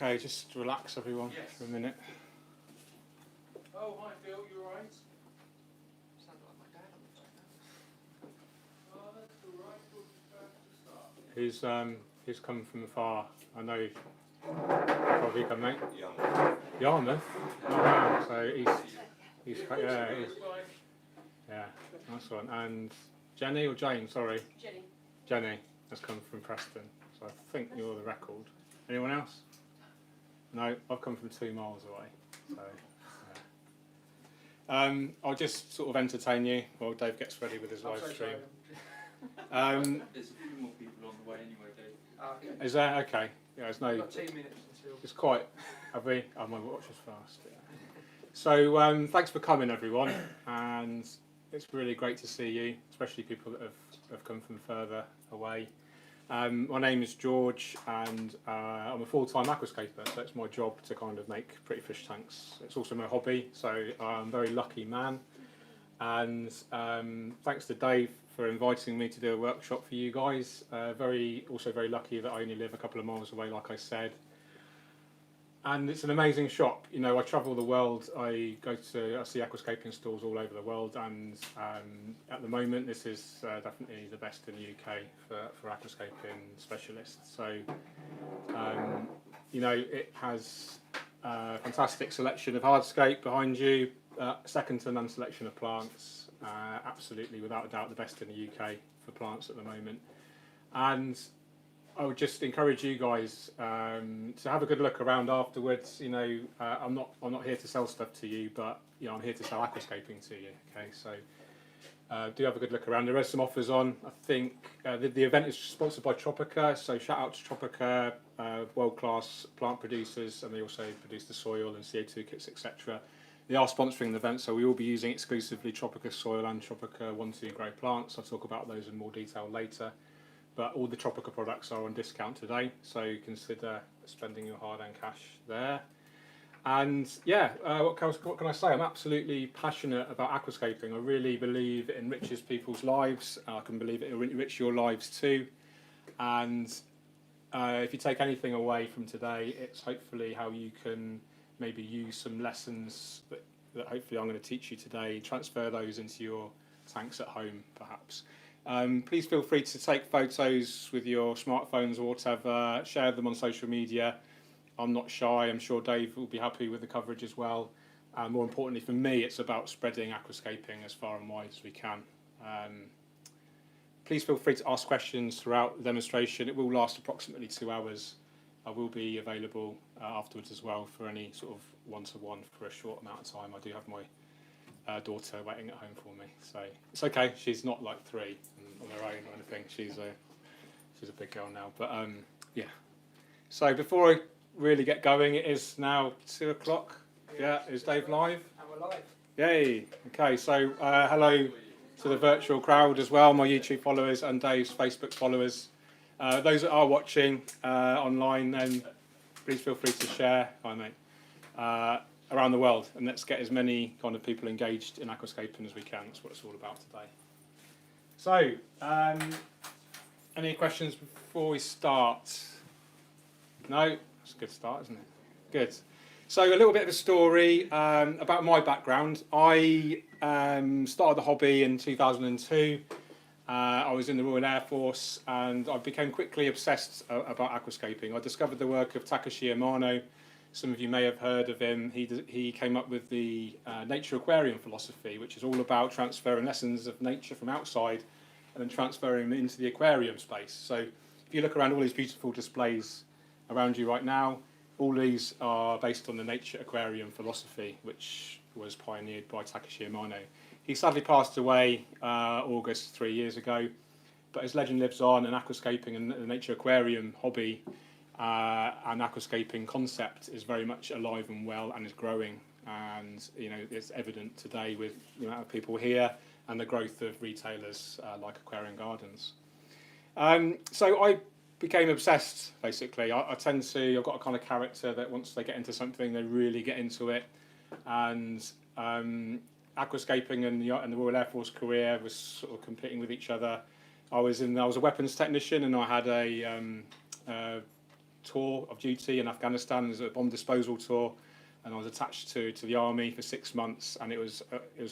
okay, just relax everyone for a minute. Oh, hi Phil, you alright? Sound like my dad on the phone now. Oh, that's alright, we'll just start. Who's come from afar? I know probably come mate. Yarmouth. Oh wow, so he's yeah, nice one. And Jenny or Jane, sorry. Jenny has come from Preston. So I think you're the record. Anyone else? No, I've come from 2 miles away. So yeah. I'll just sort of entertain you while Dave gets ready with his live stream. There's a few more people on the way anyway, Dave. Is that okay? Yeah, there's no. We've got 2 minutes until. It's quite. Have we? Oh, my watch is fast. Yeah. So thanks for coming, everyone, and it's really great to see you, especially people that have come from further away. My name is George, and I'm a full-time aquascaper, so it's my job to kind of make pretty fish tanks. It's also my hobby, so I'm a very lucky man. And thanks to Dave for inviting me to do a workshop for you guys. Also very lucky that I only live a couple of miles away, like I said. And it's an amazing shop. You know, I travel the world. I see aquascaping stores all over the world, and at the moment, this is definitely the best in the UK for aquascaping specialists. So, you know, it has a fantastic selection of hardscape behind you, second to none selection of plants. Absolutely, without a doubt, the best in the UK for plants at the moment. And I would just encourage you guys to have a good look around afterwards. You know, I'm not here to sell stuff to you, but you know, I'm here to sell aquascaping to you. Okay, so do have a good look around. There are some offers on. I think the event is sponsored by Tropica, so shout out to Tropica, world-class plant producers, and they also produce the soil and CO2 kits, etc. They are sponsoring the event, so we will be using exclusively Tropica soil and Tropica 1-2 grow plants. I'll talk about those in more detail later. But all the Tropica products are on discount today, so consider spending your hard-earned cash there. And yeah, what can I say? I'm absolutely passionate about aquascaping. I really believe it enriches people's lives. I can believe it enrich your lives too. And if you take anything away from today, it's hopefully how you can maybe use some lessons that hopefully I'm going to teach you today, transfer those into your tanks at home, perhaps. Please feel free to take photos with your smartphones or whatever, share them on social media. I'm not shy, I'm sure Dave will be happy with the coverage as well. More importantly for me, it's about spreading aquascaping as far and wide as we can. Please feel free to ask questions throughout the demonstration. It will last approximately 2 hours. I will be available afterwards as well for any sort of one-to-one for a short amount of time. I do have my daughter waiting at home for me, so it's okay. She's not like 3 on her own or anything. She's a big girl now. But yeah. So before I really get going, it is now 2 o'clock. Yeah, is Dave live? And we're live. Yay. Okay. So hello to the virtual crowd as well, my YouTube followers and Dave's Facebook followers. Those that are watching online, then please feel free to share. Hi, mate. Around the world, and let's get as many kind of people engaged in aquascaping as we can. That's what it's all about today. So, any questions before we start? No? That's a good start, isn't it? Good. So, a little bit of a story about my background. I started the hobby in 2002. I was in the Royal Air Force, and I became quickly obsessed about aquascaping. I discovered the work of Takashi Amano. Some of you may have heard of him. He came up with the nature aquarium philosophy, which is all about transferring lessons of nature from outside and then transferring them into the aquarium space. So if you look around all these beautiful displays around you right now, all these are based on the nature aquarium philosophy, which was pioneered by Takashi Amano. He sadly passed away August 3 years ago, but his legend lives on, and aquascaping and the nature aquarium hobby and aquascaping concept is very much alive and well and is growing, and you know it's evident today with the amount of people here and the growth of retailers like Aquarium Gardens. So I became obsessed basically. I've got a kind of character that once they get into something they really get into it, and aquascaping and the Royal Air Force career was sort of competing with each other. I was a weapons technician, and I had a tour of duty in Afghanistan. It was a bomb disposal tour, and I was attached to the army for 6 months, and it was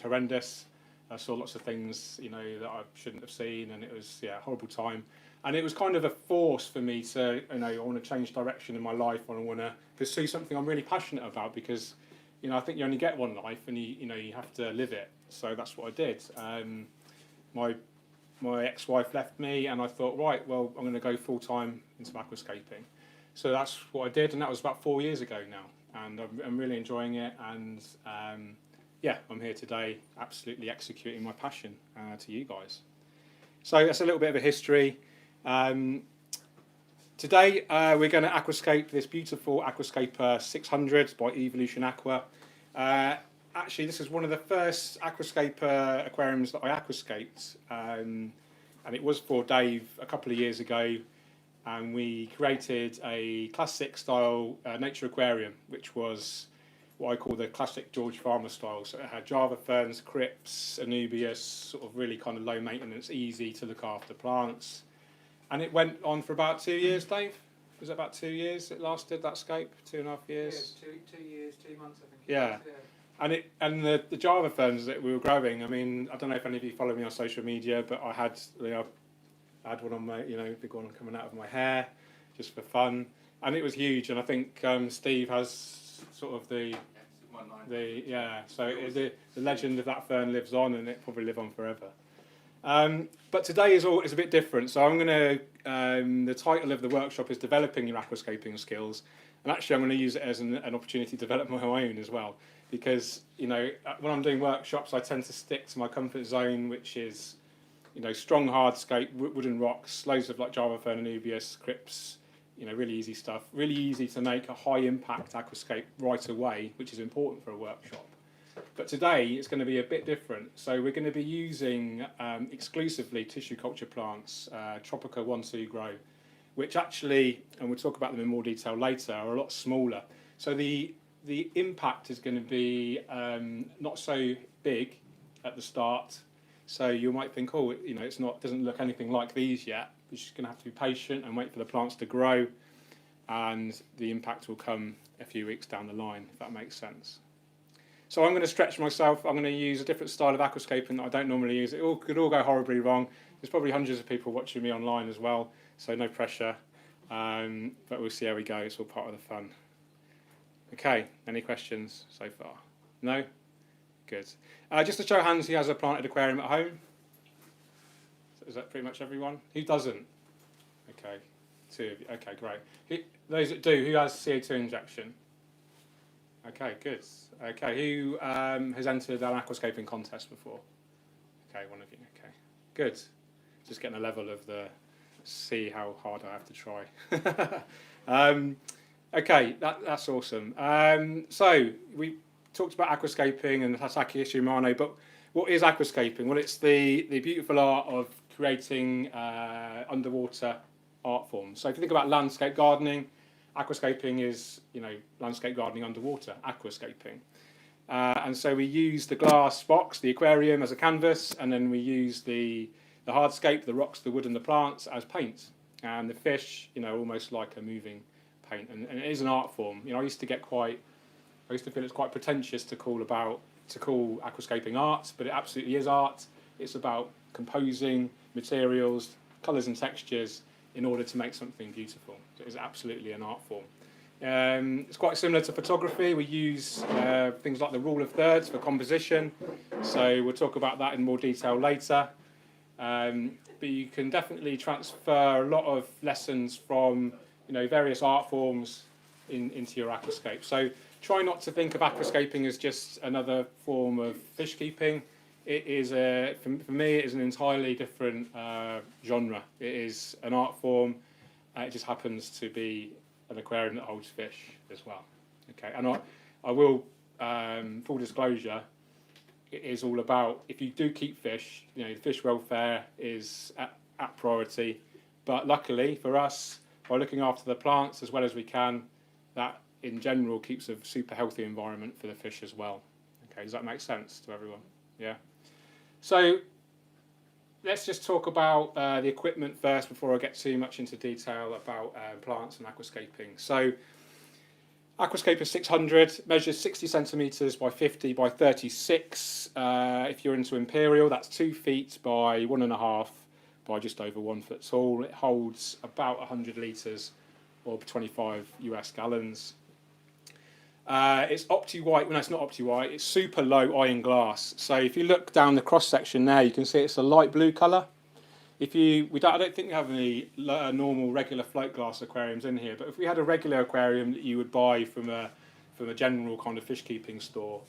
horrendous. I saw lots of things, you know, that I shouldn't have seen, and it was a horrible time. And it was kind of a force for me to, you know, I want to change direction in my life, and I want to pursue something I'm really passionate about, because, you know, I think you only get one life, and you have to live it. So that's what I did. My ex-wife left me, and I thought, right, well, I'm going to go full-time into aquascaping. So that's what I did, and that was about 4 years ago now, and I'm really enjoying it. And I'm here today, absolutely executing my passion to you guys. So that's a little bit of a history. Today we're going to aquascape this beautiful Aquascaper 600 by Eeveelution Aqua. Actually, this is one of the first Aquascaper aquariums that I aquascaped, and it was for Dave a couple of years ago, and we created a classic style nature aquarium, which was what I call the classic George Farmer style. So it had Java ferns, crypts, anubias, sort of really kind of low maintenance, easy to look after plants. And it went on for about 2 years, Dave? Was it about 2 years it lasted, that scape? 2.5 years? Yeah, 2 years, 2 months, I think. Yeah. And the Java ferns that we were growing, I mean, I don't know if any of you follow me on social media, but I had one on my, big one coming out of my hair, just for fun. And it was huge, and I think Steve has sort of the legend of that fern lives on, and it probably live on forever. But today is a bit different. So I'm going to, the title of the workshop is Developing Your Aquascaping Skills. And actually I'm going to use it as an opportunity to develop my own as well. Because, when I'm doing workshops, I tend to stick to my comfort zone, which is, strong hardscape, wooden rocks, loads of like Java fern, anubias, crypts, really easy stuff. Really easy to make a high impact aquascape right away, which is important for a workshop. But today it's going to be a bit different. So we're going to be using exclusively tissue culture plants, Tropica 1-2 grow, which actually, and we'll talk about them in more detail later, are a lot smaller. So the impact is going to be not so big at the start. So you might think, doesn't look anything like these yet. You're just going to have to be patient and wait for the plants to grow, and the impact will come a few weeks down the line, if that makes sense. So I'm going to stretch myself. I'm going to use a different style of aquascaping that I don't normally use. It could all go horribly wrong. There's probably hundreds of people watching me online as well, so no pressure. But we'll see how we go. It's all part of the fun. Okay, any questions so far? No? Good. Just to show hands, who has a planted aquarium at home? Is that pretty much everyone? Who doesn't? Okay, 2 of you. Okay, great. Those that do, who has CO2 injection? Okay, good. Okay, who has entered an aquascaping contest before? Okay, one of you. Okay, good. Just getting a level of see how hard I have to try. Okay, that's awesome. So we talked about aquascaping and Hatake Ishimano, but what is aquascaping? Well, it's the beautiful art of creating underwater art forms. So if you think about landscape gardening, aquascaping is, landscape gardening underwater, aquascaping. And so we use the glass box, the aquarium, as a canvas, and then we use the hardscape, the rocks, the wood and the plants as paint. And the fish, almost like a moving paint. And it is an art form. I used to feel it's quite pretentious to call aquascaping art, but it absolutely is art. It's about composing materials, colours and textures in order to make something beautiful. So it is absolutely an art form. It's quite similar to photography. We use things like the rule of thirds for composition. So we'll talk about that in more detail later. But you can definitely transfer a lot of lessons from various art forms into your aquascape. So try not to think of aquascaping as just another form of fish keeping. It is for me, it is an entirely different genre. It is an art form. It just happens to be an aquarium that holds fish as well. Okay, and I will, full disclosure, it is all about, if you do keep fish, the fish welfare is at priority. But luckily for us, by looking after the plants as well as we can, that in general keeps a super healthy environment for the fish as well. Okay, does that make sense to everyone? Yeah. So let's just talk about the equipment first before I get too much into detail about plants and aquascaping. So Aquascaper 600 measures 60 centimetres by 50 by 36. If you're into Imperial, that's 2 feet by 1.5 by just over 1 foot tall. It holds about 100 litres or 25 US gallons. It's opti-white. No, it's not opti-white. It's super low iron glass. So if you look down the cross section there, you can see it's a light blue colour. I don't think we have any normal regular float glass aquariums in here, but if we had a regular aquarium that you would buy from a general kind of fish keeping store,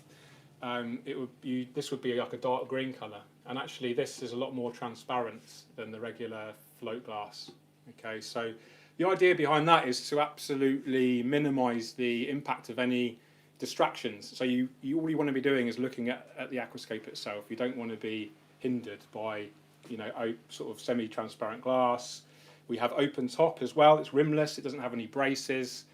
this would be like a dark green colour, and actually this is a lot more transparent than the regular float glass. Okay, so the idea behind that is to absolutely minimise the impact of any distractions. So all you want to be doing is looking at the aquascape itself. You don't want to be hindered by sort of semi-transparent glass. We have open top as well. It's rimless. It doesn't have any braces.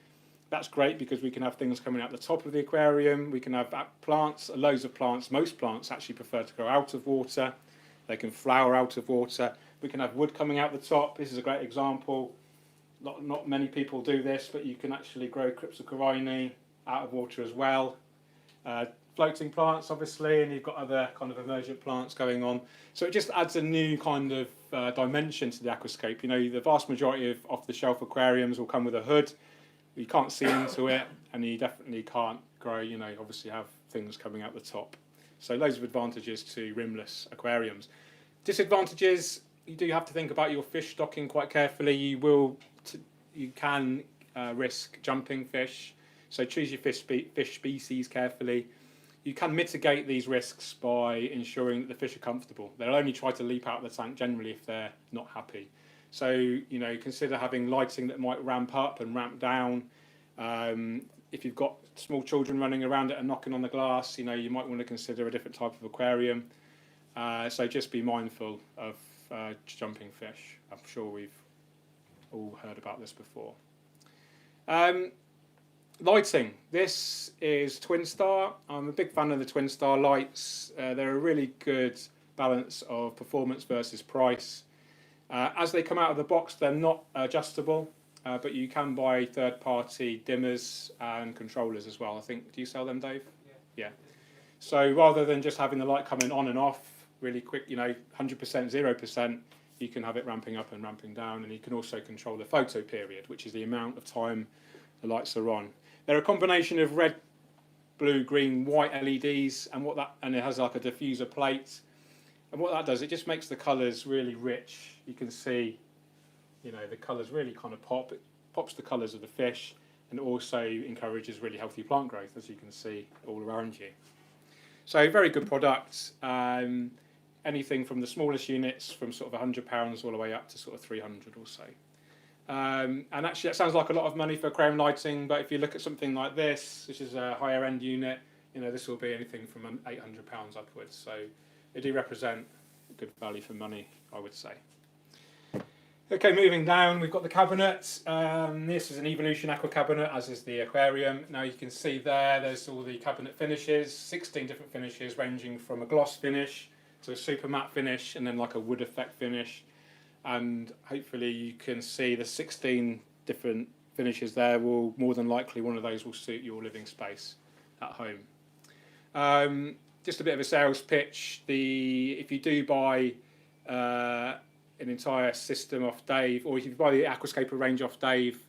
That's great because we can have things coming out the top of the aquarium. We can have plants, loads of plants. Most plants actually prefer to go out of water. They can flower out of water. We can have wood coming out the top. This is a great example. Not many people do this, but you can actually grow Cryptocorini out of water as well. Floating plants, obviously, and you've got other kind of emergent plants going on. So it just adds a new kind of dimension to the aquascape. The vast majority of off-the-shelf aquariums will come with a hood. You can't see into it, and you definitely can't grow, obviously have things coming out the top. So loads of advantages to rimless aquariums. Disadvantages, you do have to think about your fish stocking quite carefully. You can risk jumping fish, so choose your fish species carefully. You can mitigate these risks by ensuring that the fish are comfortable. They'll only try to leap out of the tank generally if they're not happy. So, consider having lighting that might ramp up and ramp down. If you've got small children running around it and knocking on the glass, you might want to consider a different type of aquarium. So just be mindful of jumping fish. I'm sure we've all heard about this before. Lighting. This is Twin Star. I'm a big fan of the Twin Star lights. They're a really good balance of performance versus price. As they come out of the box, they're not adjustable, but you can buy third-party dimmers and controllers as well. I think, do you sell them, Dave? Yeah. So rather than just having the light coming on and off really quick, 100%, 0%, you can have it ramping up and ramping down, and you can also control the photo period, which is the amount of time the lights are on. They're a combination of red, blue, green, white LEDs, and it has like a diffuser plate. And what that does, it just makes the colours really rich. You can see, the colours really kind of pop. It pops the colours of the fish, and it also encourages really healthy plant growth, as you can see all around you. So very good product. Anything from the smallest units, from sort of £100 all the way up to sort of 300 or so. And actually that sounds like a lot of money for aquarium lighting, but if you look at something like this, which is a higher end unit, this will be anything from £800 upwards. So they do represent good value for money, I would say. Okay, moving down, we've got the cabinet. This is an Eeveelution aqua cabinet, as is the aquarium. Now you can see there's all the cabinet finishes, 16 different finishes ranging from a gloss finish to a super matte finish, and then like a wood effect finish. And hopefully you can see the 16 different finishes there. Will more than likely one of those will suit your living space at home. Just a bit of a sales pitch. If you do buy an entire system off Dave, or if you buy the Aquascaper range off Dave,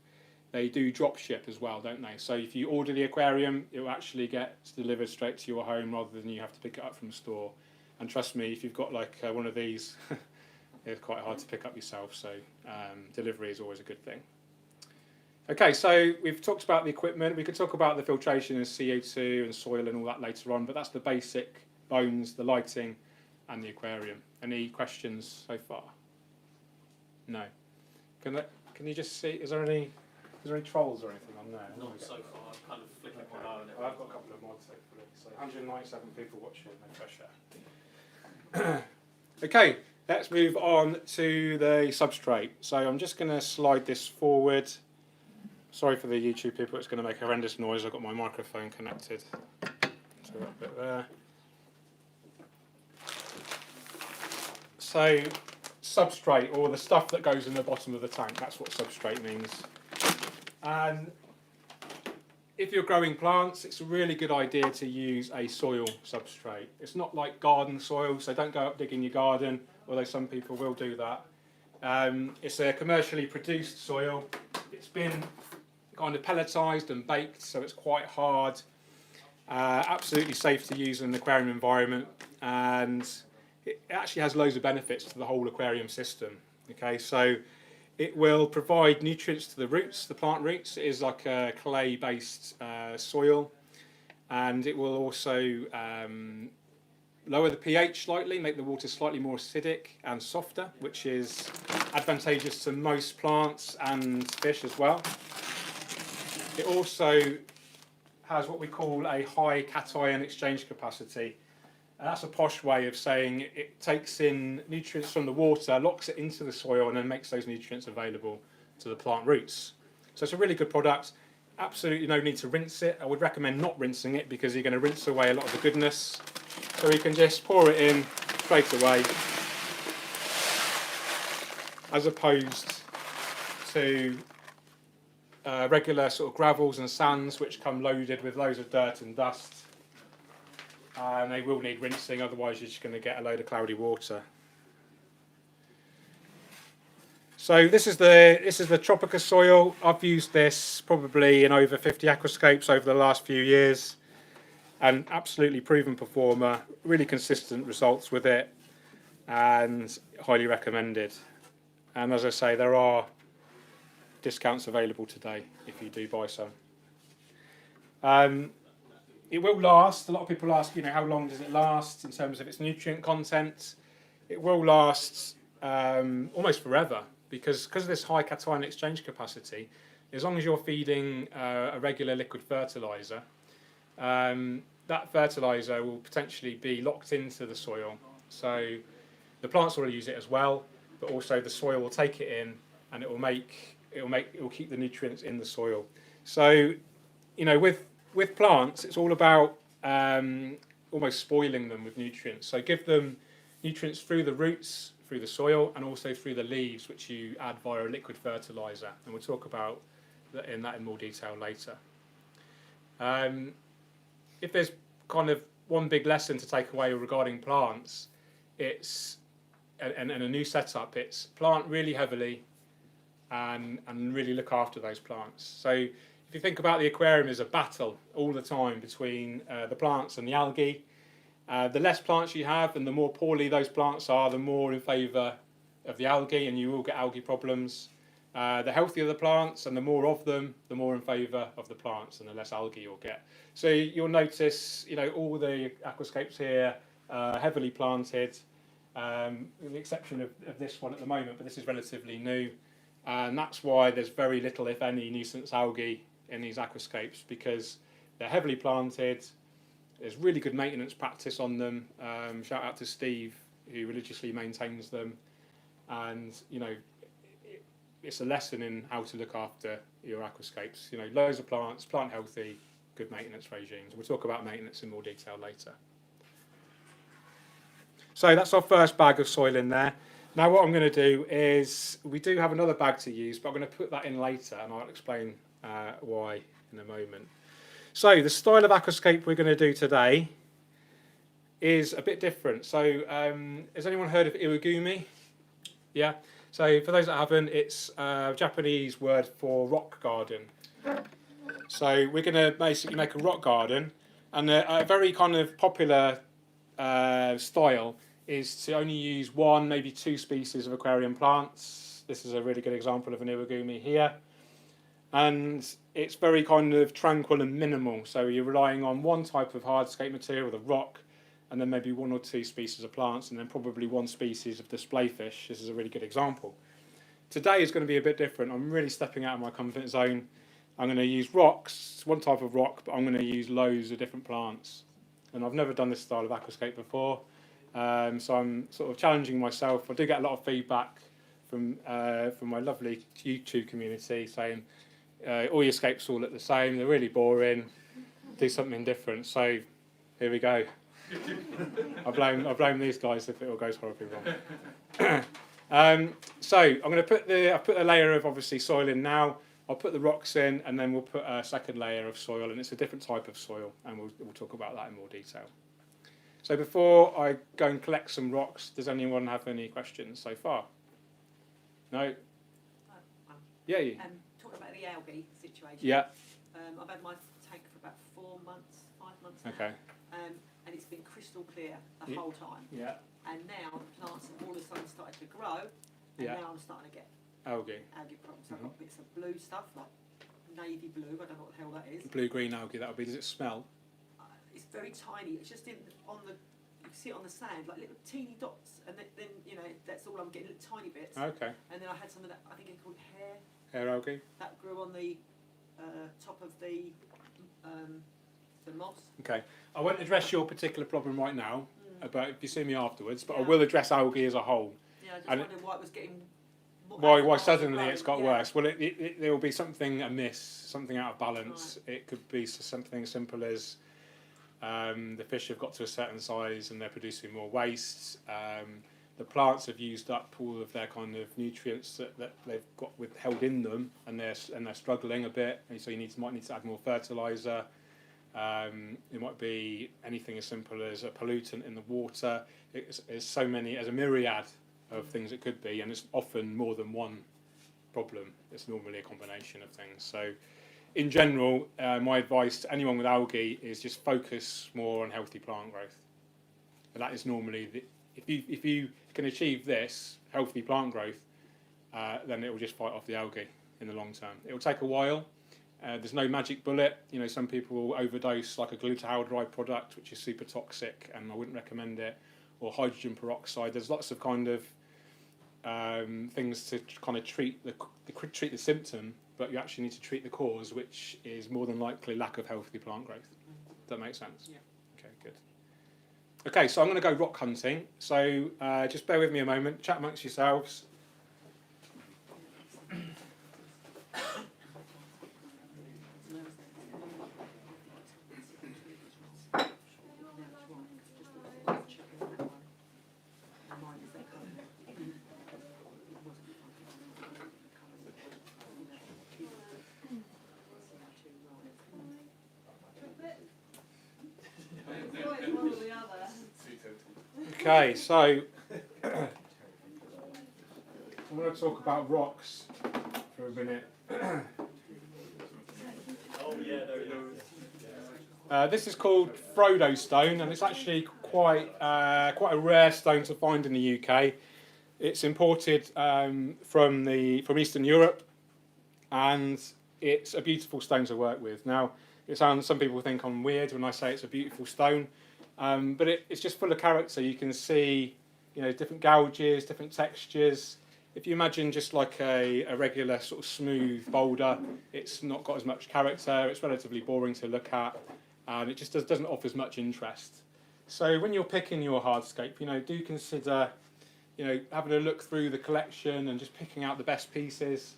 they do drop ship as well, don't they? So if you order the aquarium, it will actually get delivered straight to your home rather than you have to pick it up from the store. And trust me, if you've got like one of these, it's quite hard to pick up yourself, so delivery is always a good thing. Okay, so we've talked about the equipment. We could talk about the filtration and CO2 and soil and all that later on, but that's the basic bones, the lighting and the aquarium. Any questions so far? No. Can you just see, is there any trolls or anything on there? Not so far, I'm kind of flicking one eye on it. I've got a couple of mods hopefully, so 197 people watching, no pressure. Okay. Let's move on to the substrate. So I'm just going to slide this forward. Sorry for the YouTube people, it's going to make a horrendous noise. I've got my microphone connected to that bit there. So substrate, or the stuff that goes in the bottom of the tank, that's what substrate means. And if you're growing plants, it's a really good idea to use a soil substrate. It's not like garden soil, so don't go up digging your garden, although some people will do that. It's a commercially produced soil. It's been kind of pelletized and baked, so it's quite hard. Absolutely safe to use in an aquarium environment, and it actually has loads of benefits to the whole aquarium system. Okay, so it will provide nutrients to the roots, the plant roots. It is like a clay-based soil, and it will also lower the pH slightly, make the water slightly more acidic and softer, which is advantageous to most plants and fish as well. It also has what we call a high cation exchange capacity. And that's a posh way of saying it takes in nutrients from the water, locks it into the soil, and then makes those nutrients available to the plant roots. So it's a really good product. Absolutely no need to rinse it. I would recommend not rinsing it because you're going to rinse away a lot of the goodness. So you can just pour it in straight away, as opposed to regular sort of gravels and sands which come loaded with loads of dirt and dust. And they will need rinsing, otherwise you're just going to get a load of cloudy water. So this is the Tropica soil. I've used this probably in over 50 aquascapes over the last few years, and absolutely proven performer, really consistent results with it, and highly recommended. And as I say, there are discounts available today if you do buy some. It will last. A lot of people ask, how long does it last in terms of its nutrient content? It will last almost forever because of this high cation exchange capacity. As long as you're feeding a regular liquid fertilizer, that fertilizer will potentially be locked into the soil. So the plants will use it as well, but also the soil will take it in, and it will keep the nutrients in the soil. So, with plants, it's all about almost spoiling them with nutrients. So give them nutrients through the roots, through the soil, and also through the leaves, which you add via a liquid fertilizer. And we'll talk about that in more detail later. If there's kind of one big lesson to take away regarding plants, it's and a new setup, it's plant really heavily and really look after those plants. So if you think about the aquarium as a battle all the time between the plants and the algae, the less plants you have and the more poorly those plants are, the more in favour of the algae, and you will get algae problems. The healthier the plants and the more of them, the more in favour of the plants and the less algae you'll get. So you'll notice, all the aquascapes here are heavily planted, with the exception of this one at the moment, but this is relatively new. And that's why there's very little, if any, nuisance algae in these aquascapes, because they're heavily planted. There's really good maintenance practice on them. Shout out to Steve, who religiously maintains them. And, it's a lesson in how to look after your aquascapes. Loads of plants, plant healthy, good maintenance regimes. We'll talk about maintenance in more detail later. So that's our first bag of soil in there. Now what I'm going to do is, we do have another bag to use, but I'm going to put that in later, and I'll explain why in a moment. So the style of aquascape we're going to do today is a bit different. So has anyone heard of Iwagumi? Yeah. So for those that haven't, it's a Japanese word for rock garden. So we're going to basically make a rock garden, and a very kind of popular style is to only use one, maybe two species of aquarium plants. This is a really good example of an Iwagumi here. And it's very kind of tranquil and minimal. So you're relying on one type of hardscape material, the rock, and then maybe one or two species of plants, and then probably one species of display fish. This is a really good example. Today is going to be a bit different. I'm really stepping out of my comfort zone. I'm going to use rocks, one type of rock, but I'm going to use loads of different plants. And I've never done this style of aquascape before, so I'm sort of challenging myself. I do get a lot of feedback from my lovely YouTube community saying, all your scapes all look the same, they're really boring, do something different. So here we go. I blame these guys if it all goes horribly wrong. So I'm going to put a layer of obviously soil in now. I'll put the rocks in, and then we'll put a second layer of soil, and it's a different type of soil, and we'll talk about that in more detail. So before I go and collect some rocks, does anyone have any questions so far? No? Yeah, you. Talking about the algae situation. Yeah. I've had my tank for about 5 months now. Okay. And it's been crystal clear the whole time. Yeah. And now the plants have all of a sudden started to grow, and now I'm starting to get algae problems. I've got bits of blue stuff, like navy blue, I don't know what the hell that is. Blue-green algae, that'll be. Does it smell? It's very tiny. It's just you can see it on the sand, like little teeny dots, and then that's all I'm getting, little tiny bits. Okay. And then I had some of that, I think it's called Hair algae? that grew on the top of the moss. Okay. I won't address your particular problem right now, but if you see me afterwards, but I will address algae as a whole. Yeah, I just wondered why it was getting... Why suddenly it's got worse? Well, there will be something amiss, something out of balance. Right. It could be something as simple as the fish have got to a certain size and they're producing more waste. The plants have used up all of their kind of nutrients that they've got held in them, and they're struggling a bit. And so might need to add more fertilizer. It might be anything as simple as a pollutant in the water. There's a myriad of things it could be, and it's often more than one problem. It's normally a combination of things. So in general, my advice to anyone with algae is just focus more on healthy plant growth. And that is normally, if you can achieve this, healthy plant growth, then it will just fight off the algae in the long term. It will take a while. There's no magic bullet. Some people will overdose like a glutaraldehyde product, which is super toxic, and I wouldn't recommend it, or hydrogen peroxide. There's lots of kind of things to kind of treat the symptom, but you actually need to treat the cause, which is more than likely lack of healthy plant growth. Does that make sense? Yeah. Okay, good. Okay, so I'm going to go rock hunting. So just bear with me a moment. Chat amongst yourselves. Okay, so I'm going to talk about rocks for a minute. This is called Frodo Stone, and it's actually quite a rare stone to find in the UK. It's imported from Eastern Europe, and it's a beautiful stone to work with. Now, some people think I'm weird when I say it's a beautiful stone. But it's just full of character. You can see, different gouges, different textures. If you imagine just like a regular sort of smooth boulder, it's not got as much character. It's relatively boring to look at, and it just doesn't offer as much interest. So when you're picking your hardscape, do consider, having a look through the collection and just picking out the best pieces.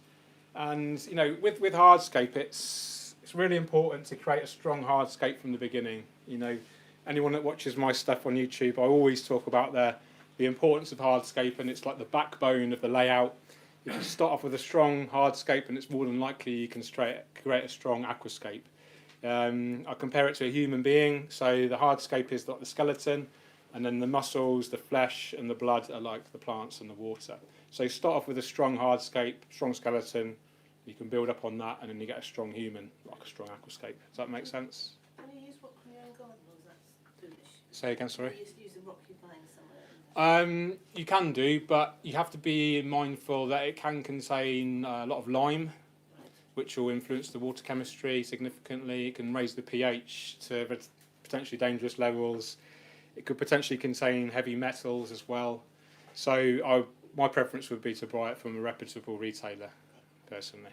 And with hardscape, it's really important to create a strong hardscape from the beginning. Anyone that watches my stuff on YouTube, I always talk about the importance of hardscape, and it's like the backbone of the layout. If you start off with a strong hardscape, and it's more than likely you can create a strong aquascape. I compare it to a human being. So the hardscape is like the skeleton, and then the muscles, the flesh, and the blood are like the plants and the water. So start off with a strong hardscape, strong skeleton. You can build up on that, and then you get a strong human, like a strong aquascape. Does that make sense? Say again, sorry. You can do, but you have to be mindful that it can contain a lot of lime, which will influence the water chemistry significantly. It can raise the pH to potentially dangerous levels. It could potentially contain heavy metals as well. So my preference would be to buy it from a reputable retailer, personally.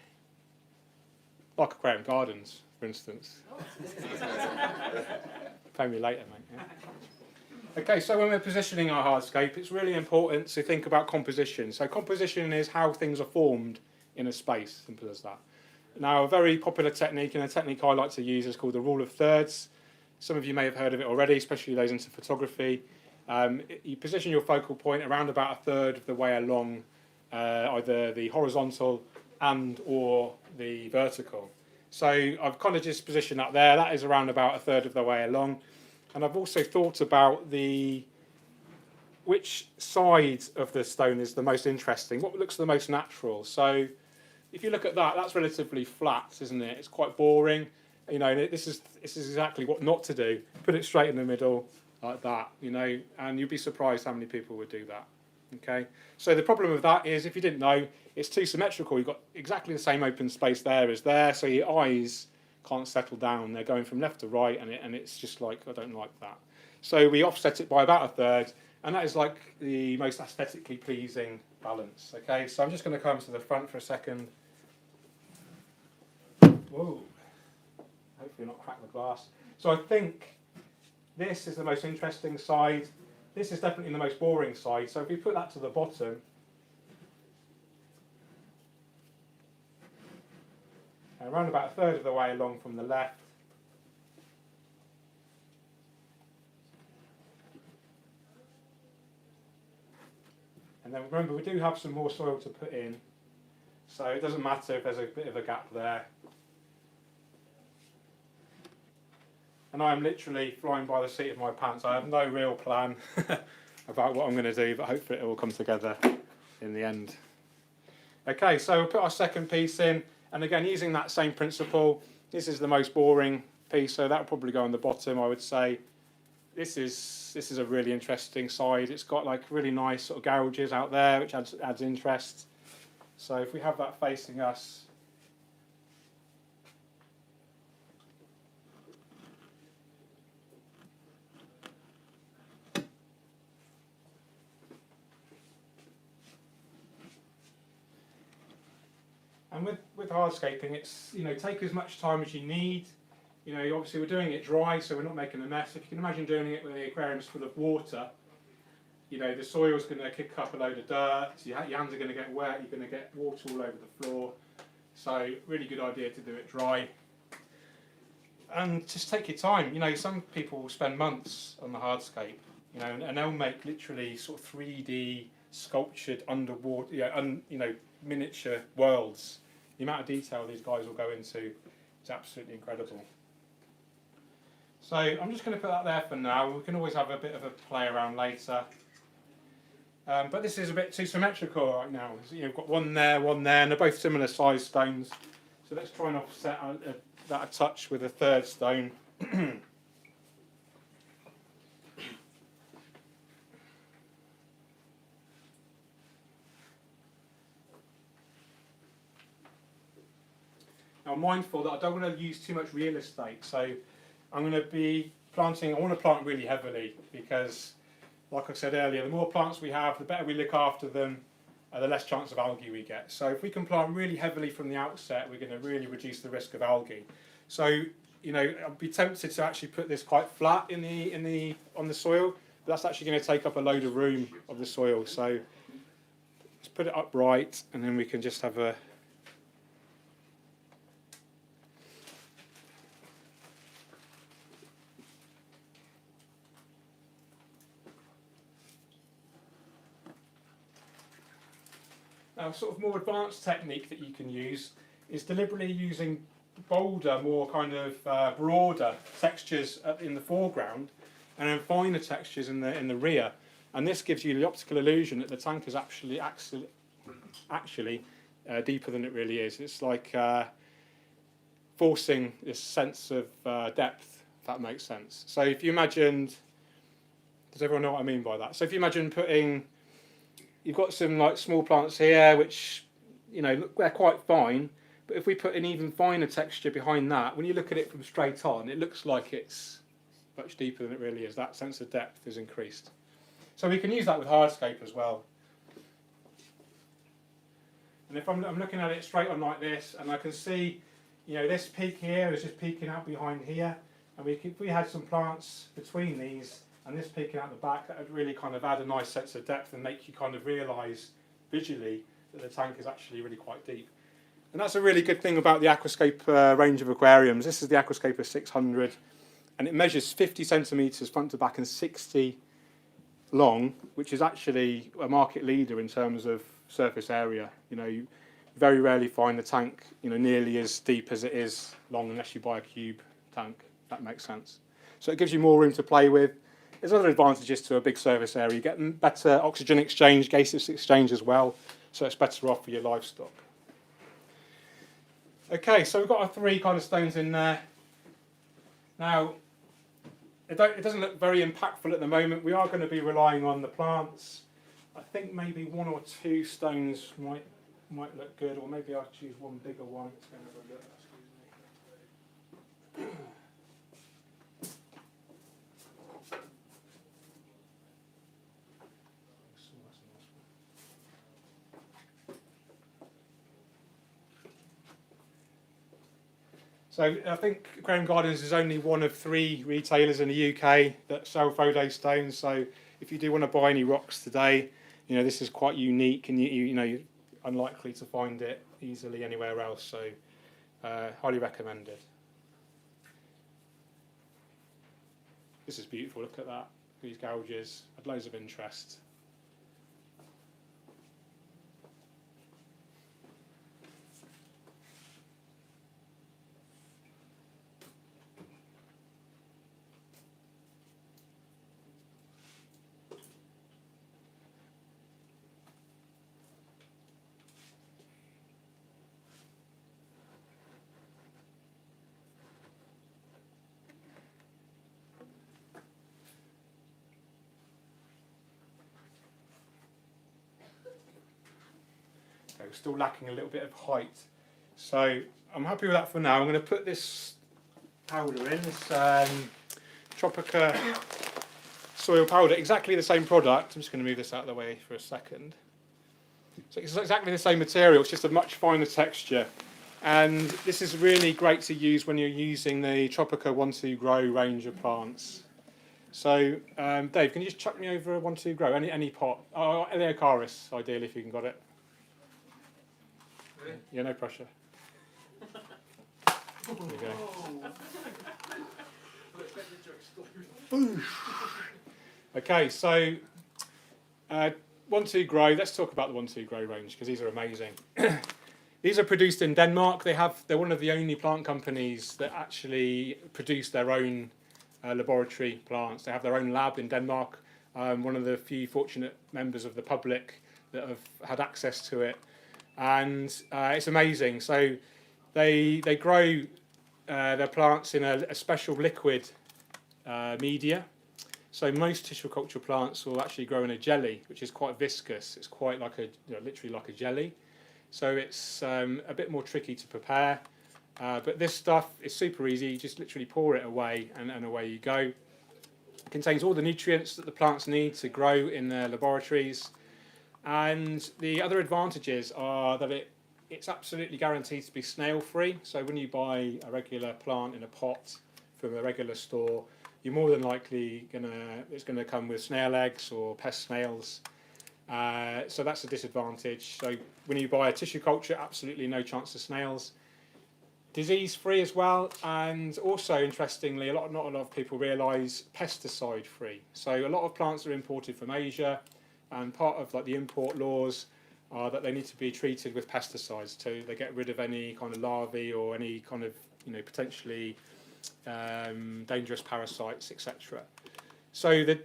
Like Aquarium Gardens, for instance. Pay me later, mate. Yeah. Okay, so when we're positioning our hardscape, it's really important to think about composition. So composition is how things are formed in a space, simple as that. Now, a very popular technique, and a technique I like to use, is called the rule of thirds. Some of you may have heard of it already, especially those into photography. You position your focal point around about a third of the way along either the horizontal and or the vertical. So I've kind of just positioned that there. That is around about a third of the way along. And I've also thought about which side of the stone is the most interesting, what looks the most natural. So if you look at that, that's relatively flat, isn't it? It's quite boring. You know, this is exactly what not to do. Put it straight in the middle like that, you know, and you'd be surprised how many people would do that. Okay, so the problem with that is, if you didn't know, it's too symmetrical. You've got exactly the same open space there as there, so your eyes can't settle down. They're going from left to right, and it's just like, I don't like that. So we offset it by about a third, and that is like the most aesthetically pleasing balance. Okay, so I'm just going to come to the front for a second. Whoa, hopefully not crack the glass. So I think this is the most interesting side. This is definitely the most boring side. So if we put that to the bottom, around about a third of the way along from the left, and then remember, we do have some more soil to put in, so it doesn't matter if there's a bit of a gap there. And I am literally flying by the seat of my pants. I have no real plan about what I'm going to do, but hopefully it will come together in the end. Okay, so we'll put our second piece in, and again, using that same principle, this is the most boring piece, so that will probably go on the bottom, I would say. This is a really interesting side. It's got like really nice sort of gouges out there, which adds interest. So if we have that facing us, and with hardscaping, it's, you know, take as much time as you need. You know, obviously we're doing it dry, so we're not making a mess. If you can imagine doing it with the aquarium's full of water, you know, the soil's going to kick up a load of dirt, your hands are going to get wet, you're going to get water all over the floor. So really good idea to do it dry. And just take your time. You know, some people will spend months on the hardscape, you know, and they'll make literally sort of 3D sculptured underwater, you know, miniature worlds. The amount of detail these guys will go into is absolutely incredible. So I'm just going to put that there for now. We can always have a bit of a play around later. But this is a bit too symmetrical right now. So, you know, we've got one there, and they're both similar size stones. So let's try and offset that a touch with a third stone. Now I'm mindful that I don't want to use too much real estate, so I'm going to be planting, I want to plant really heavily because, like I said earlier, the more plants we have, the better we look after them, the less chance of algae we get. So if we can plant really heavily from the outset, we're going to really reduce the risk of algae. So, you know, I'd be tempted to actually put this quite flat on the soil, but that's actually going to take up a load of room of the soil. So let's put it upright, and then we can just have a a sort of more advanced technique that you can use is deliberately using bolder, more kind of broader textures in the foreground, and then finer textures in the rear. And this gives you the optical illusion that the tank is actually deeper than it really is. It's like forcing this sense of depth, if that makes sense. So if you imagined, does everyone know what I mean by that? So if you imagine putting, you've got some like small plants here, which, you know, look, they're quite fine. But if we put an even finer texture behind that, when you look at it from straight on, it looks like it's much deeper than it really is. That sense of depth is increased. So we can use that with hardscape as well. And if I'm looking at it straight on like this, and I can see, you know, this peak here is just peeking out behind here, and if we had some plants between these, and this peeking out the back, that would really kind of add a nice sense of depth and make you kind of realise visually that the tank is actually really quite deep. And that's a really good thing about the Aquascape range of aquariums. This is the Aquascaper 600. and it measures 50 centimetres front to back and 60 long, which is actually a market leader in terms of surface area. You know, you very rarely find the tank, you know, nearly as deep as it is long unless you buy a cube tank. If that makes sense. So it gives you more room to play with. There's other advantages to a big surface area. You get better oxygen exchange, gaseous exchange as well, so it's better off for your livestock. Okay, so we've got our 3 kind of stones in there. Now, it doesn't look very impactful at the moment. We are going to be relying on the plants. I think maybe 1 or 2 stones might look good, or maybe I'll choose one bigger one. Let's go and have a look. Excuse me. So I think Aquarium Gardens is only one of 3 retailers in the UK that sell Frodo stones. So if you do want to buy any rocks today, you know, this is quite unique, and you know, you're unlikely to find it easily anywhere else. So highly recommended. This is beautiful. Look at that. These gouges had loads of interest. We're still lacking a little bit of height, so I'm happy with that for now. I'm going to put this powder in, this Tropica soil powder, exactly the same product. I'm just going to move this out of the way for a second. So it's exactly the same material, it's just a much finer texture, and this is really great to use when you're using the Tropica 1-2 Grow range of plants. So Dave, can you just chuck me over a 1-2 Grow, any pot, the Acaris ideally if you can got it. Yeah, no pressure. There you go. Okay, so 1-2 Grow. Let's talk about the 1-2 Grow range because these are amazing. These are produced in Denmark. They're one of the only plant companies that actually produce their own laboratory plants. They have their own lab in Denmark. One of the few fortunate members of the public that have had access to it. And it's amazing. So they grow their plants in a special liquid media. So most tissue culture plants will actually grow in a jelly, which is quite viscous. It's quite like literally like a jelly. So it's a bit more tricky to prepare. But this stuff is super easy. You just literally pour it away, and away you go. It contains all the nutrients that the plants need to grow in their laboratories. And the other advantages are that it's absolutely guaranteed to be snail-free. So when you buy a regular plant in a pot from a regular store, you're more than likely it's gonna come with snail eggs or pest snails. So that's a disadvantage. So when you buy a tissue culture, absolutely no chance of snails. Disease-free as well, and also interestingly, not a lot of people realise pesticide-free. So a lot of plants are imported from Asia. And part of the import laws are that they need to be treated with pesticides so they get rid of any kind of larvae or any kind of potentially dangerous parasites, etc. So the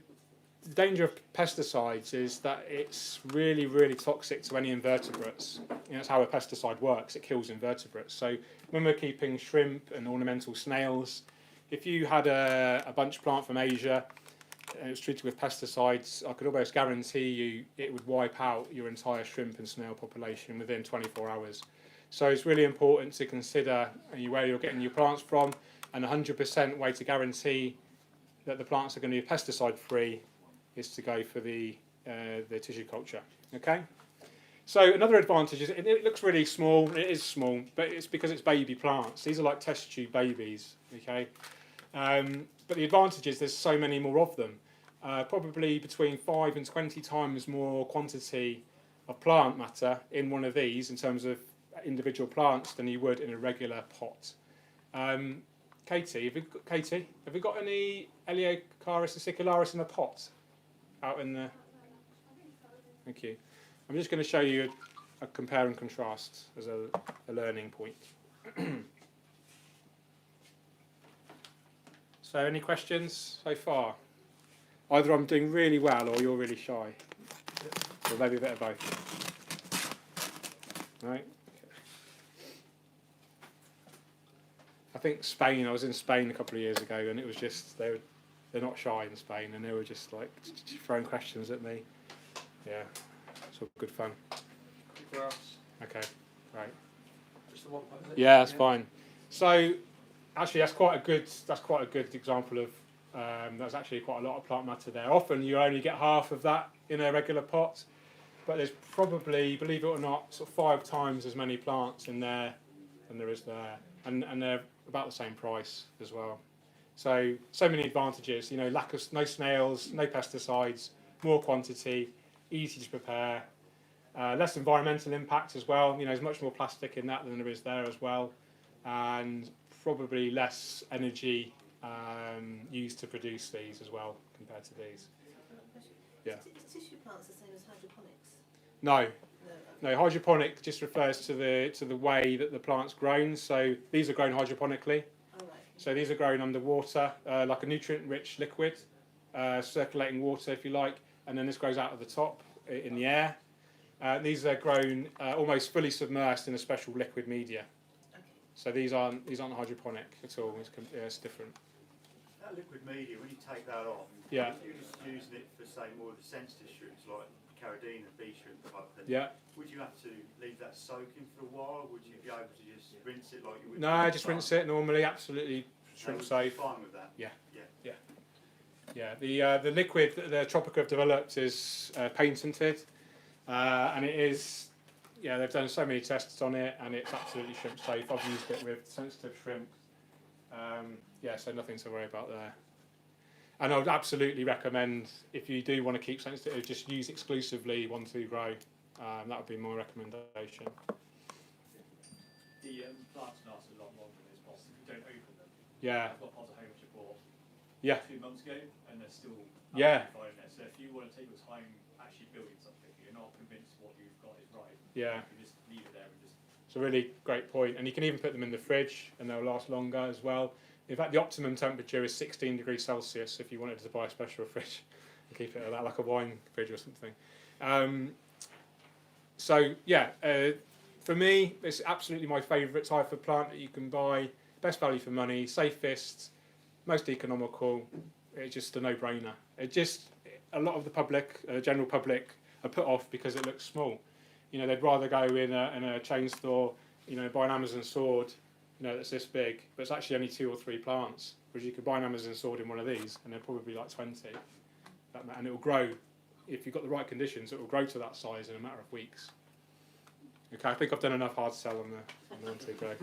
danger of pesticides is that it's really, really toxic to any invertebrates. That's how a pesticide works. It kills invertebrates. So when we're keeping shrimp and ornamental snails, if you had a bunch plant from Asia and it was treated with pesticides, I could almost guarantee you it would wipe out your entire shrimp and snail population within 24 hours. So it's really important to consider where you're getting your plants from, and 100% way to guarantee that the plants are going to be pesticide free is to go for the tissue culture. Okay. So another advantage is it looks really small. It is small, but it's because it's baby plants. These are like test tube babies. Okay. But the advantage is there's so many more of them. Probably between 5 and 20 times more quantity of plant matter in one of these in terms of individual plants than you would in a regular pot. Katie, have we got any Eliocharis acicularis in a pot out in the? Thank you. I'm just going to show you a compare and contrast as a learning point. So, any questions so far? Either I'm doing really well or you're really shy, or maybe a bit of both. Right. I think Spain. I was in Spain a couple of years ago, and it was just they're not shy in Spain, and they were just like throwing questions at me. Yeah, it's all good fun. Grass. Okay, right. Just the one part, is it? Yeah, that's fine. So, actually, that's quite a good example of. There's actually quite a lot of plant matter there. Often you only get half of that in a regular pot, but there's probably, believe it or not, sort of 5 times as many plants in there than there is there, and they're about the same price as well. So many advantages. You know, no snails, no pesticides, more quantity, easy to prepare, less environmental impact as well. You know, there's much more plastic in that than there is there as well, and probably less energy used to produce these as well compared to these. Yeah. Is tissue plants the same as hydroponics? No. No, hydroponic just refers to the way that the plant's grown. So these are grown hydroponically. Oh, right. So these are grown underwater, like a nutrient-rich liquid, circulating water, if you like, and then this grows out of the top in the air. These are grown almost fully submersed in a special liquid media. Okay. So these aren't hydroponic at all. It's different. That liquid media, when you take that off, Yeah. if you're just using it for, say, more of the sensitive shrimps, like Caridina, bee shrimp type thing, Yeah. would you have to leave that soaking for a while? Would you be able to just rinse it like you would? No, just rinse it normally. Absolutely shrimp Would you safe. be fine with that? Yeah. Yeah. Yeah. The liquid that the Tropica have developed is patented, and it is. Yeah, they've done so many tests on it, and it's absolutely shrimp safe. I've used it with sensitive shrimp. So nothing to worry about there. And I would absolutely recommend, if you do want to keep sensitive, just use exclusively 1-2 grow. That would be my recommendation. The plants last a lot longer than this box if you don't open them. Yeah. I've got pods of home which I bought 2 months ago, and they're still Yeah. fine in there. So if you want to take your time actually building something, you're not convinced what you've got is right. Yeah. You can just leave it there and just. It's a really great point, and you can even put them in the fridge, and they'll last longer as well. In fact, the optimum temperature is 16 degrees Celsius if you wanted to buy a special fridge and keep it at that, like a wine fridge or something. For me, it's absolutely my favourite type of plant that you can buy. Best value for money, safest, most economical. It's just a no-brainer. A lot of the public, general public, are put off because it looks small. You know, they'd rather go in a chain store, you know, buy an Amazon sword, you know, that's this big, but it's actually only 2 or 3 plants. Whereas you could buy an Amazon sword in one of these, and they're probably like 20. And it will grow, if you've got the right conditions, it will grow to that size in a matter of weeks. Okay, I think I've done enough hard sell on the 1-2 grow.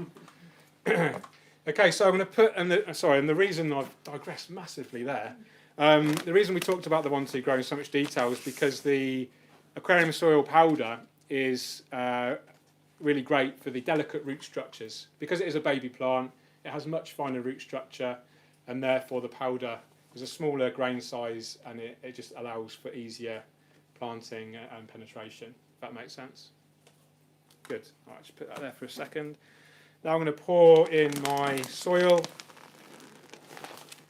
Okay, so I'm going to put, and the reason I've digressed massively there, the reason we talked about the 1-2 grow in so much detail is because the aquarium soil powder is really great for the delicate root structures. Because it is a baby plant, it has much finer root structure, and therefore the powder is a smaller grain size, and it just allows for easier planting and penetration, if that makes sense. Good. All right, just put that there for a second. Now I'm going to pour in my soil.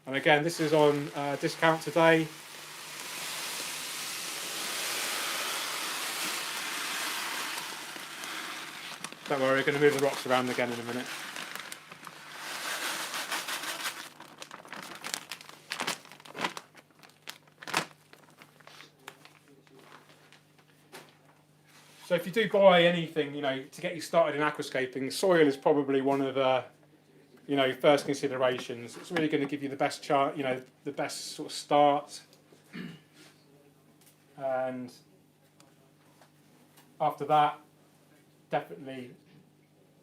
And again, this is on discount today. Don't worry, we're going to move the rocks around again in a minute. So if you do buy anything, you know, to get you started in aquascaping, soil is probably one of the, you know, first considerations. It's really going to give you the best chart, you know, the best sort of start. And after that, definitely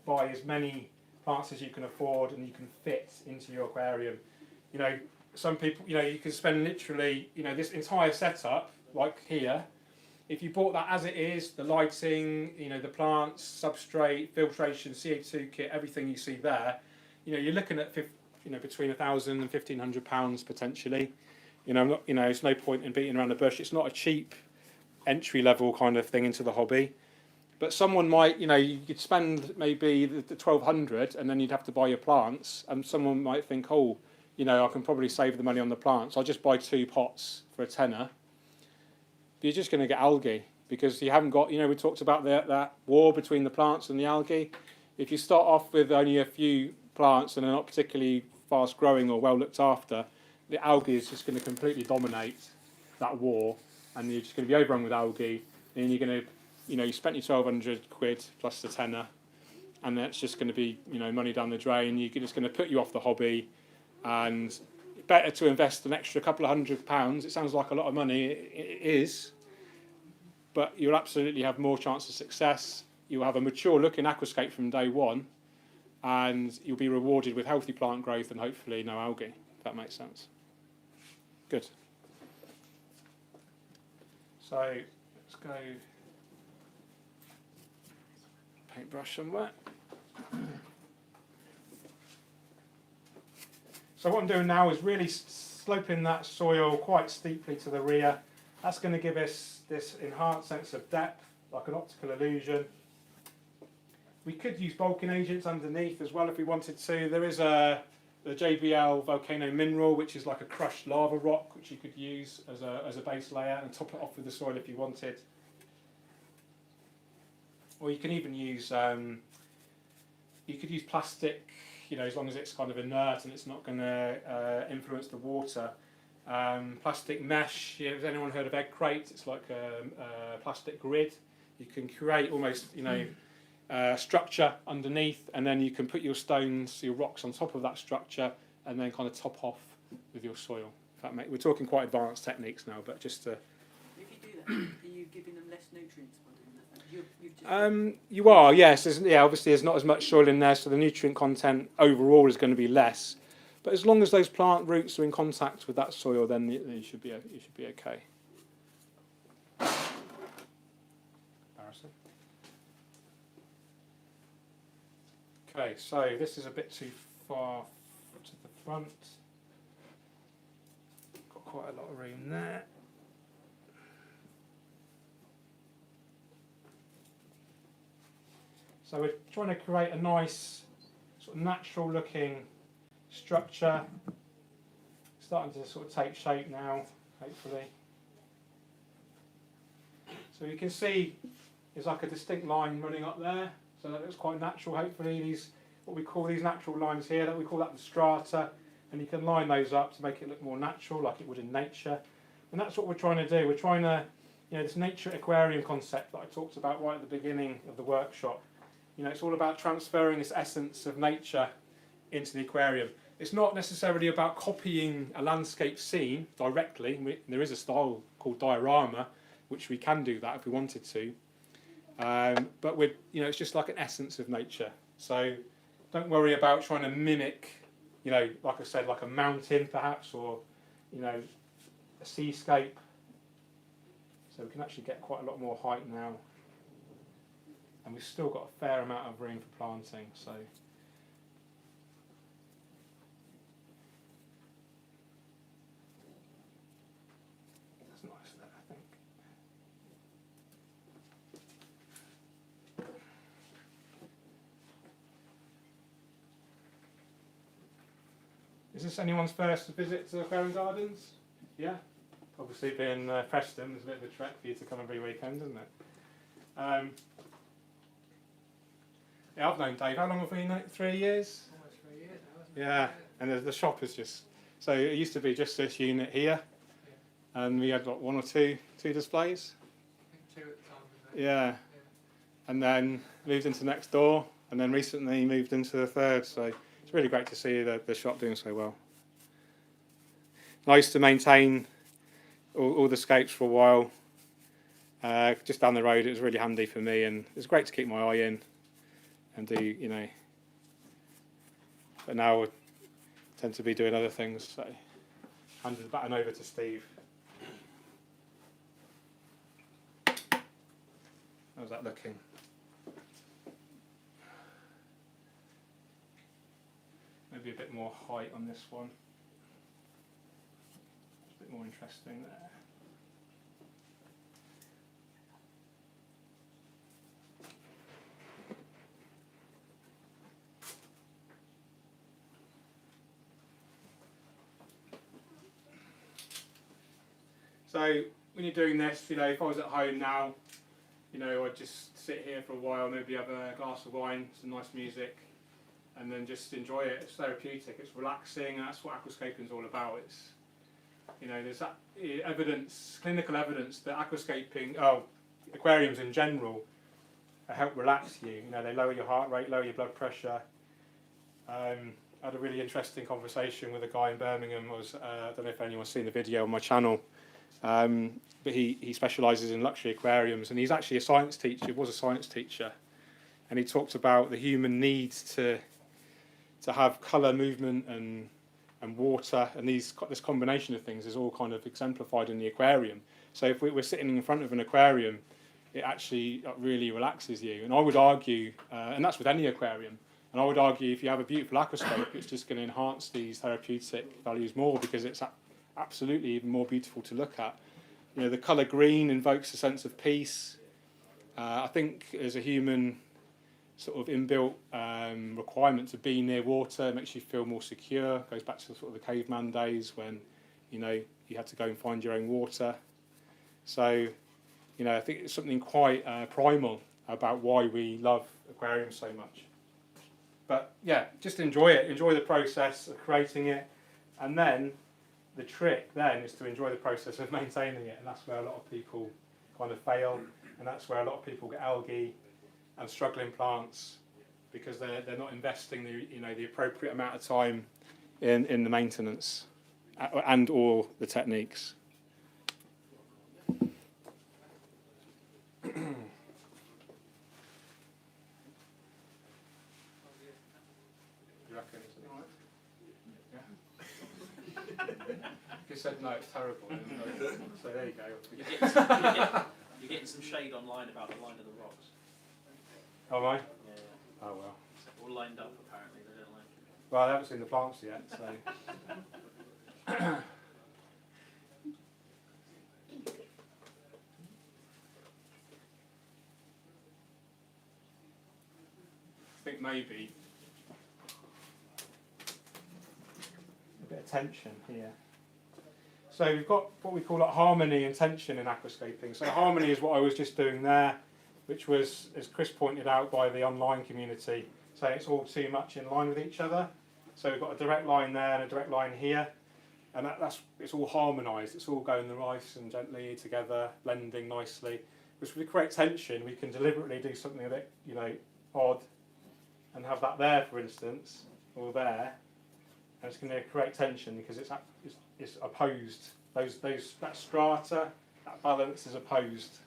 buy as many plants as you can afford and you can fit into your aquarium. You know, some people, you know, you can spend literally, you know, this entire setup, like here, if you bought that as it is, the lighting, you know, the plants, substrate, filtration, CO2 kit, everything you see there, you know, you're looking at between £1,000 and £1,500 potentially. I'm not, there's no point in beating around the bush. It's not a cheap entry level kind of thing into the hobby. But someone might, you could spend maybe the 1,200 and then you'd have to buy your plants. And someone might think, I can probably save the money on the plants. I'll just buy 2 pots for £10. But you're just going to get algae because you haven't got, we talked about that war between the plants and the algae. If you start off with only a few plants and they're not particularly fast growing or well looked after, the algae is just going to completely dominate that war, and you're just going to be overrun with algae, and you're going to, you spent your 1,200 quid plus the £10, and that's just going to be, money down the drain. It's going to put you off the hobby, and better to invest an extra couple of £100. It sounds like a lot of money, it is, but you'll absolutely have more chance of success. You'll have a mature looking aquascape from day one, and you'll be rewarded with healthy plant growth and hopefully no algae, if that makes sense. Good. So let's go paintbrush somewhere. So what I'm doing now is really sloping that soil quite steeply to the rear. That's going to give us this enhanced sense of depth, like an optical illusion. We could use bulking agents underneath as well if we wanted to. There is the JBL volcano mineral, which is like a crushed lava rock, which you could use as a base layer and top it off with the soil if you wanted. Or you can even use plastic, as long as it's kind of inert and it's not going to influence the water. Plastic mesh. Has anyone heard of egg crate? It's like a plastic grid. You can create almost, structure underneath, and then you can put your stones, your rocks on top of that structure, and then kind of top off with your soil. We're talking quite advanced techniques now, but just to. If you do that, are you giving them less nutrients by doing that? You've just You are, yes. Obviously there's not as much soil in there, so the nutrient content overall is going to be less. But as long as those plant roots are in contact with that soil, then you should be okay. Okay, so this is a bit too far to the front. Got quite a lot of room there. So we're trying to create a nice, sort of natural looking structure. Starting to sort of take shape now, hopefully. So you can see there's like a distinct line running up there. So that looks quite natural, hopefully. What we call these natural lines here, that we call that the strata, and you can line those up to make it look more natural, like it would in nature. And that's what we're trying to do. We're trying to, this nature aquarium concept that I talked about right at the beginning of the workshop. It's all about transferring this essence of nature into the aquarium. It's not necessarily about copying a landscape scene directly. There is a style called diorama, which we can do that if we wanted to. But it's just like an essence of nature. So don't worry about trying to mimic, like I said, like a mountain perhaps, or, a seascape. So we can actually get quite a lot more height now. And we've still got a fair amount of room for planting. So that's nice there, I think. Is this anyone's first visit to Aquarium Gardens? Yeah? Obviously being Preston, there's a bit of a trek for you to come every weekend, isn't it? Yeah, I've known Dave. How long have we known? 3 years? almost 3 years now, isn't it? Yeah, and the shop is just... So it used to be just this unit here, and we had one or two displays. I think 2 at the time, wasn't it? Yeah, and then moved into next door, and then recently moved into the third, so it's really great to see the shop doing so well. I used to maintain all the scapes for a while. Just down the road, it was really handy for me, and it's great to keep my eye in and do, but now I tend to be doing other things, so handed the baton over to Steve. How's that looking? Maybe a bit more height on this one. It's a bit more interesting there. So when you're doing this, you know, if I was at home now, you know, I'd just sit here for a while, maybe have a glass of wine, some nice music, and then just enjoy it. It's therapeutic, it's relaxing, and that's what aquascaping is all about. It's, you know, there's that evidence, clinical evidence that aquascaping, aquariums in general, help relax you. You know, they lower your heart rate, lower your blood pressure. I had a really interesting conversation with a guy in Birmingham. I don't know if anyone's seen the video on my channel. But he specialises in luxury aquariums, and he's actually a science teacher. He was a science teacher, and he talked about the human needs to have colour, movement, and water, and this combination of things is all kind of exemplified in the aquarium. So if we're sitting in front of an aquarium, it actually really relaxes you. And I would argue, and that's with any aquarium, and I would argue if you have a beautiful aquascape, it's just going to enhance these therapeutic values more, because it's absolutely even more beautiful to look at. You know, the colour green invokes a sense of peace. I think as a human sort of inbuilt requirement to be near water, it makes you feel more secure. It goes back to sort of the caveman days when, you know, you had to go and find your own water. So, you know, I think it's something quite primal about why we love aquariums so much. But yeah, just enjoy it. Enjoy the process of creating it, and then the trick then is to enjoy the process of maintaining it, and that's where a lot of people kind of fail, and that's where a lot of people get algae and struggling plants, because they're not investing the appropriate amount of time in the maintenance and or the techniques. You said no, it's terrible. So there you go. You're getting some shade online about the line of the rocks. Oh, am I? Yeah. Oh well. All lined up apparently. They don't like it. Well, I haven't seen the plants yet, so. I think maybe a bit of tension here. So we've got what we call like harmony and tension in aquascaping. So harmony is what I was just doing there, which was, as Chris pointed out, by the online community, saying it's all too much in line with each other. So we've got a direct line there and a direct line here, and it's all harmonised. It's all going nice and gently together, blending nicely. Which with the correct tension, we can deliberately do something a bit, you know, odd, and have that there, for instance, or there, and it's going to be a correct tension because it's opposed. That strata, that balance is opposed.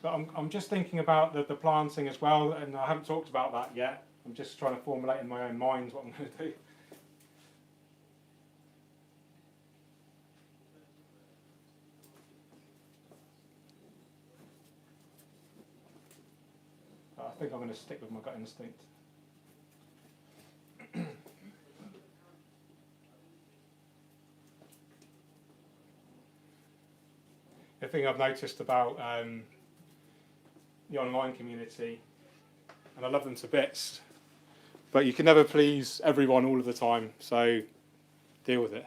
But I'm just thinking about the planting as well, and I haven't talked about that yet. I'm just trying to formulate in my own mind what I'm going to do. I think I'm going to stick with my gut instinct. The thing I've noticed about the online community, and I love them to bits, but you can never please everyone all of the time, so deal with it.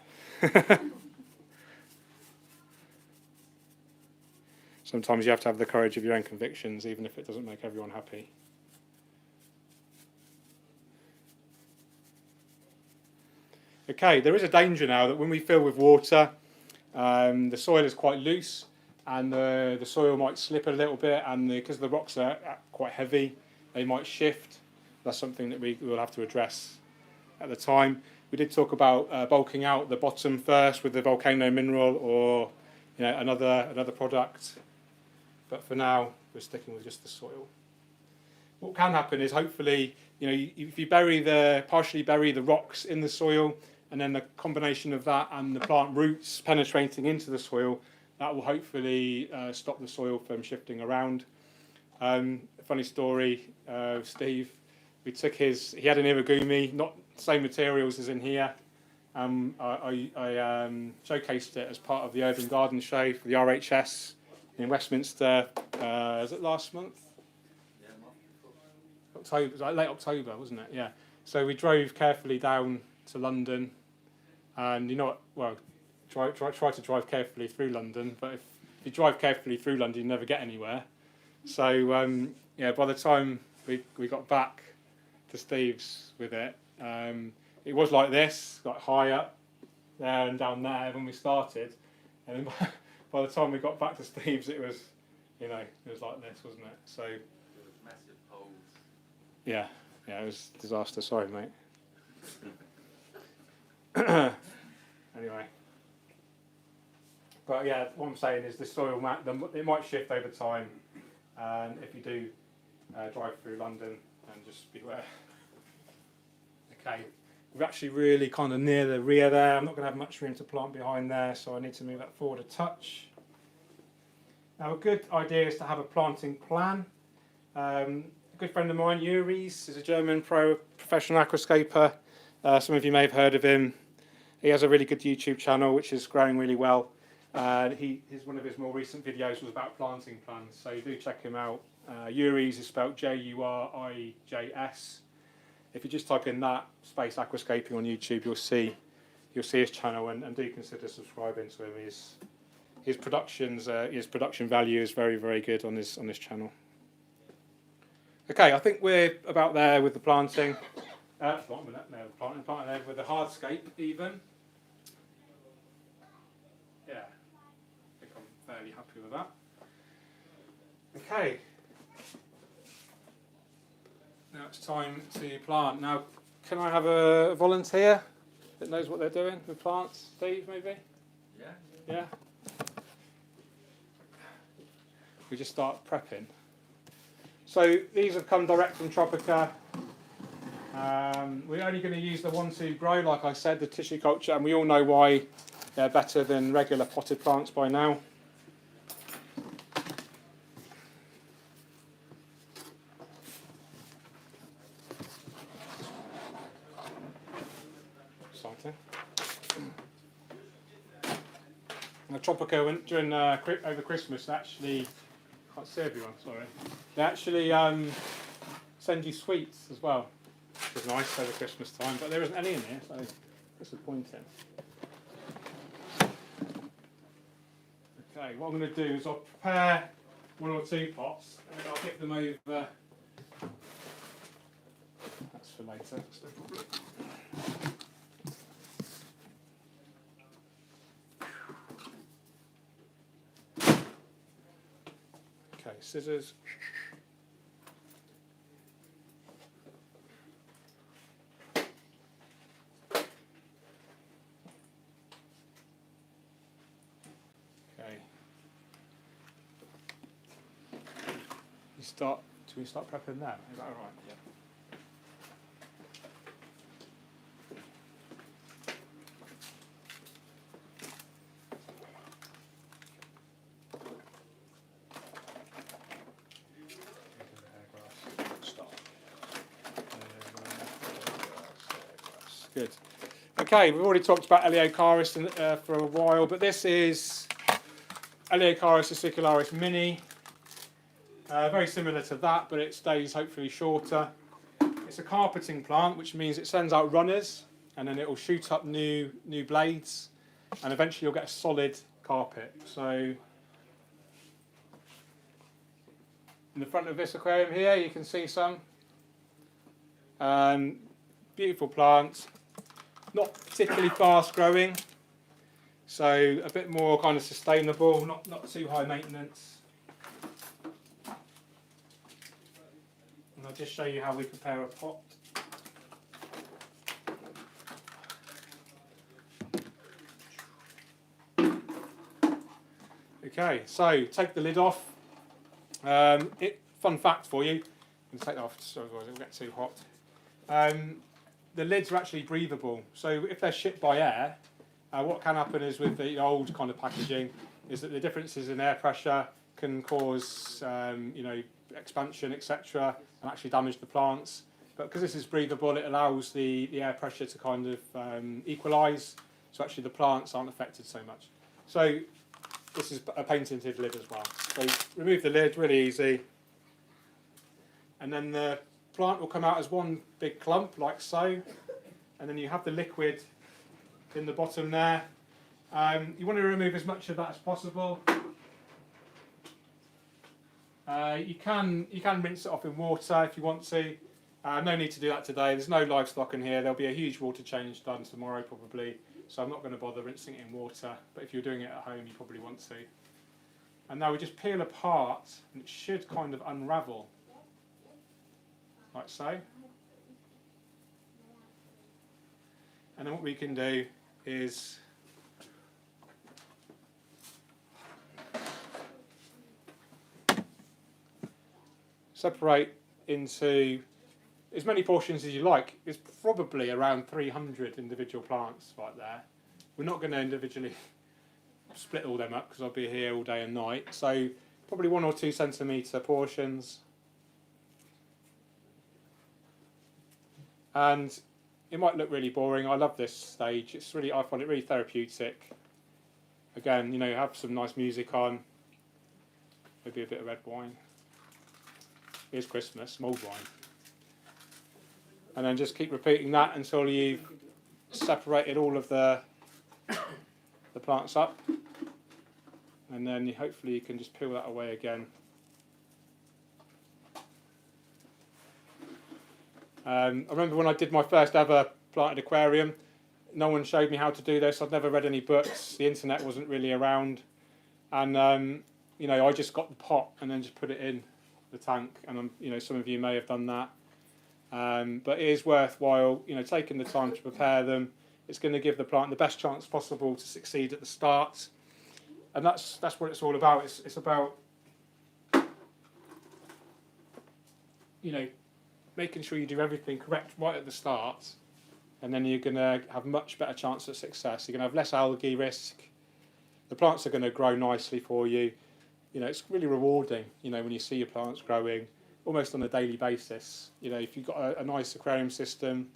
Sometimes you have to have the courage of your own convictions, even if it doesn't make everyone happy. Okay, there is a danger now that when we fill with water, the soil is quite loose, and the soil might slip a little bit, and because the rocks are quite heavy, they might shift. That's something that we will have to address at the time. We did talk about bulking out the bottom first with the volcano mineral or another product, but for now we're sticking with just the soil. What can happen is hopefully, if you partially bury the rocks in the soil, and then the combination of that and the plant roots penetrating into the soil, that will hopefully stop the soil from shifting around. A funny story, Steve, we took he had an Iwagumi, not the same materials as in here. I showcased it as part of the Urban Garden show for the RHS in Westminster. Was it last month? Yeah, October, it was like late October, wasn't it? Yeah. So we drove carefully down to London, and you know what? Well, try to drive carefully through London, but if you drive carefully through London, you never get anywhere. So yeah, by the time we by back to Steve's with it, it was like this, like high up there and down there when we started, and then by the time we got back to Steve's, it was, you know, it was like this, wasn't it? So there was massive holes. yeah, it was a disaster. Sorry, mate. Anyway, but yeah, what I'm saying is the soil it might shift over time, and if you do drive through London, and just beware. Okay, we're actually really kind of near the rear there. I'm not going to have much room to plant behind there, so I need to move that forward a touch. Now, a good idea is to have a planting plan. A good friend of mine, Lilies, is a German professional aquascaper. Some of you may have heard of him. He has a really good YouTube channel which is growing really well. One of his more recent videos was about planting plans, so do check him out. Lilies is spelled Jurijs. If you just type in that space aquascaping on YouTube, you'll see his channel, and do consider subscribing to him. His production value is very, very good on his channel. Okay, I think we're about there with the planting. Planting there with the hardscape even. Yeah, I think I'm fairly happy with that. Okay. Now it's time to plant. Now, can I have a volunteer that knows what they're doing with plants? Steve, maybe? Yeah. Yeah? We just start prepping. So these have come direct from Tropica. We're only going to use the ones who grow, like I said, the tissue culture, and we all know why they're better than regular potted plants by now. Exciting. Now, Tropica went during over Christmas. Actually, can't see everyone. Sorry. They actually send you sweets as well, which is nice over Christmas time. But there isn't any in here, so disappointing. Okay, what I'm going to do is I'll prepare 1 or 2 pots, and then I'll get them over. That's for later. Okay, scissors. Okay. Do we start prepping now? Is that all right? Yeah. Good. Okay, we've already talked about Eleocharis for a while, but this is Eleocharis acicularis mini. Very similar to that, but it stays hopefully shorter. It's a carpeting plant, which means it sends out runners, and then it will shoot up new blades, and eventually you'll get a solid carpet. So in the front of this aquarium here, you can see some beautiful plants. Not particularly fast growing, so a bit more kind of sustainable, not too high maintenance. And I'll just show you how we prepare a pot. Okay, so take the lid off. Fun fact for you, you can take that off so otherwise it will get too hot. The lids are actually breathable, so if they're shipped by air, what can happen is with the old kind of packaging is that the differences in air pressure can cause expansion, etc., and actually damage the plants. but because this is breathable, it allows the air pressure to kind of equalise, so actually the plants aren't affected so much. So this is a paint-tinted lid as well. So remove the lid, really easy, and then the plant will come out as one big clump, like so, and then you have the liquid in the bottom there. You want to remove as much of that as possible. You can rinse it off in water if you want to. No need to do that today. There's no livestock in here. There'll be a huge water change done tomorrow probably, so I'm not going to bother rinsing it in water. But if you're doing it at home, you probably want to. And now we just peel apart, and it should kind of unravel, like so. And then what we can do is separate into as many portions as you like. It's probably around 300 individual plants right there. We're not going to individually split all them up because I'll be here all day and night. So probably 1 or 2 centimetre portions. And it might look really boring. I love this stage. It's really, I find it really therapeutic. Again, you know, have some nice music on. Maybe a bit of red wine. Here's Christmas, mulled wine. And then just keep repeating that until you've separated all of the plants up. And then hopefully you can just peel that away again. I remember when I did my first ever planted aquarium, no one showed me how to do this. I'd never read any books. The internet wasn't really around. And, you know, I just got the pot and then just put it in the tank. And, you know, some of you may have done that. But it is worthwhile, you know, taking the time to prepare them. It's going to give the plant the best chance possible to succeed at the start. And that's what it's all about. It's about, you know, making sure you do everything correct right at the start, and then you're going to have much better chance of success. You're going to have less algae risk. The plants are going to grow nicely for you. You know, it's really rewarding, you know, when you see your plants growing almost on a daily basis. You know, if you've got a nice aquarium system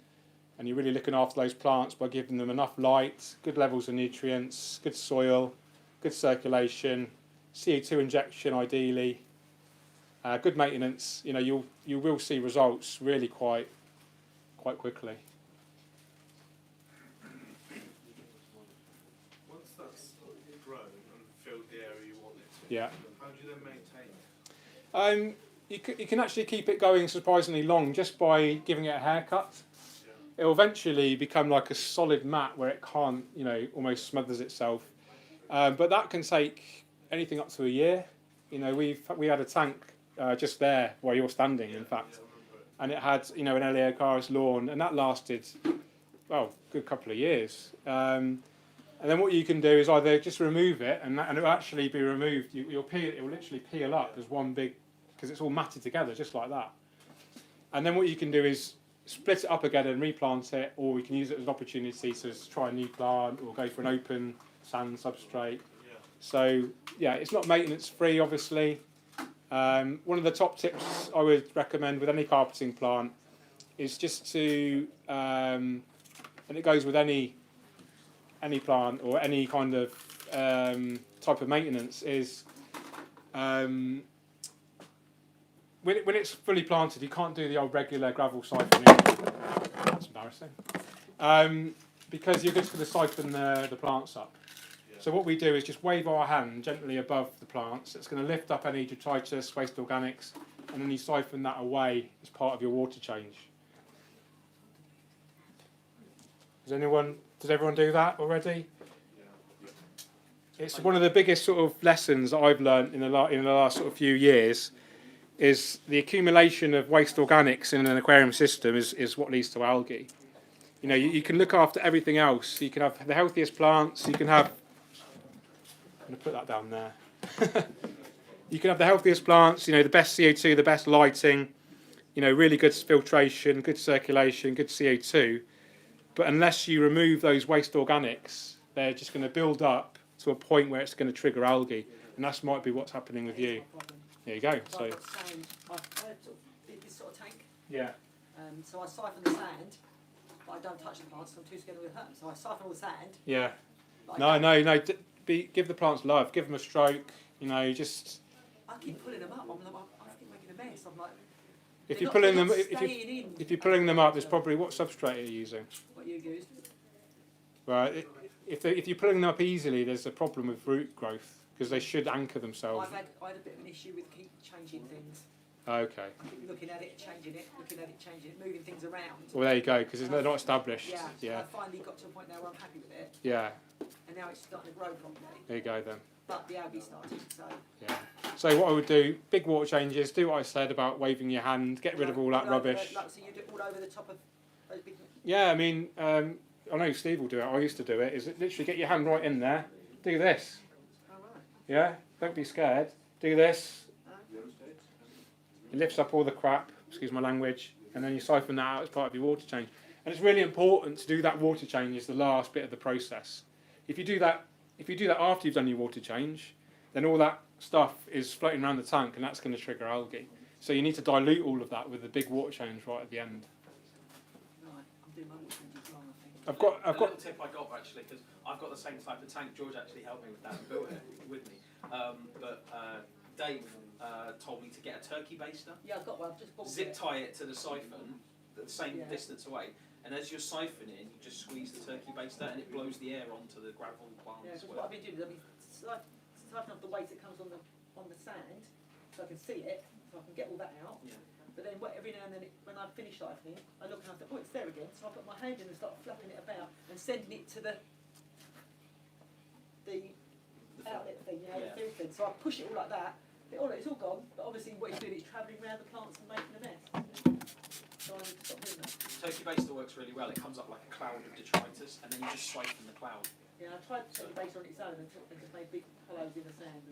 and you're really looking after those plants by giving them enough light, good levels of nutrients, good soil, good circulation, CO2 injection ideally, good maintenance, you know, you will see results really quite quickly. Once that's grown and filled the area you want it to, Yeah. how do you then maintain it? You can actually keep it going surprisingly long just by giving it a haircut. Yeah. It will eventually become like a solid mat where it can't, you know, almost smothers itself. But that can take anything up to a year. You know, we had a tank just there where you're standing, in fact, and it had, you know, an Eleocaris lawn, and that lasted, well, a good couple of years. And then what you can do is either just remove it, and it will actually be removed. It will literally peel up as one big, because it's all matted together just like that. And then what you can do is split it up again and replant it, or we can use it as an opportunity to try a new plant or go for an open sand substrate. So yeah, it's not maintenance free, obviously. One of the top tips I would recommend with any carpeting plant is just to, and it goes with any plant or any kind of type of maintenance, is when it's fully planted, you can't do the old regular gravel siphoning. That's embarrassing. Because you're just going to siphon the plants up. So what we do is just wave our hand gently above the plants. It's going to lift up any detritus, waste organics, and then you siphon that away as part of your water change. Does everyone do that already? It's one of the biggest sort of lessons that I've learned in the last sort of few years, is the accumulation of waste organics in an aquarium system is what leads to algae. You know, you can look after everything else. You can have the healthiest plants. You can have, I'm going to put that down there. You can have the healthiest plants, you know, the best CO2, the best lighting, you know, really good filtration, good circulation, good CO2. But unless you remove those waste organics, they're just going to build up to a point where it's going to trigger algae. And that might be what's happening with you. There you go. So I've got sand. I've this sort of tank. Yeah. So I siphon the sand, but I don't touch the plants because I'm too scared of it hurt them. So I siphon all the sand. Yeah. but I No, don't- give the plants love. Give them a stroke. You know, just I keep pulling them up. I keep making a mess. I'm like, if they're you're not- pulling they're them, not if you staying in. if you're pulling them up, it's probably what substrate are you using? What you used? Right. If you're pulling them up easily, there's a problem with root growth because they should anchor themselves. I had a bit of an issue with keep changing things. Okay. I keep looking at it, changing it, looking at it, changing it, moving things around. Well, there you go, because they're not established. Yeah. Yeah. I finally got to a point now where I'm happy with it, Yeah. and now it's starting to grow properly. There you go then. But the algae started, so. Yeah. So what I would do, big water changes. Do what I said about waving your hand. Get rid of all that rubbish. So you do it all over the top of those big. Yeah. I mean, I know Steve will do it. I used to do it. Is it literally get your hand right in there. Do this. Oh right. Yeah. Don't be scared. Do this. It lifts up all the crap, excuse my language, and then you siphon that out as part of your water change. And it's really important to do that water change as the last bit of the process. If you do that after you've done your water change, then all that stuff is floating around the tank, and that's going to trigger algae. So you need to dilute all of that with the big water change right at the end. Right. I'm doing my water changes wrong, I think. I've A got. little tip I got actually, because I've got the same type of tank. George actually helped me with that and built it with me. But Dave told me to get a turkey baster, Yeah, I've got one. I've just bought zip it. tie it to the siphon, the same Yeah. distance away, and as you're siphoning, you just squeeze the turkey baster and it blows the air onto the gravel plants. Yeah, because what I've been doing is I've been siphon off the waste that comes on the sand, so I can see it, so I can get all that out. Yeah. But then every now and then, when I finish siphoning, I look and I think, oh, it's there again. So I put my hand in and start flapping it about and sending it to the outlet thing, you know, Yeah. the field thing. So I push it all like that. It's all gone, but obviously what it's doing is travelling around the plants and making a mess. So I need to stop doing that. Turkey baster works really well. It comes up like a cloud of detritus, and then you just siphon the cloud. Yeah, I tried to take the base on its own and just made big hollows in the sand.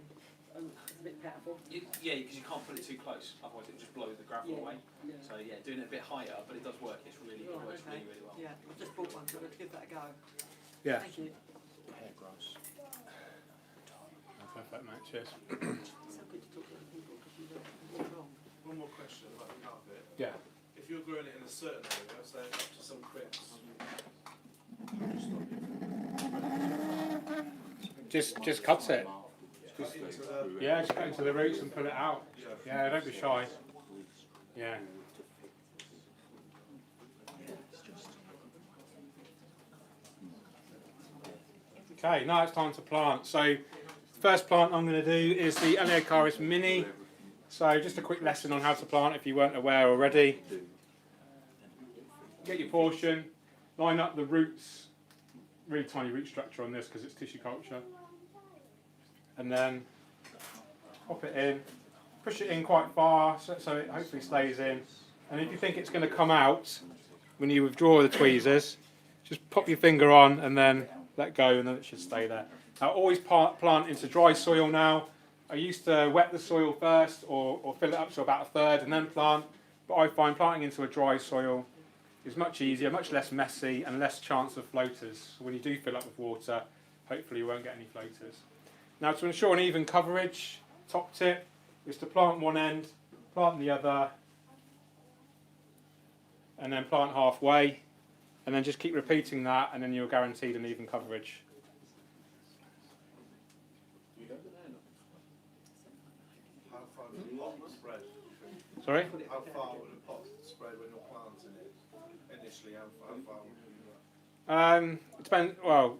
And it's a bit powerful. Yeah, because you can't put it too close, otherwise it will just blow the gravel Yeah. away. Yeah. So yeah, doing it a bit higher, but it does work. It works okay. really well. Yeah, I've just bought one, so let's give that a go. Yeah. Thank you. Perfect match. Cheers. It's so good to talk to other people because you know what's wrong. One more question about the carpet. Yeah. If you're growing it in a certain area, say up to some crypts, Just cut it. cut into the, Yeah, just cut into the roots and pull it out. Yeah, don't be shy. Yeah. Okay, now it's time to plant. So, first plant I'm going to do is the Elaeocharis mini. So, just a quick lesson on how to plant if you weren't aware already. Get your portion, line up the roots, really tiny root structure on this because it's tissue culture. And then pop it in, push it in quite far so it hopefully stays in. And if you think it's going to come out when you withdraw the tweezers, just pop your finger on and then let go, and then it should stay there. Now always plant into dry soil now. I used to wet the soil first or fill it up to about a third and then plant, but I find planting into a dry soil is much easier, much less messy and less chance of floaters. So when you do fill up with water, hopefully you won't get any floaters. Now to ensure an even coverage, top tip is to plant one end, plant the other, and then plant halfway, and then just keep repeating that, and then you're guaranteed an even coverage. how far would the pot spread? Sorry? How far would the pot spread when you're planting it? Initially, how far would you do that? It depends. Well,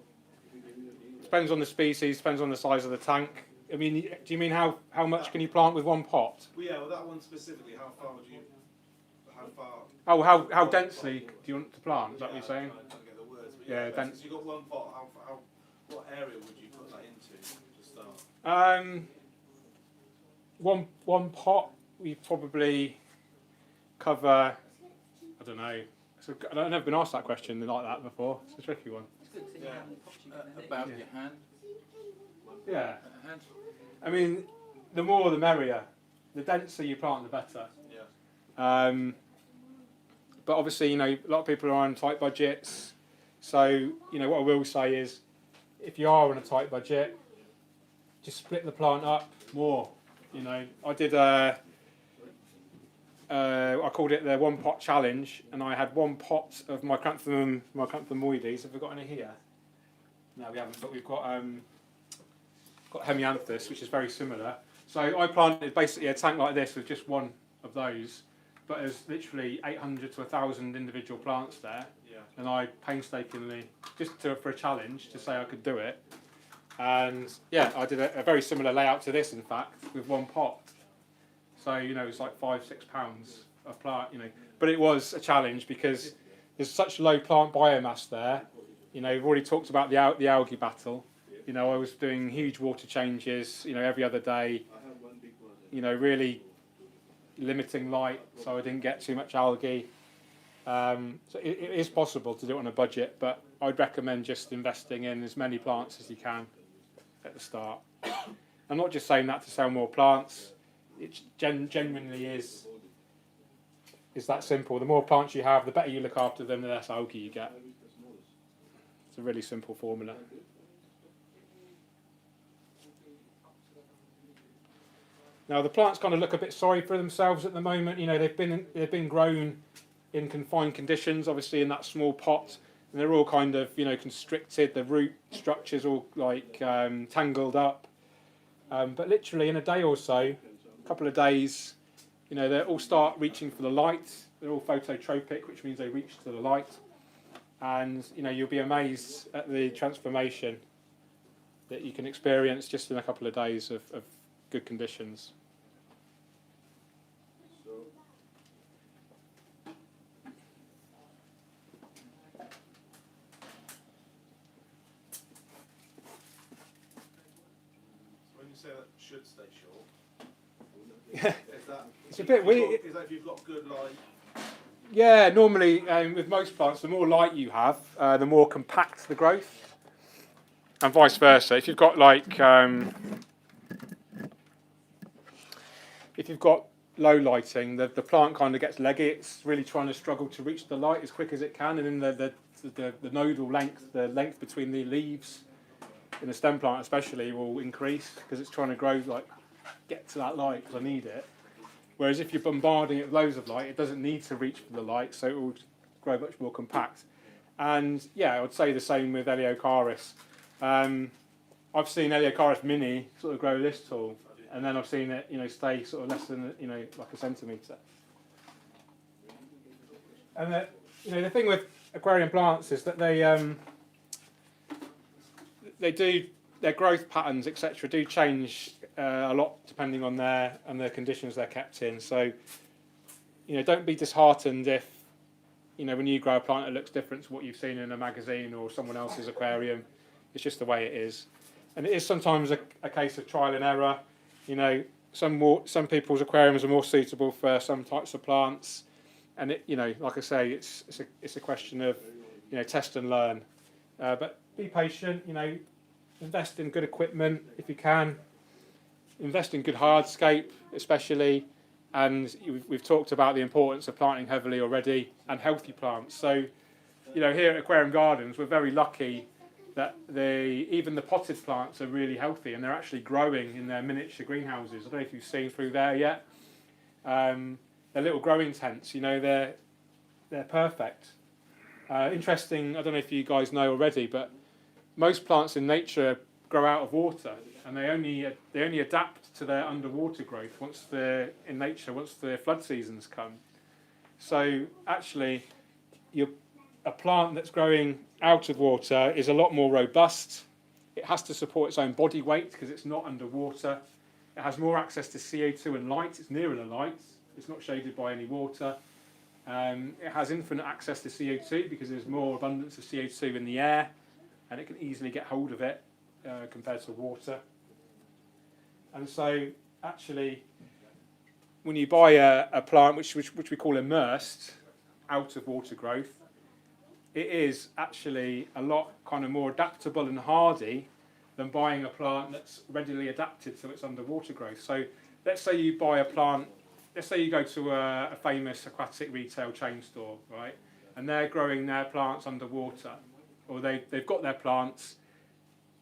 depends on the species, depends on the size of the tank. I mean, do you mean how much can you plant with one pot? Well, yeah, well, that one specifically, how far would you, how far? Oh, how densely do you want to plant? Is that what you're saying? I don't get the words, but Yeah, yeah, since you've got one pot, what area would you put that into to start? One pot we probably cover. I don't know. I've never been asked that question like that before. It's a tricky one. It's good to see Yeah. how many pots you can in it. About Yeah. your hand. Yeah. Hand. I mean, the more the merrier. The denser you plant, the better. Yeah. But obviously, a lot of people are on tight budgets. So, what I will say is, if you are on a tight budget, just split the plant up more. I did I called it the one pot challenge, and I had one pot of micranthamoides. Have we got any here? No, we haven't, but we've got hemianthus, which is very similar. So I planted basically a tank like this with just one of those, but there's literally 800 to 1,000 individual plants there, and I painstakingly, for a challenge, to say I could do it, and yeah, I did a very similar layout to this, in fact, with one pot. So, you know, it's like £5-6 of plant, you know. But it was a challenge because there's such low plant biomass there. You know, we've already talked about the algae battle. You know, I was doing huge water changes, you know, every other day. You know, really limiting light so I didn't get too much algae. So it is possible to do it on a budget, but I'd recommend just investing in as many plants as you can at the start. I'm not just saying that to sell more plants. It genuinely is that simple. The more plants you have, the better you look after them, the less algae you get. It's a really simple formula. Now the plants kind of look a bit sorry for themselves at the moment. You know, they've been grown in confined conditions, obviously in that small pot, and they're all kind of, you know, constricted. The root structure's all like tangled up. But literally in a day or so, couple of days, you know, they all start reaching for the light. They're all phototropic, which means they reach to the light, and you know, you'll be amazed at the transformation that you can experience just in a couple of days of good conditions. When you say that should stay short, Yeah, is that it's a bit weird. Is that if you've got good light? Yeah, normally with most plants, the more light you have, the more compact the growth, and vice versa. If you've got if you've got low lighting, the plant kind of gets leggy. It's really trying to struggle to reach the light as quick as it can, and then the nodal length, the length between the leaves in the stem plant especially, will increase because it's trying to grow, get to that light because I need it. Whereas if you're bombarding it with loads of light, it doesn't need to reach for the light, so it will grow much more compact. And yeah, I would say the same with Eleocharis. I've seen Eleocharis mini sort of grow this tall, and then I've seen it, you know, stay sort of less than, you know, like a centimetre. And you know, the thing with aquarium plants is that they do, their growth patterns, etc., do change a lot depending on their conditions they're kept in. So, you know, don't be disheartened if, you know, when you grow a plant it looks different to what you've seen in a magazine or someone else's aquarium. It's just the way it is. And it is sometimes a case of trial and error. You know, some people's aquariums are more suitable for some types of plants, and it, you know, like I say, it's a question of, you know, test and learn. But be patient. You know, invest in good equipment if you can. Invest in good hardscape, especially, and we've talked about the importance of planting heavily already, and healthy plants. So, you know, here at Aquarium Gardens, we're very lucky that even the potted plants are really healthy, and they're actually growing in their miniature greenhouses. I don't know if you've seen through there yet. They're little growing tents. You know, they're perfect. Interesting. I don't know if you guys know already, but most plants in nature grow out of water, and they only adapt to their underwater growth once the flood seasons come. So actually, a plant that's growing out of water is a lot more robust. It has to support its own body weight because it's not underwater. It has more access to CO2 and light. It's nearer the light. It's not shaded by any water. It has infinite access to CO2 because there's more abundance of CO2 in the air, and it can easily get hold of it compared to water. And so actually, when you buy a plant which we call immersed, out of water growth, it is actually a lot kind of more adaptable and hardy than buying a plant that's readily adapted to its underwater growth. So let's say you buy a plant, let's say you go to a famous aquatic retail chain store, right, and they're growing their plants underwater, or they've got their plants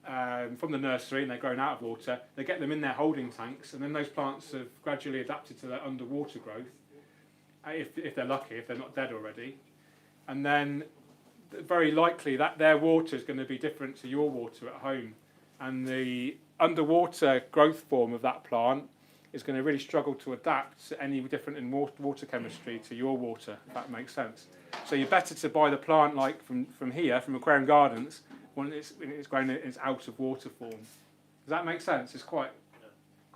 from the nursery and they're growing out of water. They get them in their holding tanks, and then those plants have gradually adapted to their underwater growth. if they're lucky, if they're not dead already. And then very likely that their water is going to be different to your water at home. And the underwater growth form of that plant is going to really struggle to adapt to any different in water chemistry to your water, if that makes sense. So you're better to buy the plant like from here, from Aquarium Gardens, when it's growing in its out of water form. Does that make sense? It's quite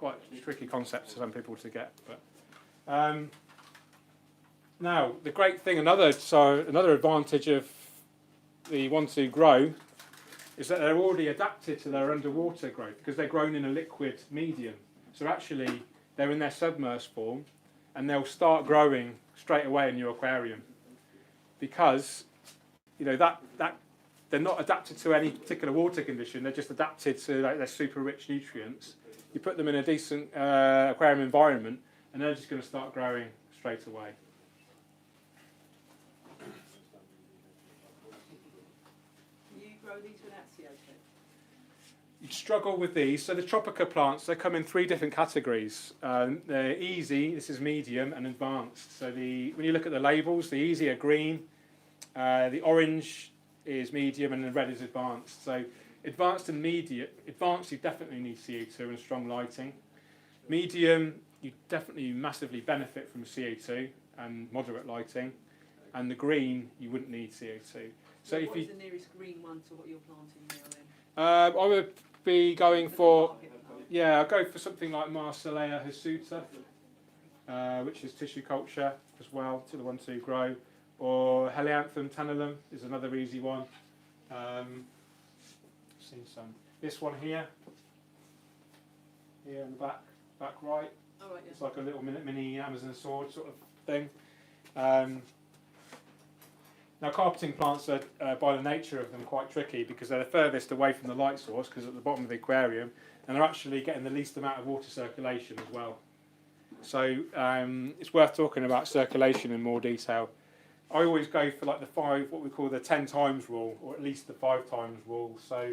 a tricky concept for some people to get. But now the great thing, another advantage of the ones who grow is that they're already adapted to their underwater growth because they're grown in a liquid medium. So actually they're in their submersed form and they'll start growing straight away in your aquarium because that they're not adapted to any particular water condition. They're just adapted to their super rich nutrients. You put them in a decent aquarium environment and they're just going to start growing straight away. You grow these without CO2? You struggle with these. So the Tropica plants, they come in 3 different categories. They're easy, this is medium, and advanced. So when you look at the labels, the easy are green, the orange is medium, and the red is advanced. So advanced and medium, advanced you definitely need CO2 and strong lighting. Medium, you definitely massively benefit from CO2 and moderate lighting. And the green, you wouldn't need CO2. So what is the nearest green one to what you're planting now then? I would be going for, I'll go for something like Marsilea hirsuta, which is tissue culture as well, to the ones who grow, or Helianthum tenellum is another easy one. Seen some. This one here in the back right. Oh, right, yeah. It's like a little mini Amazon sword sort of thing. Now carpeting plants are, by the nature of them, quite tricky because they're the furthest away from the light source because at the bottom of the aquarium, and they're actually getting the least amount of water circulation as well. So it's worth talking about circulation in more detail. I always go for like what we call the 10 times rule, or at least the 5 times rule. So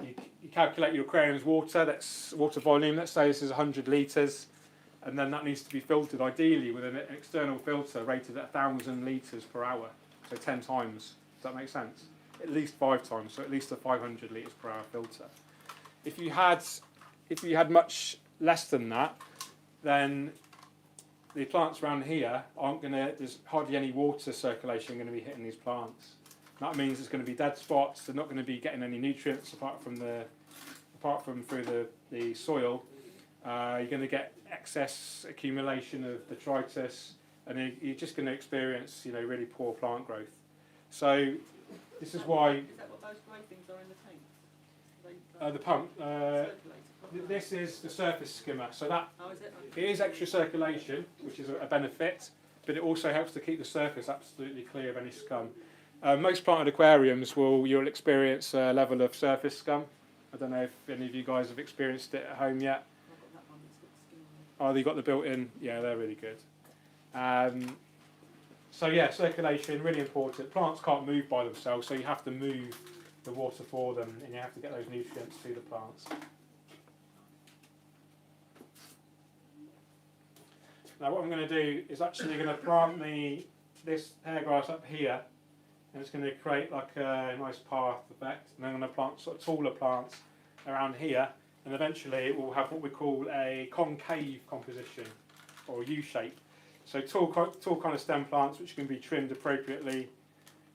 you calculate your aquarium's water, that's water volume, let's say this is 100 litres, and then that needs to be filtered ideally with an external filter rated at 1,000 litres per hour. So 10 times. Does that make sense? At least 5 times, so at least a 500 litres per hour filter. If you had much less than that, then the plants around here there's hardly any water circulation going to be hitting these plants. That means there's going to be dead spots. They're not going to be getting any nutrients apart from through the soil. You're going to get excess accumulation of detritus, and you're just going to experience, really poor plant growth. So this is why. Is that what those grey things are in the tank? The pump. Circulator. This is the surface skimmer. So that Oh, is it? it is extra circulation, which is a benefit, but it also helps to keep the surface absolutely clear of any scum. Most planted aquariums you'll experience a level of surface scum. I don't know if any of you guys have experienced it at home yet. I've got that one that's got the skin on it. Oh, they got the built-in. Yeah, they're really good. So yeah, circulation really important. Plants can't move by themselves, so you have to move the water for them, and you have to get those nutrients to the plants. Now what I'm going to do is actually going to plant this hair grass up here, and it's going to create like a nice path effect, and then I'm going to plant sort of taller plants around here, and eventually it will have what we call a concave composition, or a U-shape. So tall kind of stem plants which can be trimmed appropriately,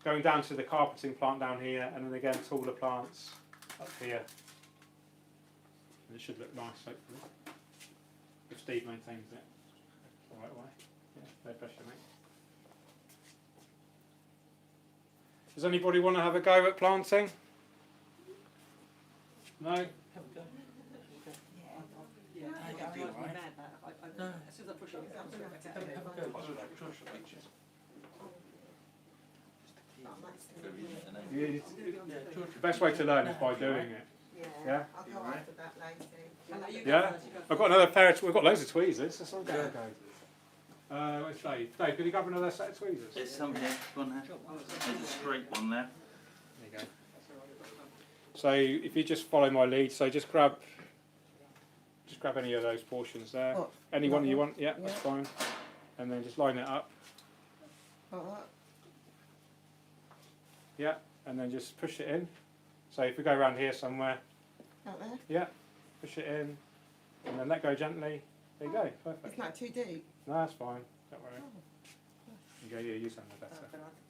going down to the carpeting plant down here, and then again taller plants up here. And it should look nice, hopefully, if Steve maintains it the right way. Yeah, no pressure, mate. Does anybody want to have a go at planting? No? Yeah, I drive me mad that. As soon as I push it, it comes straight back out. The best way to learn is by doing it. Yeah? I'll go after that later. Yeah? I've got another pair we've got loads of tweezers. That's all go. Where's Dave? Dave, could you grab another set of tweezers? There's some here, one there. There's a straight one there. There you go. So if you just follow my lead, so just grab any of those portions there. What? Any one you want, yeah, that's fine. and then just line it up. Like that. Yeah, and then just push it in. So if we go around here somewhere, Out there. yeah, push it in, and then let go gently. There you go, perfect. It's not too deep. No, that's fine. Don't worry. Oh, You go, yeah, use something better.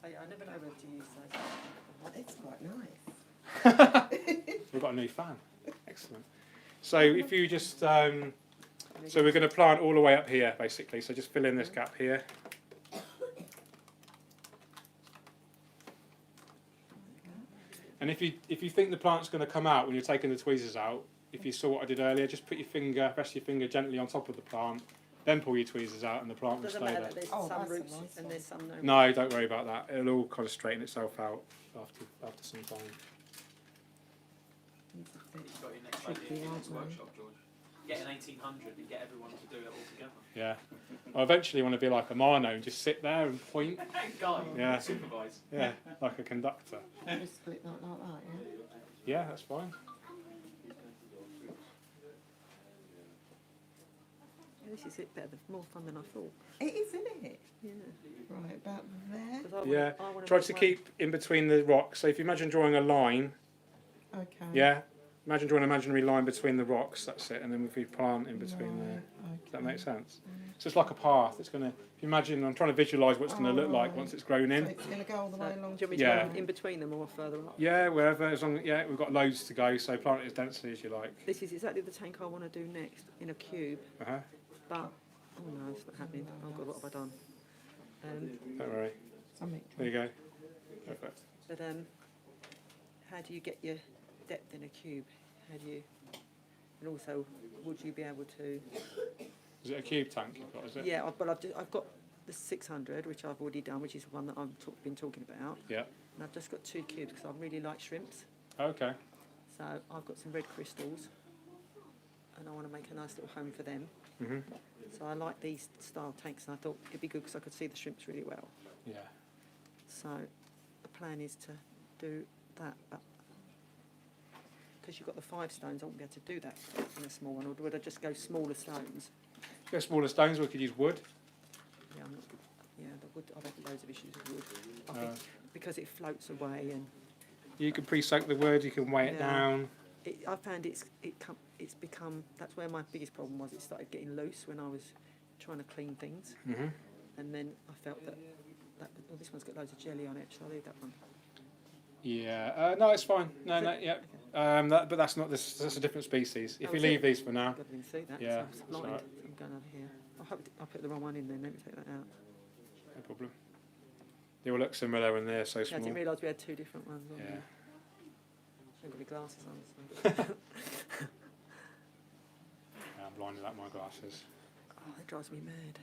I never know whether to use those. it's quite nice. We've got a new fan. Excellent. So if you just, so we're going to plant all the way up here, basically. So just fill in this gap here. And if you think the plant's going to come out when you're taking the tweezers out, if you saw what I did earlier, just put your finger, rest your finger gently on top of the plant, then pull your tweezers out, and the plant will Doesn't stay matter there. that there's Oh, some that's a roots nice and one. there's some no. No, don't worry about that. It'll all kind of straighten itself out after some time. You've got your next Tricky, idea for your next aren't they? workshop, George. Get an 1800 and get everyone to do it all together. Yeah. I eventually want to be like a Mano and just sit there and point. Guy, Yeah. supervise. Yeah, like a conductor. Just split like that, yeah. Yeah, that's fine. This is it better, more fun than I thought. It is, isn't it? Yeah. Right, about there. 'Cause I wanna- Yeah. I wanna Try put to my- keep in between the rocks. So if you imagine drawing a line, Okay. yeah, imagine drawing an imaginary line between the rocks. That's it. And then if we plant in between there, Right, does that okay. make sense? So it's like a path. It's gonna. If you imagine, I'm trying to visualise what it's gonna look like Oh, once it's grown So in. it's going to go all the So, way do you along. want me to to Yeah. go in between them or further up? Yeah, wherever. As long, yeah, we've got loads to go. So plant it as densely as you like. This is exactly the tank I want to do next in a cube, Uh-huh. but oh no, it's not happening. Oh God, what have I done? Don't worry. Something. There you go. Perfect. But how do you get your depth in a cube? How do you? And also, would you be able to? Is it a cube tank you've got? Is it? Yeah, I've got the 600, which I've already done, which is one that I've been talking about. Yeah. And I've just got 2 cubes because I really like shrimps. Okay. So I've got some red crystals, and I want to make a nice little home for them. Mhm. So I like these style tanks, and I thought it'd be good because I could see the shrimps really well. Yeah. So the plan is to do that, but because you've got the 5 stones, I won't be able to do that in a small one. Or would I just go smaller stones? Go smaller stones. We could use wood. Yeah, the wood. I've had loads of issues with wood. I Uh, think because it floats away, and You can pre-soak the wood. You can weigh it Yeah. down. I found it's become. That's where my biggest problem was. It started getting loose when I was trying to clean things, Mhm. and then I felt that oh, this one's got loads of jelly on it. Shall I leave that one? Yeah. No, it's fine. No, no. Yeah. But that's not this. That's a different species. If Oh, you is leave it? these for now, I didn't see that. Yeah, So that's I'm blind. right. I'm going over here. I put the wrong one in there. Let me take that out. no problem. They all look similar and they're so Yeah, I small. didn't realise we had 2 different ones on Yeah. there. I've got my glasses on. So. Yeah, I'm blind without my glasses. Oh, that drives me mad.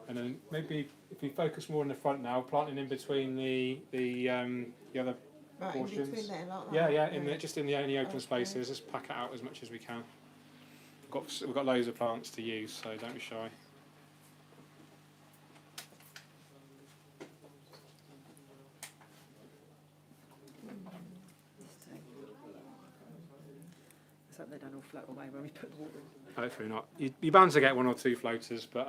And then maybe if you focus more in the front now, planting in between the other. Right, in Portions. between there, like that. Yeah, yeah. Just in the only open spaces, just pack it out as much as we can. We've got loads of plants to use, so don't be shy. Let's hope they don't all float away when we put the water in. Hopefully not. You're bound to get 1 or 2 floaters, but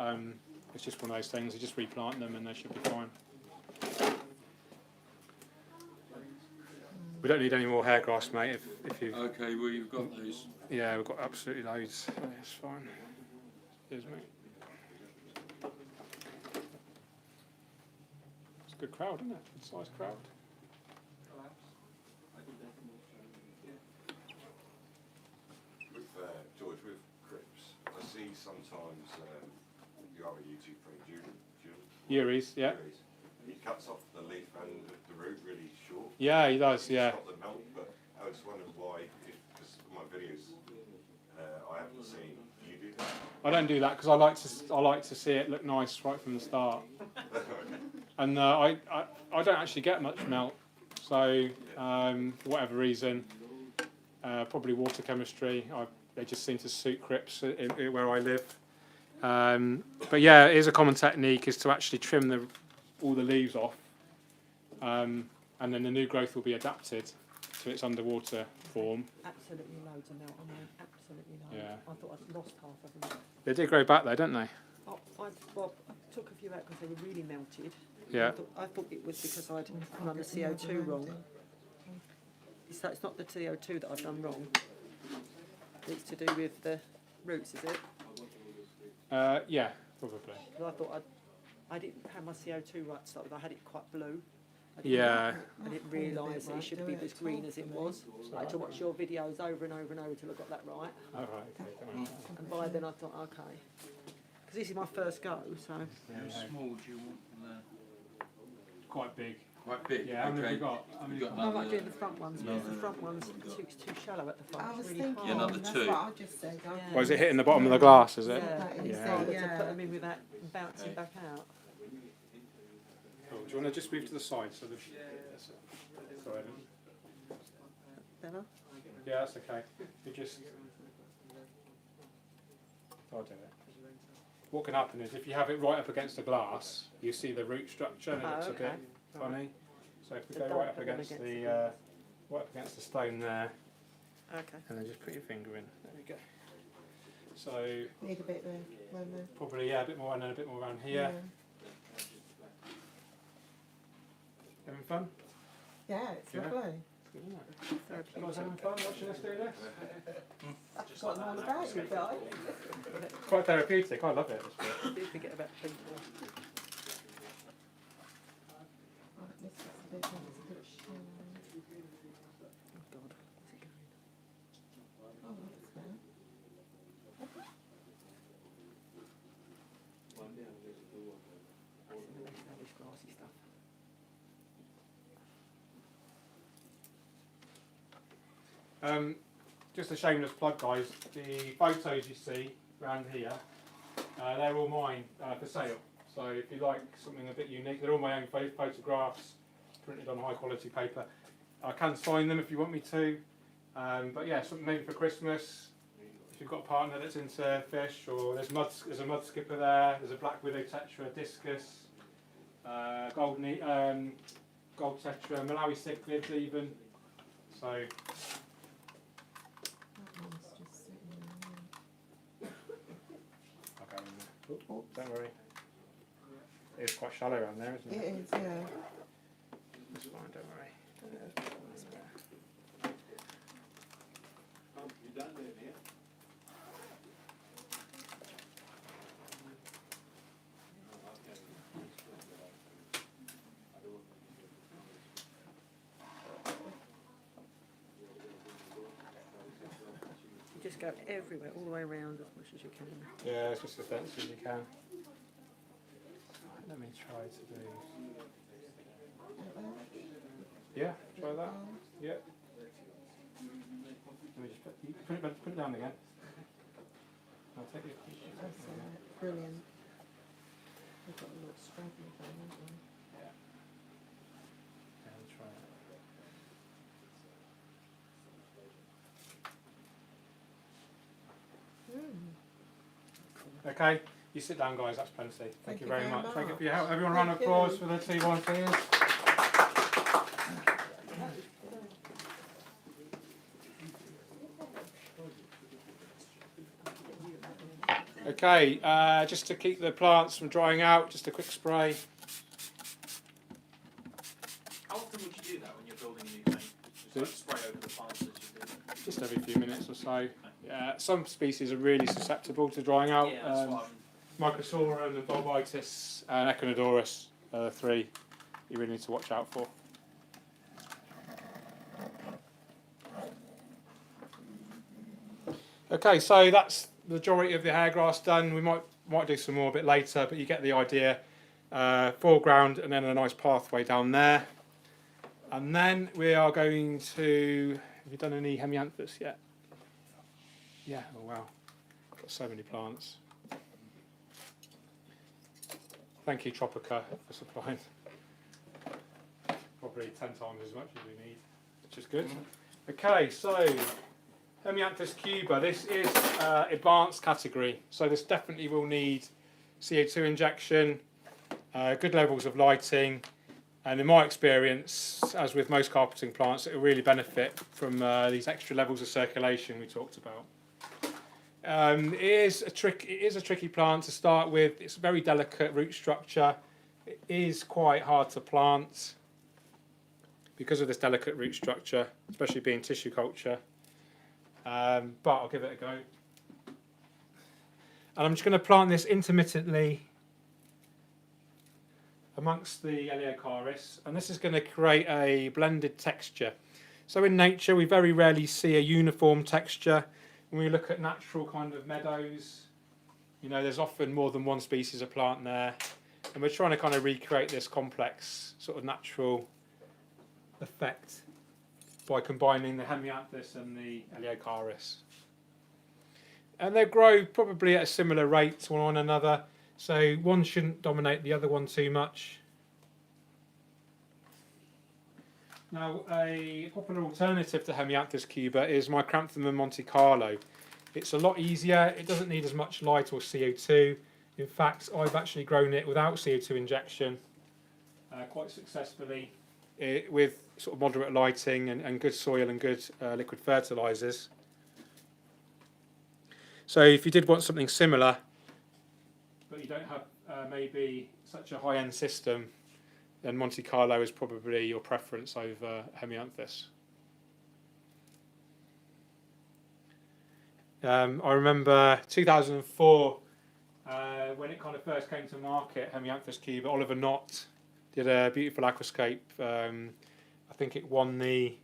it's just one of those things. You just replant them and they should be fine. We don't need any more hairgrass, mate. If you, Okay, well you've got those. yeah, we've got absolutely loads. So it's fine. Cheers, mate. It's a good crowd, isn't it? Good sized crowd. With George, with Crips, I see sometimes you have a YouTube friend, Uris, yeah. He cuts off the leaf and the root really short. Yeah, he does, yeah. Stop the melt, but I was wondering why, because my videos, I haven't seen you do that. I don't do that because I like to see it look nice right from the start. And I don't actually get much melt, so for whatever reason, probably water chemistry. They just seem to suit Crips where I live. But yeah, it is a common technique is to actually trim all the leaves off, and then the new growth will be adapted to its underwater form. Absolutely loads of melt on there. absolutely loads. Yeah. I thought I'd lost half of them. They did grow back though, don't they? I took a few out because they were really melted. Yeah. I thought it was because I'd run the CO2 wrong. So it's not the CO2 that I've done wrong. It's to do with the roots, is it? Yeah, probably. 'Cause I thought I didn't have my CO2 right to start with. I had it quite blue. Yeah. I didn't realise that it should be as green as it was. I had to watch your videos over and over and over till I got that right. All right. Okay, don't worry. And by then I thought, okay. Because this is my first go, so. How small do you want them there? Quite big. Quite big. Yeah. How many have okay. you got? How many You've got I like another- doing the front ones because the front ones it's too shallow at the front. I It's was really thinking, hard. Yeah, another that's two. what I just said. Yeah. Well, is it hitting the bottom of the glass? Is it? Yeah, That and is it's it, harder to yeah. put them in without bouncing back out. Cool. Do you want to just move to the side so the? Sorry. Better? Yeah, that's okay. You just. I'll do it. What can happen is if you have it right up against the glass, you see the root structure and it looks a bit funny. So if we So go don't right up put them against against the right up against the stone there, Okay. and then just put your finger in. There we go. So Need a bit there. One there. probably a bit more and then a bit more around here. Having fun? Yeah, it's Yeah. lovely. It's good, isn't it? You guys having fun watching us do this? I've forgotten all about it, guys. It's quite therapeutic. I love it. This bit. Do forget about people. Right, this is a bit shallow. Oh God, where's it going? Oh, that's now. All this grassy stuff. Just a shameless plug, guys. The photos you see around here, they're all mine for sale. So if you like something a bit unique, they're all my own photographs, printed on high quality paper. I can sign them if you want me to. But yeah, something maybe for Christmas. If you've got a partner that's into fish, or there's a mud skipper there. There's a black widow tetra, discus, gold tetra, Malawi cichlids even. So. That one's just sitting there. I'll go in there. Oh, don't worry. It's quite shallow around there, isn't It it? is, yeah. It's fine, don't worry. That's better. You just go everywhere, all the way around as much as you can. Yeah, it's just as dense as you can. Let me try to do. Yeah, try that. Yeah. Let me just put it down again. I'll take it. That's brilliant. We've got a little straggly thing, haven't we? Yeah. Yeah, I'll try it. Okay, you sit down, guys. That's plenty. Thank you very much. Thank you for your help. Everyone, round of applause for the two volunteers. Okay, just to keep the plants from drying out, just a quick spray. How often would you do that when you're building a new tank? Just like spray over the plants as you do? Just every few minutes or so. Some species are really susceptible to drying out. Yeah, that's what Microsorum, and Bulbitis, and Echinodorus are the three you really need to watch out for. Okay, so that's the majority of the hairgrass done. We might do some more a bit later, but you get the idea. Foreground and then a nice pathway down there. And then we are going to. Have you done any hemianthus yet? Yeah. Oh wow, got so many plants. Thank you, Tropica, for supplying probably 10 times as much as we need, which is good. Okay, so Hemianthus cuba. This is advanced category, so this definitely will need CO2 injection, good levels of lighting, and in my experience, as with most carpeting plants, it will really benefit from these extra levels of circulation we talked about. It is a tricky plant to start with. It's a very delicate root structure. It is quite hard to plant because of this delicate root structure, especially being tissue culture. But I'll give it a go. And I'm just going to plant this intermittently amongst the Eleocharis, and this is going to create a blended texture. So in nature, we very rarely see a uniform texture. When we look at natural kind of meadows, you know, there's often more than one species of plant there, and we're trying to kind of recreate this complex sort of natural effect by combining the Hemianthus and the Eleocharis. And they grow probably at a similar rate to one another, so one shouldn't dominate the other one too much. Now, a popular alternative to Hemianthus cuba is Micranthemum Monte Carlo. It's a lot easier, it doesn't need as much light or CO2. In fact, I've actually grown it without CO2 injection quite successfully with sort of moderate lighting and good soil and good liquid fertilisers. So if you did want something similar, but you don't have maybe such a high-end system, then Monte Carlo is probably your preference over Hemianthus. I remember 2004, when it kind of first came to market, Hemianthus cuba, Oliver Knott did a beautiful aquascape. I think it won the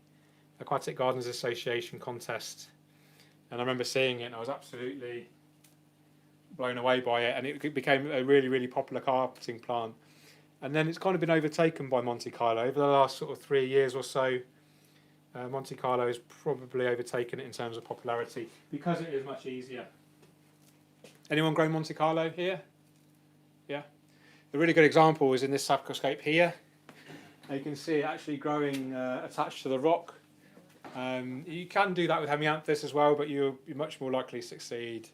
Aquatic Gardens Association contest. And I remember seeing it and I was absolutely blown away by it, and it became a really, really popular carpeting plant. And then it's kind of been overtaken by Monte Carlo. Over the last sort of 3 years or so, Monte Carlo has probably overtaken it in terms of popularity because it is much easier. Anyone grown Monte Carlo here? Yeah? A really good example is in this Aquascape here. Now you can see it actually growing attached to the rock. You can do that with Hemianthus as well, but you're much more likely to succeed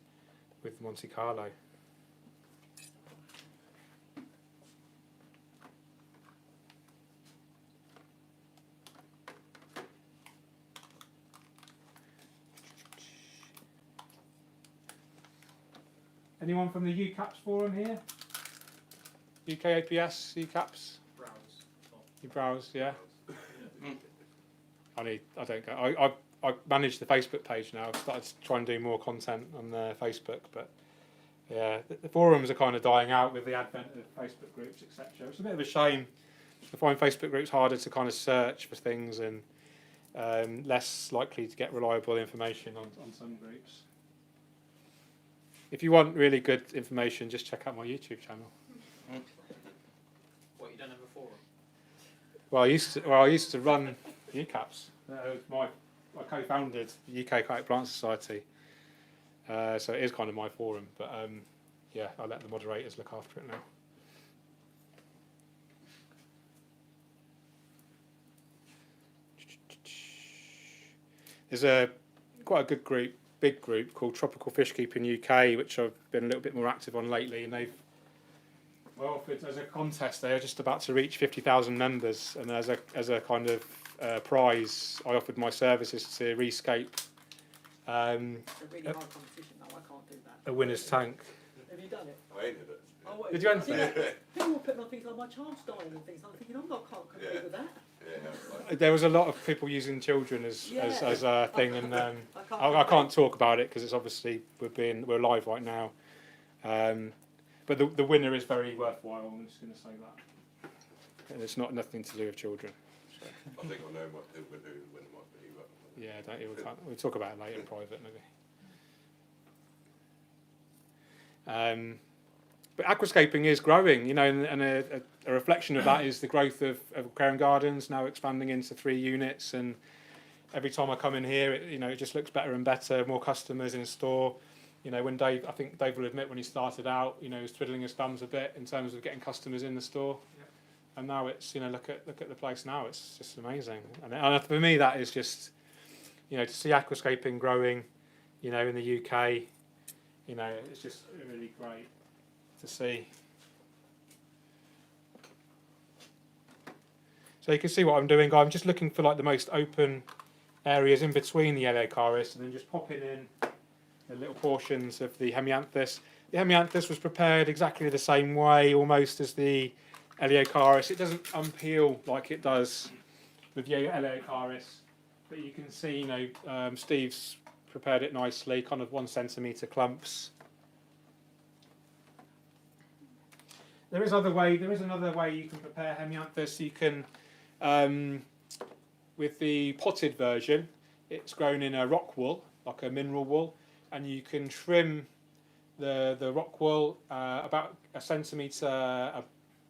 with Monte Carlo. Anyone from the UCAPS forum here? UK APS, UCAPS? Browse. You browse, yeah? I don't go. I manage the Facebook page now. I've started to try and do more content on Facebook, but yeah, the forums are kind of dying out with the advent of Facebook groups, etc. It's a bit of a shame. I find Facebook groups harder to kind of search for things and less likely to get reliable information on some groups. If you want really good information, just check out my YouTube channel. What, you don't have a forum? Well, I used to run UCAPS. I co-founded the UK Aquatic Plant Society, so it is kind of my forum. But yeah, I let the moderators look after it now. There's quite a good group, big group called Tropical Fish Keeping UK, which I've been a little bit more active on lately, and they've offered as a contest. They are just about to reach 50,000 members, and as a kind of prize, I offered my services to rescape It's a really hard competition though, I can't do that. a winner's tank. Have you done it? I ended it. Oh, what, Did you enter it? People were putting on things like my child's dying and things. I'm thinking, can't compete with that. Yeah, There was a lot of people using children as a thing, and I can't talk about it because it's obviously we're live right now. But the winner is very worthwhile. I'm just going to say that, and it's nothing to do with children. So. I think I know who the winner might be. But Yeah, we'll talk about it later in private maybe. But aquascaping is growing, you know, and a reflection of that is the growth of Aquarium Gardens now expanding into 3 units, and every time I come in here, it just looks better and better. More customers in store. You know, when I think Dave will admit when he started out, he was twiddling his thumbs a bit in terms of getting customers in the store, and now it's look at the place now. It's just amazing, and for me that is just to see aquascaping growing, in the UK, it's just really great to see. So you can see what I'm doing. I'm just looking for like the most open areas in between the Eleocharis, and then just popping in the little portions of the hemianthus. The hemianthus was prepared exactly the same way, almost as the Eleocharis. It doesn't unpeel like it does with the Eleocharis, but you can see, Steve's prepared it nicely, kind of 1 centimetre clumps. There is another way you can prepare hemianthus. You can, with the potted version, it's grown in a rock wool, like a mineral wool, and you can trim the rock wool about 1 centimetre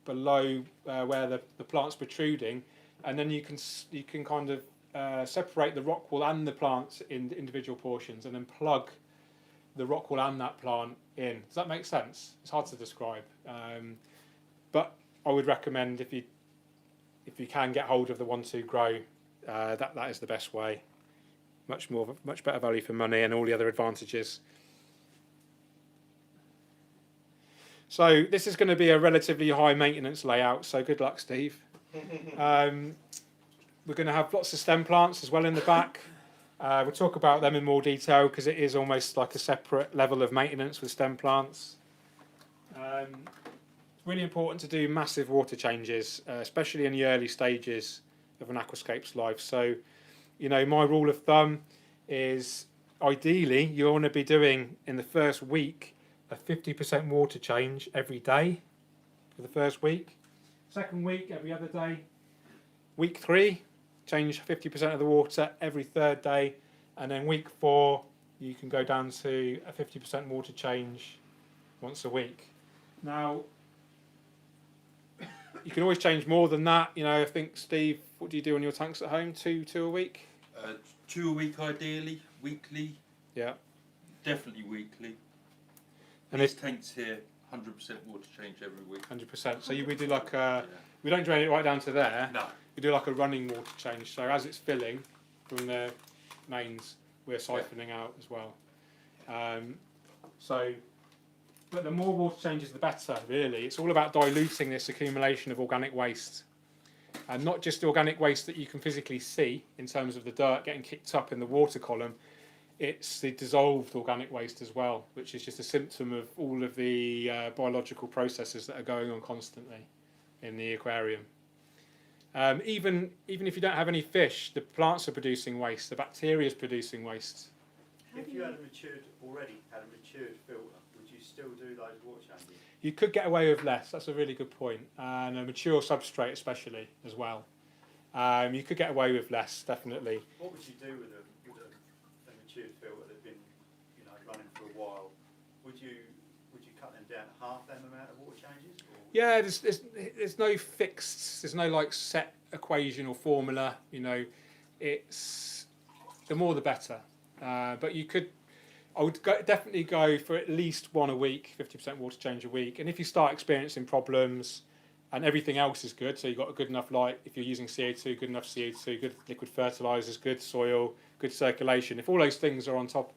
below where the plant's protruding, and then you can kind of separate the rock wool and the plants in individual portions, and then plug the rock wool and that plant in. Does that make sense? It's hard to describe, but I would recommend if you can get hold of the 1-2 grow, that is the best way. Much better value for money and all the other advantages. So this is going to be a relatively high maintenance layout, so good luck, Steve. We're going to have lots of stem plants as well in the back. We'll talk about them in more detail because it is almost like a separate level of maintenance with stem plants. It's really important to do massive water changes, especially in the early stages of an aquascape's life. So, my rule of thumb is ideally you want to be doing in the first week a 50% water change every day for the first week. Second week, every other day. Week 3, change 50% of the water every third day. And then week 4, you can go down to a 50% water change once a week. Now, you can always change more than that. I think, Steve, what do you do on your tanks at home? Two a week? 2 a week ideally, weekly. Yeah. Definitely weekly. And These tanks here, 100% water change every week. 100%. So we do like we don't drain it right down to there. No. We do like a running water change. So as it's filling from the mains, we're siphoning out as well. But the more water changes, the better, really. It's all about diluting this accumulation of organic waste. And not just organic waste that you can physically see in terms of the dirt getting kicked up in the water column, it's the dissolved organic waste as well, which is just a symptom of all of the biological processes that are going on constantly in the aquarium. Even if you don't have any fish, the plants are producing waste, the bacteria is producing waste. If you had a matured filter, would you still do those water changes? You could get away with less, that's a really good point, and a mature substrate especially as well. You could get away with less, definitely. What would you do with a matured filter that had been running for a while? Would you cut them down to half them amount of water changes? Or? Yeah, there's no fixed, there's no like set equation or formula. It's the more the better. But I would definitely go for at least 1 a week, 50% water change a week. And if you start experiencing problems and everything else is good, so you've got a good enough light, if you're using CO2, good enough CO2, good liquid fertilisers, good soil, good circulation, if all those things are on top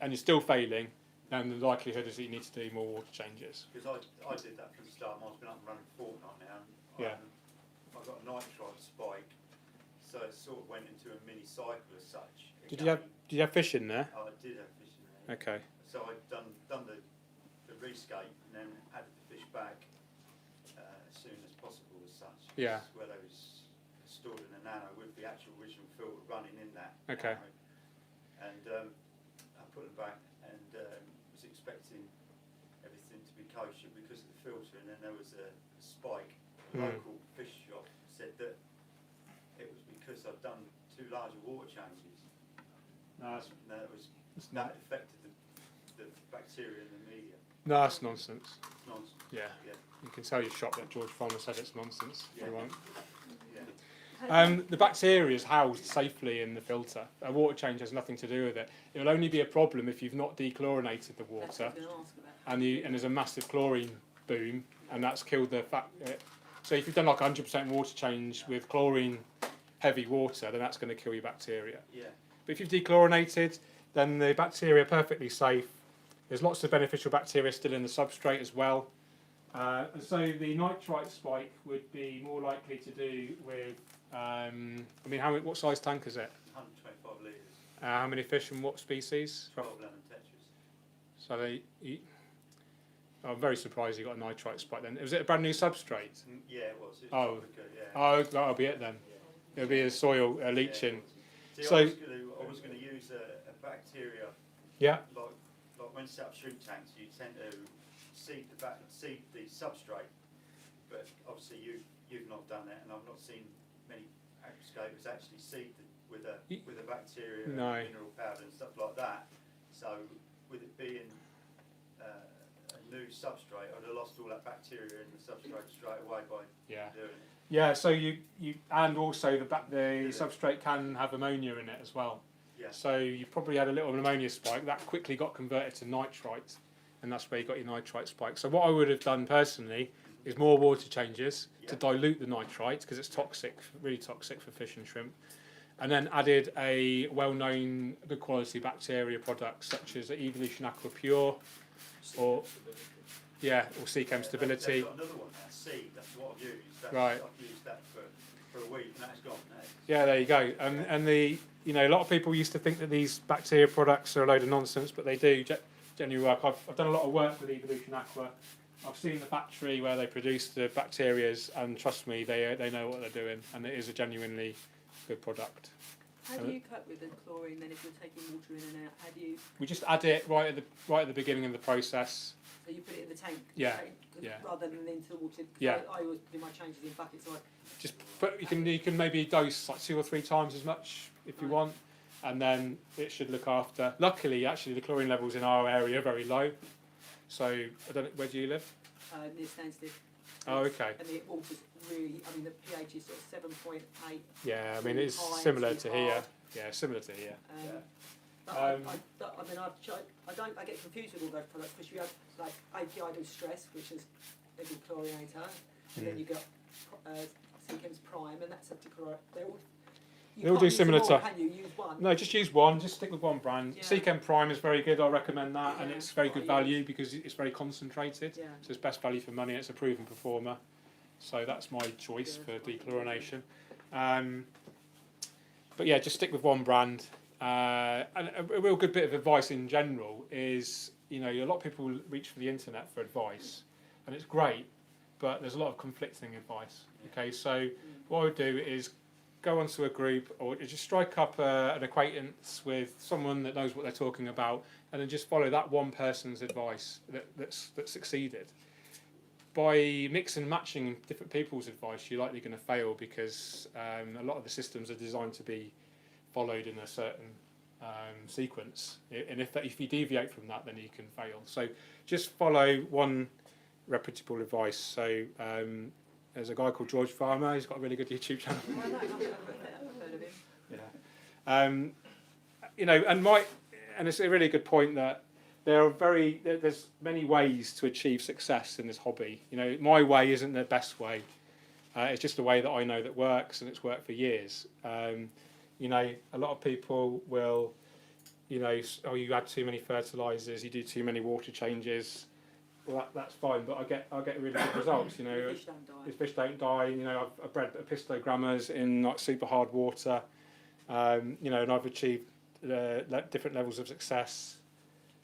and you're still failing, then the likelihood is that you need to do more water changes. Because I did that from the start. I've been up and running for a fortnight now. Yeah. I've got a nitrite spike, so it sort of went into a mini cycle as such. Did you have fish in there? Oh, I did have fish in there. Okay. So I'd done the rescape and then added the fish back as soon as possible as such. Yeah. Where they was stored in a nano with the actual original filter running in that. Okay. Nano. And I put them back and was expecting everything to be kosher because of the filter, and then there was a spike. A local fish shop said that it was because I'd done too large water changes. That affected the bacteria in the media. No, that's nonsense. Nonsense. Yeah. Yeah. You can tell your shop that George Farmer said it's nonsense. Yeah. You won't. Yeah. The bacteria is housed safely in the filter. A water change has nothing to do with it. It will only be a problem if you've not dechlorinated the water and there's a massive chlorine boom, and that's killed the so if you've done like 100% water change with chlorine heavy water, then that's going to kill your bacteria. Yeah. But if you've dechlorinated, then the bacteria are perfectly safe. There's lots of beneficial bacteria still in the substrate as well. So the nitrite spike would be more likely to do with, what size tank is it? 125 litres. How many fish and what species? 12 lemon tetras. So I'm very surprised you got a nitrite spike then. Was it a brand new substrate? Yeah, it was. It Oh. was Tropica, yeah. Oh, that'll be it then. It'll be a soil leaching. See, So- I was going to use a bacteria. Yeah. Like when you set up shrimp tanks, you tend to seed the substrate. But obviously you've not done that, and I've not seen many aquascapers actually seed with a bacteria, and No. mineral powder and stuff like that. So with it being a new substrate, I'd have lost all that bacteria in the substrate straight away by Yeah. doing it. Yeah, so you and also the substrate can have ammonia in it as well. Yeah. So you probably had a little ammonia spike that quickly got converted to nitrite, and that's where you got your nitrite spike. So what I would have done personally is more water changes to dilute the nitrite because it's toxic, really toxic for fish and shrimp, and then added a well-known good quality bacteria product such as Eeveelution Aqua Pure, or Seachem Stability. They've got another one now, seed. That's what I've used. Right. I've used that for a week, and that's gone. Yeah, there you go. And a lot of people used to think that these bacteria products are a load of nonsense, but they do genuinely work. I've done a lot of work with Eeveelution Aqua. I've seen the factory where they produce the bacterias, and trust me, they know what they're doing, and it is a genuinely good product. How do you cope with the chlorine then if you're taking water in and out? How do you? We just add it right at the beginning of the process. So you put it in the tank? Yeah, Tank, yeah. Rather than into the water? 'Cause Yeah. I always do my changes in buckets. Like Just you can maybe dose like 2 or 3 times as much if you want, and then it should look after. Luckily, actually, the chlorine levels in our area are very low. So I don't know, where do you live? near Stansted. Oh, okay. And the water's really, I mean, the pH is sort of 7.8. Yeah, I mean it's high, similar too to here. hard. Yeah, similar to here. But I mean, I've tried, I get confused with all those products because you have like API stress, which is a good chlorinator, and then you got Seachem's Prime, and that's a they all. They all do similar to. to. Can you use one? No, just use one. Just stick with one brand. Yeah. Seachem Prime is very good. I recommend that, and Yeah, it's very that's good what I value because it's very concentrated. Yeah. So it's best value for money. It's a proven performer. So that's my choice for dechlorination. But yeah, just stick with one brand. And a real good bit of advice in general is, a lot of people reach for the internet for advice, and it's great, but there's a lot of conflicting advice. Okay, so what I would do is go onto a group or just strike up an acquaintance with someone that knows what they're talking about, and then just follow that one person's advice that succeeded. By mixing and matching different people's advice, you're likely going to fail because a lot of the systems are designed to be followed in a certain sequence, and if you deviate from that, then you can fail. So just follow one reputable advice. So there's a guy called George Farmer. He's got a really good YouTube channel. I know, I've heard of him. Yeah. And it's a really good point that there's many ways to achieve success in this hobby. My way isn't the best way. It's just the way that I know that works, and it's worked for years. A lot of people will, you add too many fertilisers, you do too many water changes. Well, that's fine, but I get really good results. Fish don't die. His fish don't die. I've bred pistogrammas in like super hard water. And I've achieved different levels of success.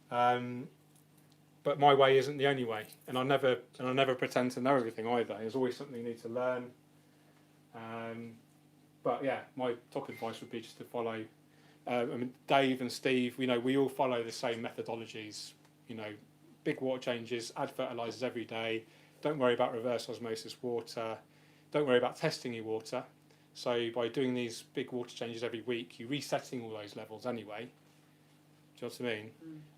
But my way isn't the only way, and I never pretend to know everything either. There's always something you need to learn. But yeah, my top advice would be just to follow. Dave and Steve, we all follow the same methodologies. Big water changes, add fertilisers every day. Don't worry about reverse osmosis water. Don't worry about testing your water. So by doing these big water changes every week, you're resetting all those levels anyway. Do you know what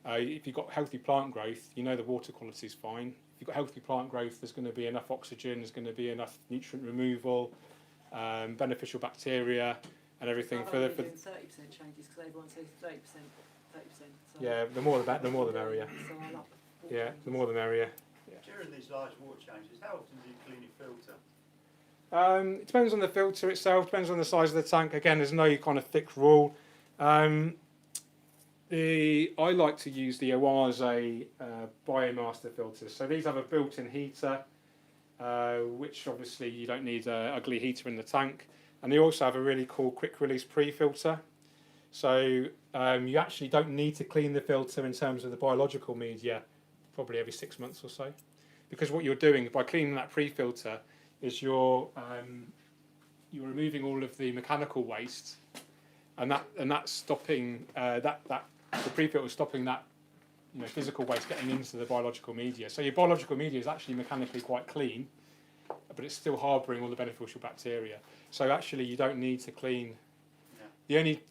I mean? If you've got healthy plant growth, the water quality is fine. If you've got healthy plant growth, there's going to be enough oxygen, there's going to be enough nutrient removal, beneficial bacteria, and everything I've for only the. been doing 30% changes because everyone says 30%. So Yeah, the more the merrier. So I like Yeah, the more the merrier. During these large water changes, how often do you clean your filter? It depends on the filter itself, depends on the size of the tank. Again, there's no kind of fixed rule. I like to use the Oase Biomaster filters. So these have a built-in heater, which obviously you don't need an ugly heater in the tank. And they also have a really cool quick-release pre-filter. So you actually don't need to clean the filter in terms of the biological media probably every 6 months or so, because what you're doing by cleaning that pre-filter is you're removing all of the mechanical waste, and that's stopping the pre-filter is stopping that physical waste getting into the biological media. So your biological media is actually mechanically quite clean, but it's still harbouring all the beneficial bacteria. So actually you don't need to clean. The only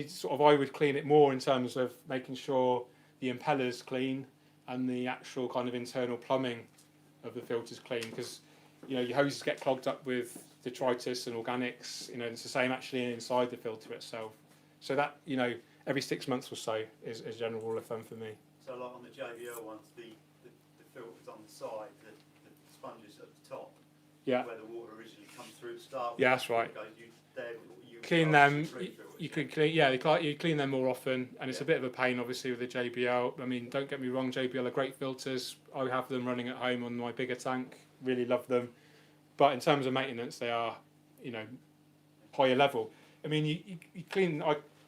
sort of I would clean it more in terms of making sure the impeller's clean and the actual kind of internal plumbing of the filter's clean, because your hoses get clogged up with detritus and organics. It's the same actually inside the filter itself. So that every 6 months or so is general rule of thumb for me. So like on the JBL ones, the filter's on the side, the sponges at the top, Yeah. where the water originally comes through the start. Yeah, that's right. You Clean them. You could clean. Yeah, you clean them more often, and it's a bit of a pain, obviously, with the JBL. I mean, don't get me wrong, JBL are great filters. I have them running at home on my bigger tank. Really love them, but in terms of maintenance, they are, higher level. I mean, you clean.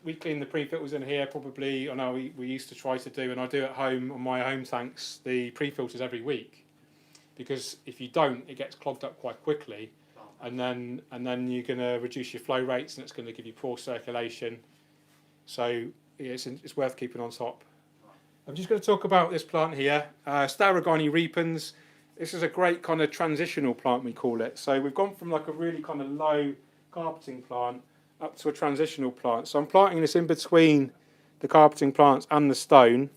We clean the pre-filters in here probably. I know we used to try to do, and I do at home on my home tanks, the pre-filters every week, because if you don't, it gets clogged up quite quickly. And then you're going to reduce your flow rates, and it's going to give you poor circulation. So it's worth keeping on top. I'm just going to talk about this plant here, Staragani repens. This is a great kind of transitional plant, we call it. So we've gone from like a really kind of low carpeting plant up to a transitional plant. So I'm planting this in between the carpeting plants and the stone,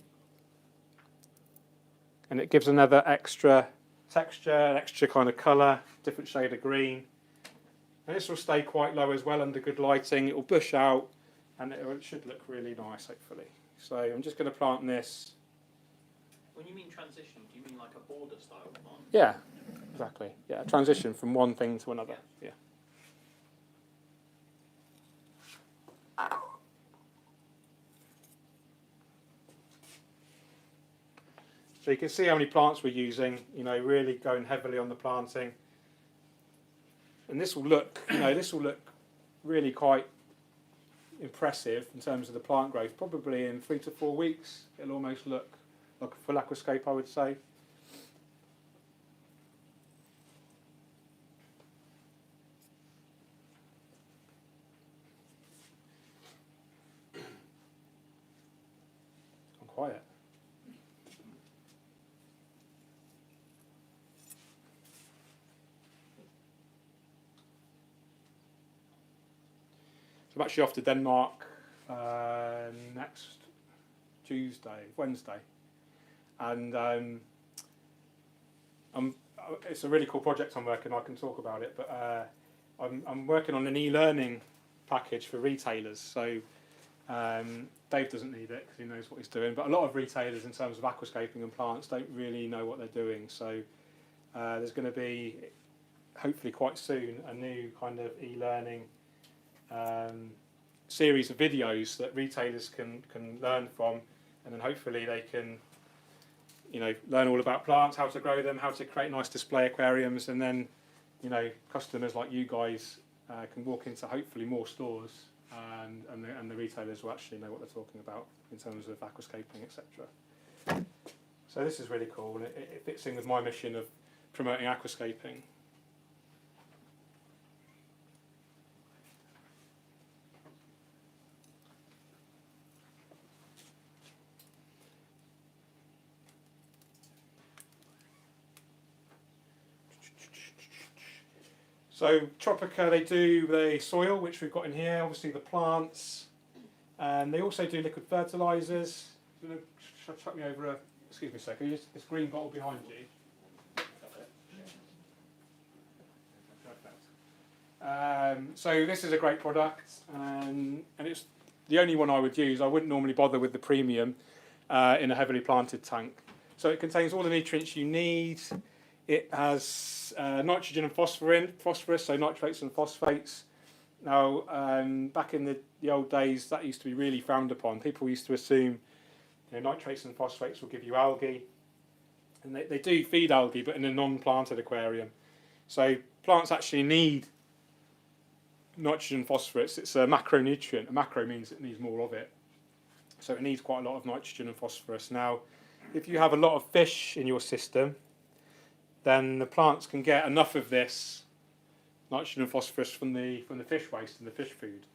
and it gives another extra texture, extra kind of colour, different shade of green. And this will stay quite low as well under good lighting. It will bush out, and it should look really nice, hopefully. So I'm just going to plant this. When you mean transition, do you mean like a border style plant? Yeah, exactly. Yeah, a transition from one thing to another. Yeah. So you can see how many plants we're using. Really going heavily on the planting. And this will look, really quite impressive in terms of the plant growth. Probably in 3 to 4 weeks, it'll almost look like a full aquascape, I would say. I'm quiet. I'm actually off to Denmark next Wednesday, and it's a really cool project I'm working on. I can talk about it, but I'm working on an e-learning package for retailers. So Dave doesn't need it because he knows what he's doing, but a lot of retailers in terms of aquascaping and plants don't really know what they're doing. So there's going to be, hopefully quite soon, a new kind of e-learning series of videos that retailers can learn from, and then hopefully they can learn all about plants, how to grow them, how to create nice display aquariums, and then customers like you guys can walk into hopefully more stores, and the retailers will actually know what they're talking about in terms of aquascaping, etc. So this is really cool, and it fits in with my mission of promoting aquascaping. So Tropica, they do the soil, which we've got in here, obviously the plants, and they also do liquid fertilisers. Chuck me over a, excuse me a second, this green bottle behind you. So this is a great product, and it's the only one I would use. I wouldn't normally bother with the premium in a heavily planted tank. So it contains all the nutrients you need. It has nitrogen and phosphorus, so nitrates and phosphates. Now, back in the old days, that used to be really frowned upon. People used to assume nitrates and phosphates will give you algae. And they do feed algae, but in a non-planted aquarium. So plants actually need nitrogen and phosphorus, it's a macronutrient. A macro means it needs more of it. So it needs quite a lot of nitrogen and phosphorus. Now, if you have a lot of fish in your system, then the plants can get enough of this nitrogen and phosphorus from the fish waste and the fish food.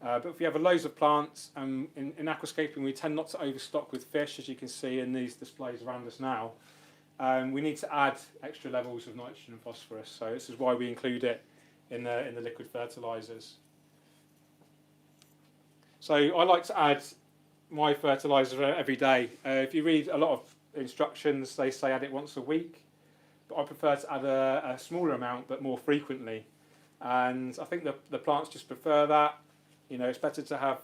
But if you have loads of plants, in aquascaping we tend not to overstock with fish, as you can see in these displays around us now. We need to add extra levels of nitrogen and phosphorus, so this is why we include it in the liquid fertilisers. So I like to add my fertiliser every day. If you read a lot of instructions, they say add it once a week, but I prefer to add a smaller amount but more frequently. And I think the plants just prefer that. You know, it's better to have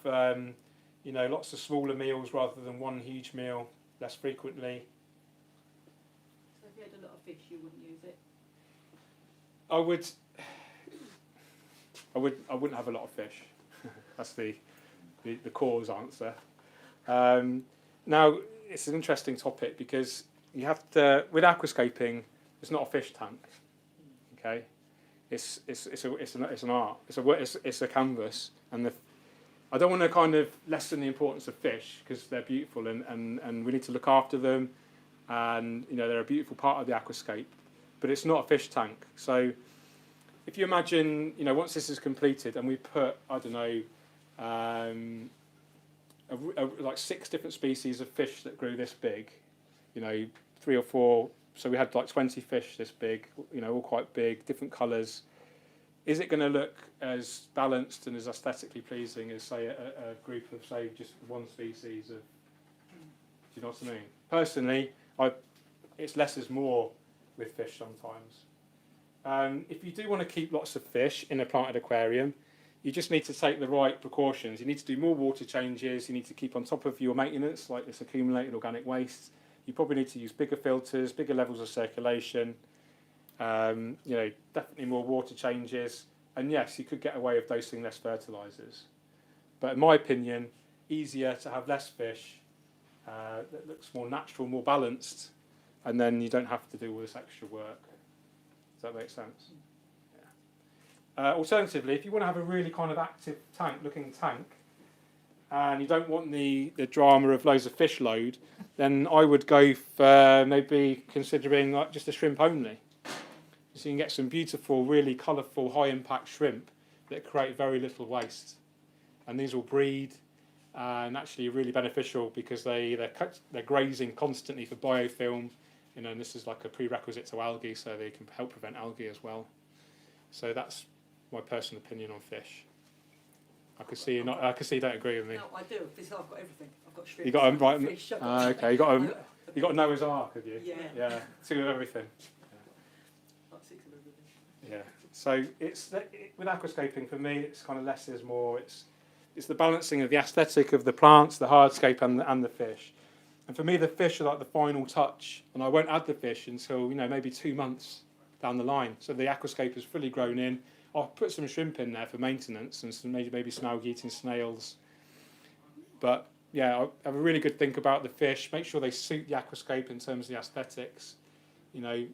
you know, lots of smaller meals rather than one huge meal less frequently. So if you had a lot of fish, you wouldn't use it? I wouldn't have a lot of fish. That's the cause answer. Now it's an interesting topic because you have to, with aquascaping, it's not a fish tank. Okay, it's an art. It's a canvas, and I don't want to kind of lessen the importance of fish because they're beautiful and we need to look after them, and you know they're a beautiful part of the aquascape, but it's not a fish tank. So if you imagine, you know, once this is completed and we put, I don't know, like 6 different species of fish that grew this big, you know, 3 or 4. So we had like 20 fish this big, you know, all quite big, different colours. Is it going to look as balanced and as aesthetically pleasing as, say, a group of, say, just one species of? Do you know what I mean? Personally, it's less is more with fish sometimes. If you do want to keep lots of fish in a planted aquarium, you just need to take the right precautions. You need to do more water changes. You need to keep on top of your maintenance, like this accumulated organic waste. You probably need to use bigger filters, bigger levels of circulation. You know, definitely more water changes. And yes, you could get away with dosing less fertilisers. But in my opinion, easier to have less fish that looks more natural, more balanced, and then you don't have to do all this extra work. Does that make sense? Yeah. Alternatively, if you want to have a really kind of active looking tank, and you don't want the drama of loads of fish load, then I would go for maybe considering like just a shrimp only. So you can get some beautiful, really colourful, high-impact shrimp that create very little waste. And these will breed and actually really beneficial because they're grazing constantly for biofilm. You know, and this is like a prerequisite to algae, so they can help prevent algae as well. So that's my personal opinion on fish. I can see you not. I can see you don't agree with me. No, I do. I've got everything. I've got shrimp. You got right. Fish, Okay, you got Noah's Ark, have you? Yeah. Yeah. 2 of everything. Like 6 of everything. Yeah. So with aquascaping for me, it's kind of less is more. It's the balancing of the aesthetic of the plants, the hardscape, and the fish. And for me, the fish are like the final touch, and I won't add the fish until, you know, maybe 2 months down the line. So the aquascape is fully grown in. I'll put some shrimp in there for maintenance and some maybe some algae-eating snails. But yeah, I'll have a really good think about the fish. Make sure they suit the aquascape in terms of the aesthetics. You know,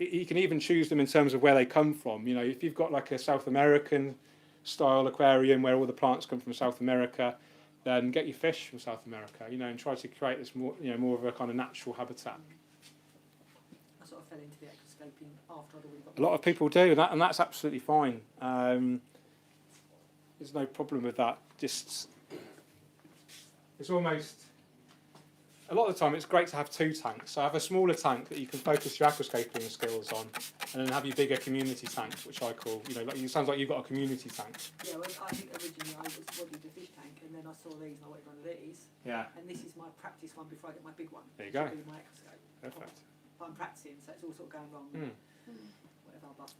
you can even choose them in terms of where they come from. You know, if you've got like a South American style aquarium where all the plants come from South America, then get your fish from South America, you know, and try to create this more, you know, more of a kind of natural habitat. I sort of fell into the aquascaping after I'd already got. A lot of people do, and that's absolutely fine. There's no problem with that. Just, it's almost, a lot of the time it's great to have 2 tanks. So have a smaller tank that you can focus your aquascaping skills on, and then have your bigger community tank, which I call, you know, like, it sounds like you've got a community tank. Yeah, well, I think originally I wanted a fish tank, and then I saw these and I went one of these. Yeah. And this is my practice one before I get my big one. There you go. Which will be my aquascape. Perfect. But I'm practicing, so it's all sort of going wrong. Whatever.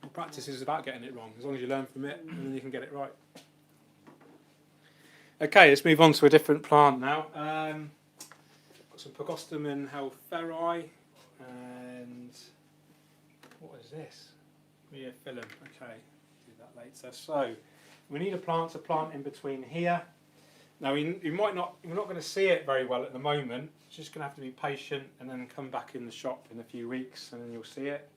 But Practice is about getting it wrong, as long as you learn from it, and then you can get it right. Okay, let's move on to a different plant now. Got some Pogostemon helferi, and what is this? Rheophyllum. Okay, do that later. So we need a plant to plant in between here. Now we're not going to see it very well at the moment. It's just going to have to be patient and then come back in the shop in a few weeks, and then you'll see it.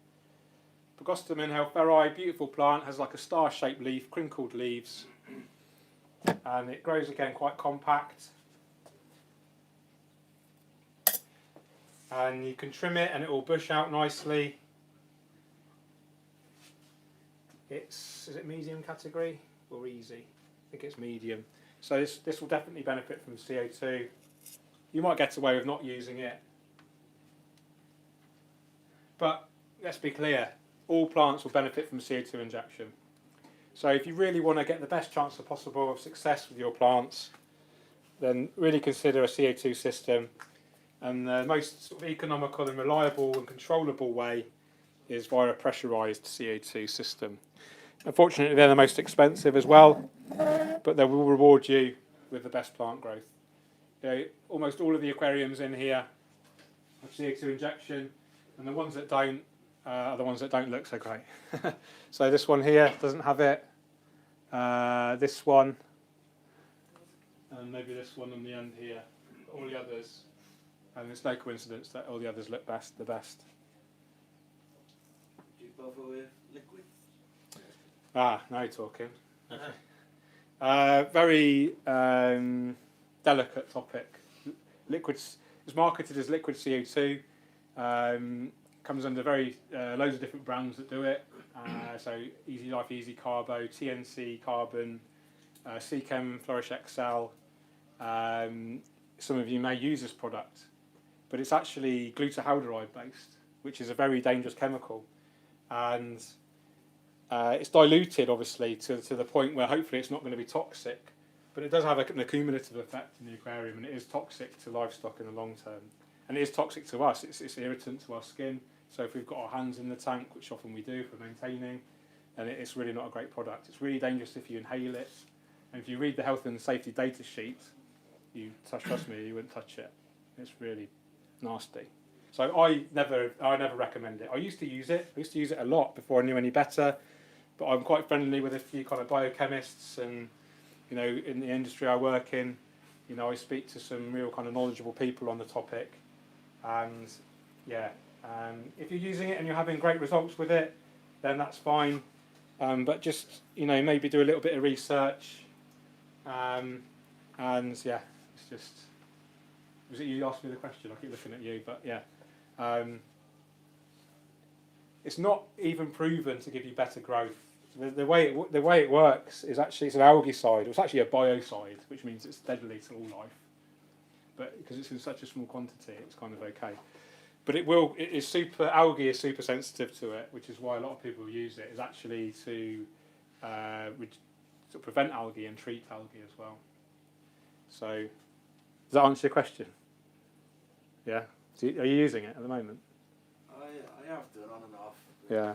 Pogostemon helferi, beautiful plant, has like a star-shaped leaf, crinkled leaves, and it grows again quite compact. And you can trim it and it will bush out nicely. Is it medium category or easy? I think it's medium. So this will definitely benefit from CO2. You might get away with not using it. But let's be clear, all plants will benefit from CO2 injection. So if you really want to get the best chance possible of success with your plants, then really consider a CO2 system. And the most sort of economical and reliable and controllable way is via a pressurised CO2 system. Unfortunately, they're the most expensive as well, but they will reward you with the best plant growth. You know, almost all of the aquariums in here have CO2 injection, and the ones that don't are the ones that don't look so great. So this one here doesn't have it. This one, and maybe this one on the end here. All the others. And it's no coincidence that all the others look the best. Do you bother with liquid? Now you're talking. Very delicate topic. Liquids is marketed as liquid CO2. Comes under loads of different brands that do it. So Easy Life, Easy Carbo, TNC Carbon, Seachem, Flourish XL. Some of you may use this product, but it's actually glutaraldehyde based, which is a very dangerous chemical, and it's diluted obviously to the point where hopefully it's not going to be toxic, but it does have an accumulative effect in the aquarium, and it is toxic to livestock in the long term, and it is toxic to us. It's irritant to our skin, so if we've got our hands in the tank, which often we do for maintaining, and it's really not a great product. It's really dangerous if you inhale it, and if you read the health and safety data sheet, trust me, you wouldn't touch it. It's really nasty. So I never recommend it. I used to use it. I used to use it a lot before I knew any better. But I'm quite friendly with a few kind of biochemists, and you know, in the industry I work in, you know, I speak to some real kind of knowledgeable people on the topic. And yeah, if you're using it and you're having great results with it, then that's fine. But just, you know, maybe do a little bit of research. And yeah, it's just. Was it you asked me the question? I keep looking at you, but yeah. It's not even proven to give you better growth. The way it works is actually, it's an algaecide. It's actually a biocide, which means it's deadly to all life. But because it's in such a small quantity, it's kind of okay. But algae is super sensitive to it, which is why a lot of people use it. Is actually to prevent algae and treat algae as well. So, does that answer your question? Yeah. Are you using it at the moment? I have done on and off. Yeah.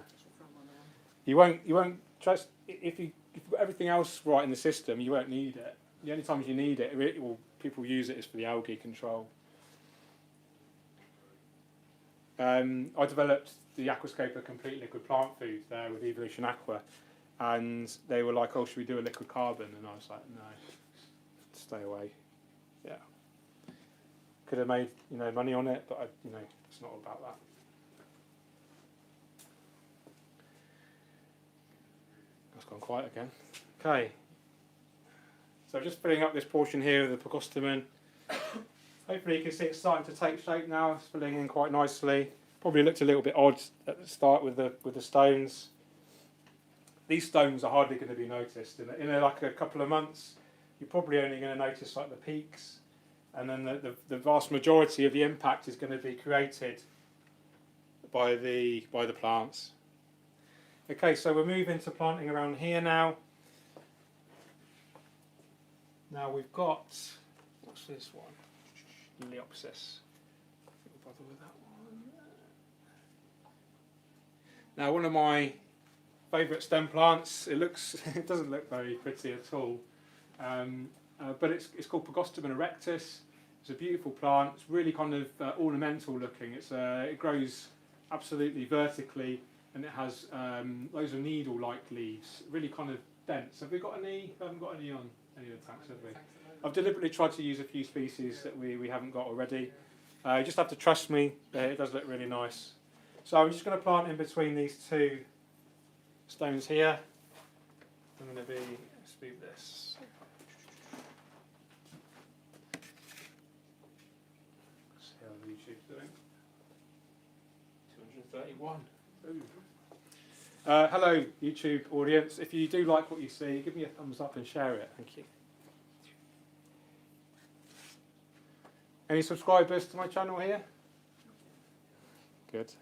You won't trust if you've got everything else right in the system. You won't need it. The only times you need it, people use it is for the algae control. I developed the Aquascaper complete liquid plant food there with Eeveelution Aqua, and they were like, "Oh, should we do a liquid carbon?" And I was like, "No, stay away." Yeah. Could have made money on it, but it's not about that. That's gone quiet again. Okay. So just filling up this portion here of the Pogostemon. Hopefully you can see it's starting to take shape now. It's filling in quite nicely. Probably looked a little bit odd at the start with the stones. These stones are hardly going to be noticed. In like a couple of months, you're probably only going to notice like the peaks, and then the vast majority of the impact is going to be created by the plants. Okay, so we're moving to planting around here now. Now we've got, what's this one? Liliopsis. Don't bother with that one. Now one of my favourite stem plants. It doesn't look very pretty at all, but it's called Pogostemon erectus. It's a beautiful plant. It's really kind of ornamental looking. It grows absolutely vertically, and it has loads of needle-like leaves. Really kind of dense. Have we got any? We haven't got any on any of the tanks, have we? I've deliberately tried to use a few species that we haven't got already. You just have to trust me. It does look really nice. So I'm just going to plant in between these two stones here. I'm going to let's move this. See how YouTube's doing. 231. Ooh. Hello YouTube audience. If you do like what you see, give me a thumbs up and share it. Thank you. Any subscribers to my channel here? Good.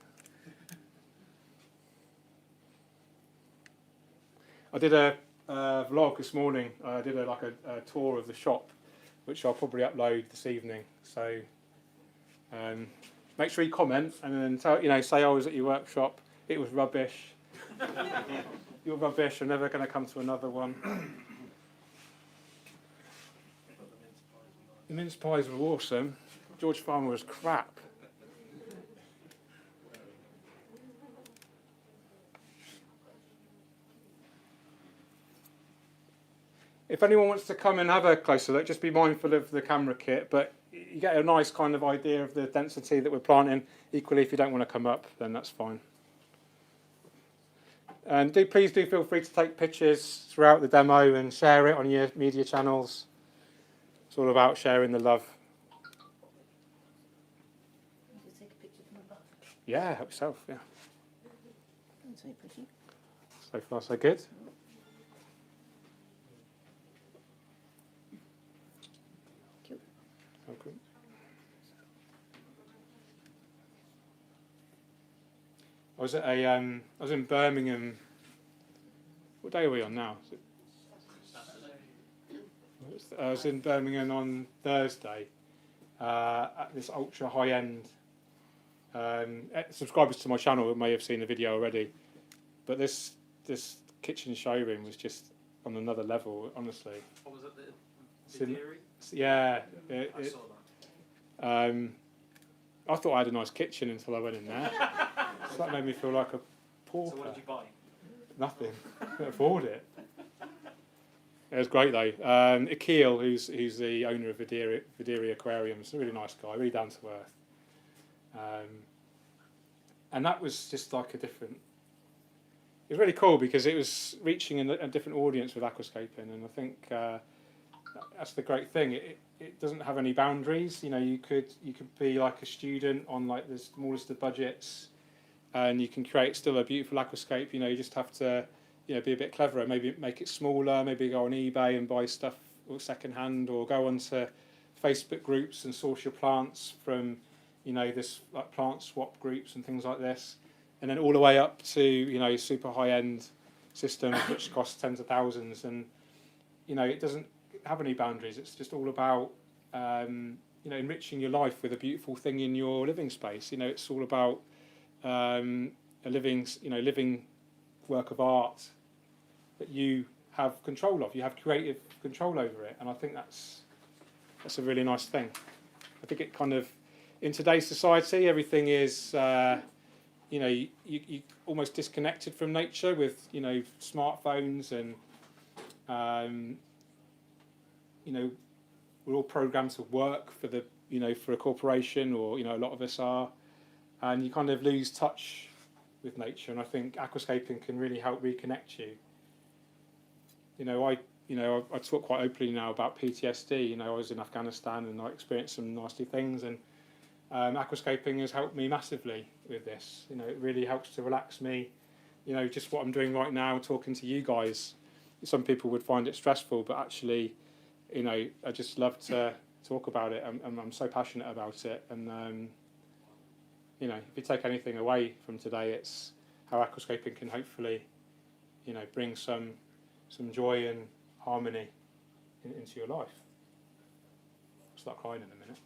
I did a vlog this morning. I did a tour of the shop, which I'll probably upload this evening. So make sure you comment and then say I was at your workshop. It was rubbish. You're rubbish. I'm never going to come to another one. The mince pies were awesome. George Farmer was crap. If anyone wants to come and have a closer look, just be mindful of the camera kit, but you get a nice kind of idea of the density that we're planting. Equally, if you don't want to come up, then that's fine. And please do feel free to take pictures throughout the demo and share it on your media channels. It's all about sharing the love. You take a picture from above. Yeah, help yourself, yeah. That's very pretty. So far, so good. Cute. Okay. I was in Birmingham. What day are we on now? I was in Birmingham on Thursday at this ultra high end. Subscribers to my channel may have seen the video already, but this kitchen showroom was just on another level. Honestly. What was it? The dairy? Yeah. I saw that. I thought I had a nice kitchen until I went in there. So that made me feel like a pauper. So what did you buy? Nothing. Couldn't afford it. It was great though. Akil, who's the owner of Vidiri Aquariums, a really nice guy, really down to earth. And that was just like a different. It was really cool because it was reaching a different audience with aquascaping, and I think that's the great thing. It doesn't have any boundaries. You could be like a student on like the smallest of budgets, and you can create still a beautiful aquascape. You just have to be a bit cleverer. Maybe make it smaller. Maybe go on eBay and buy stuff second hand, or go onto Facebook groups and source your plants from this like plant swap groups and things like this, and then all the way up to super high end systems which cost tens of thousands. And it doesn't have any boundaries. It's just all about enriching your life with a beautiful thing in your living space. It's all about a living work of art that you have control of. You have creative control over it, and I think that's a really nice thing. I think it kind of, in today's society, everything is you almost disconnected from nature with smartphones and we're all programmed to work for for a corporation, or a lot of us are, and you kind of lose touch with nature. And I think aquascaping can really help reconnect you. I talk quite openly now about PTSD. I was in Afghanistan and I experienced some nasty things, and aquascaping has helped me massively with this. It really helps to relax me. Just what I'm doing right now, talking to you guys. Some people would find it stressful, but actually, I just love to talk about it. I'm so passionate about it. And if you take anything away from today, it's how aquascaping can hopefully, bring some joy and harmony into your life. I'll start crying in a minute.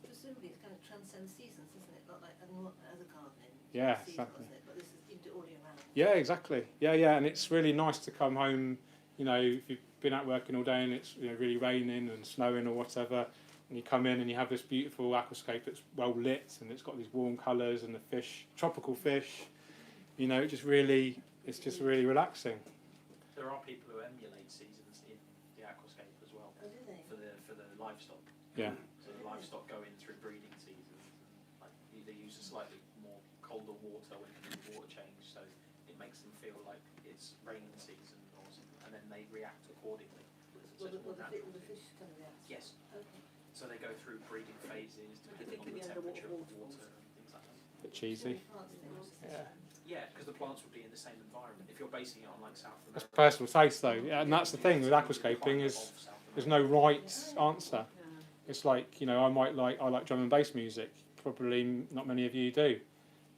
Presumably it's going to transcend seasons, isn't it? Not like other gardening. Yeah, seasons, exactly. isn't it? But this is you do all year round. Yeah, exactly. Yeah, and it's really nice to come home. If you've been out working all day and it's really raining and snowing or whatever, and you come in and you have this beautiful aquascape that's well lit and it's got these warm colours and the fish, tropical fish. It's just really relaxing. There are people who emulate seasons in the aquascape as well. Oh, do they? For the livestock. Yeah. So the livestock go in through breeding seasons. Like they use a slightly more colder water when they do the water change, so it makes them feel like it's raining season or something, and then they react accordingly. So it's more natural. the fish kind of react? Yes. Okay. So they go through breeding phases depending on the temperature of the water and things like that. Bit cheesy. Yeah. Yeah, because the plants would be in the same environment. If you're basing it on like South That's America, personal taste though, and that's the thing with aquascaping is there's no right answer. It's like, you know, I like drum and bass music. Probably not many of you do.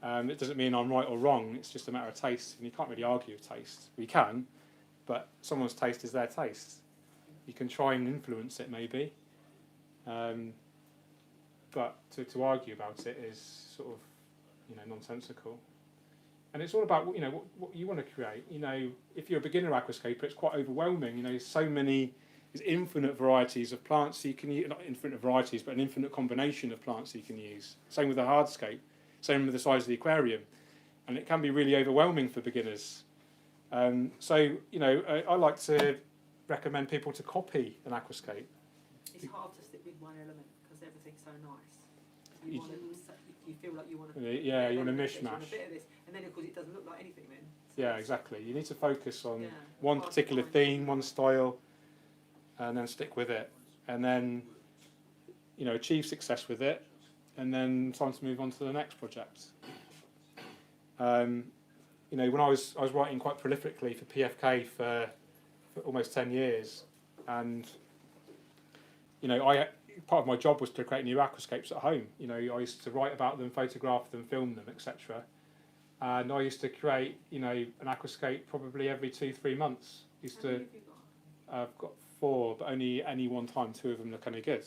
It doesn't mean I'm right or wrong. It's just a matter of taste, and you can't really argue with taste. We can, but someone's taste is their taste. You can try and influence it maybe, but to argue about it is sort of, you know, nonsensical. And it's all about, you know, what you want to create. You know, if you're a beginner aquascaper, it's quite overwhelming. You know, so many, there's infinite varieties of plants you can use, not infinite varieties, but an infinite combination of plants you can use. Same with the hardscape, same with the size of the aquarium. And it can be really overwhelming for beginners. So, you know, I like to recommend people to copy an aquascape. It's hard to stick with one element because everything's so nice. You- You feel like you want to. Yeah, you want a mishmash. A bit of this, and then of course it doesn't look like anything then. So Yeah, it's- exactly. You need to focus on yeah, one hard to particular find. theme, one style, and then stick with it. And then, you know, achieve success with it, and then time to move on to the next project. You know, when I was writing quite prolifically for PFK for almost 10 years, and you know, part of my job was to create new aquascapes at home. You know, I used to write about them, photograph them, film them, etc. And I used to create, you know, an aquascape probably every 2-3 months. How many have you got? I've got 4, but only any one time 2 of them look any good.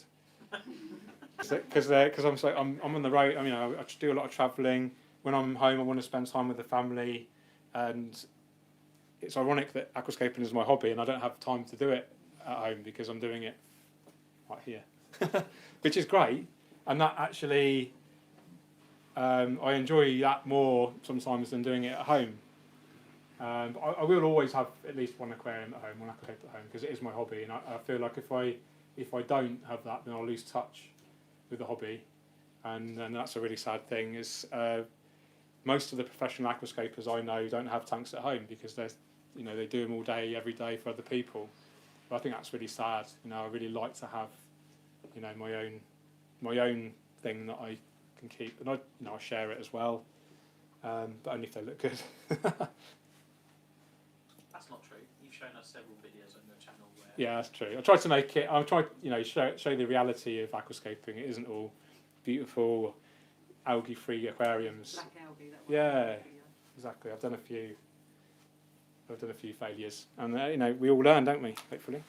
Because I'm on the road. I mean, I do a lot of travelling. When I'm home, I want to spend time with the family, and it's ironic that aquascaping is my hobby, and I don't have time to do it at home because I'm doing it right here, which is great. And that actually, I enjoy that more sometimes than doing it at home. But I will always have at least one aquarium at home, one aquascape at home, because it is my hobby, and I feel like if I don't have that, then I'll lose touch with the hobby, and that's a really sad thing. Is most of the professional aquascapers I know don't have tanks at home because they do them all day, every day for other people. But I think that's really sad. You know, I really like to have, you know, my own thing that I can keep, and I share it as well, but only if they look good. that's not true. You've shown us several videos on your channel where Yeah, that's true. I tried to make it. I tried, you know, show the reality of aquascaping. It isn't all beautiful algae-free aquariums. Black algae. That one. Yeah, exactly. I've done a few failures, and you know, we all learn, don't we? Hopefully.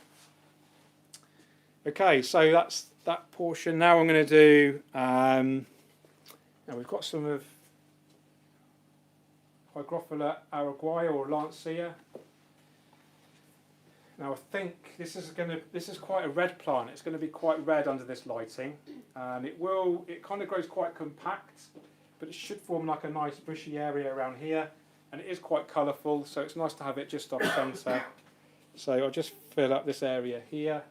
Okay, so that's that portion. Now I'm going to do. Now we've got some of Hygrophila araguaia or Lancea. Now I think this is quite a red plant. It's going to be quite red under this lighting, and it kind of grows quite compact, but it should form like a nice bushy area around here, and it is quite colourful, so it's nice to have it just off centre. So I'll just fill up this area here.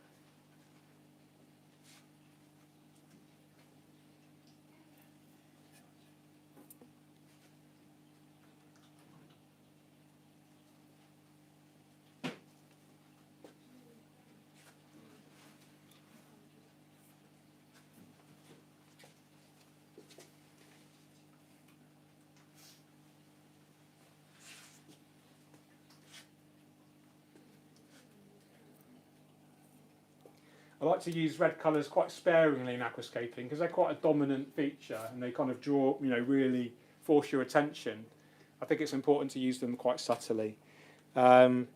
I like to use red colours quite sparingly in aquascaping because they're quite a dominant feature and they kind of draw, you know, really force your attention. I think it's important to use them quite subtly. And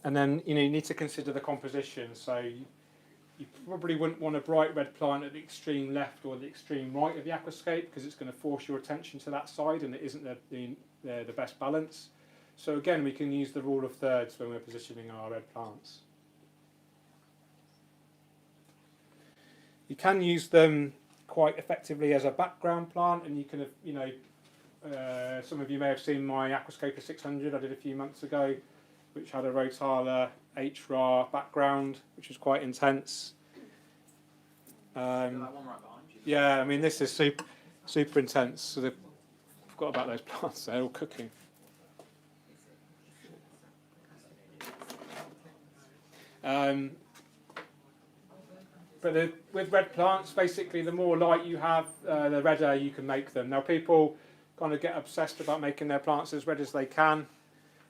then, you know, you need to consider the composition. So you probably wouldn't want a bright red plant at the extreme left or the extreme right of the aquascape because it's going to force your attention to that side and it isn't the best balance. So again, we can use the rule of thirds when we're positioning our red plants. You can use them quite effectively as a background plant, and you can, you know, some of you may have seen my Aquascaper 600 I did a few months ago, which had a Rotunda HRA background, which was quite intense. that one right behind you. Yeah, I mean this is super intense. So forgot about those plants. They're all cooking. But with red plants, basically, the more light you have, the redder you can make them. Now, people kind of get obsessed about making their plants as red as they can.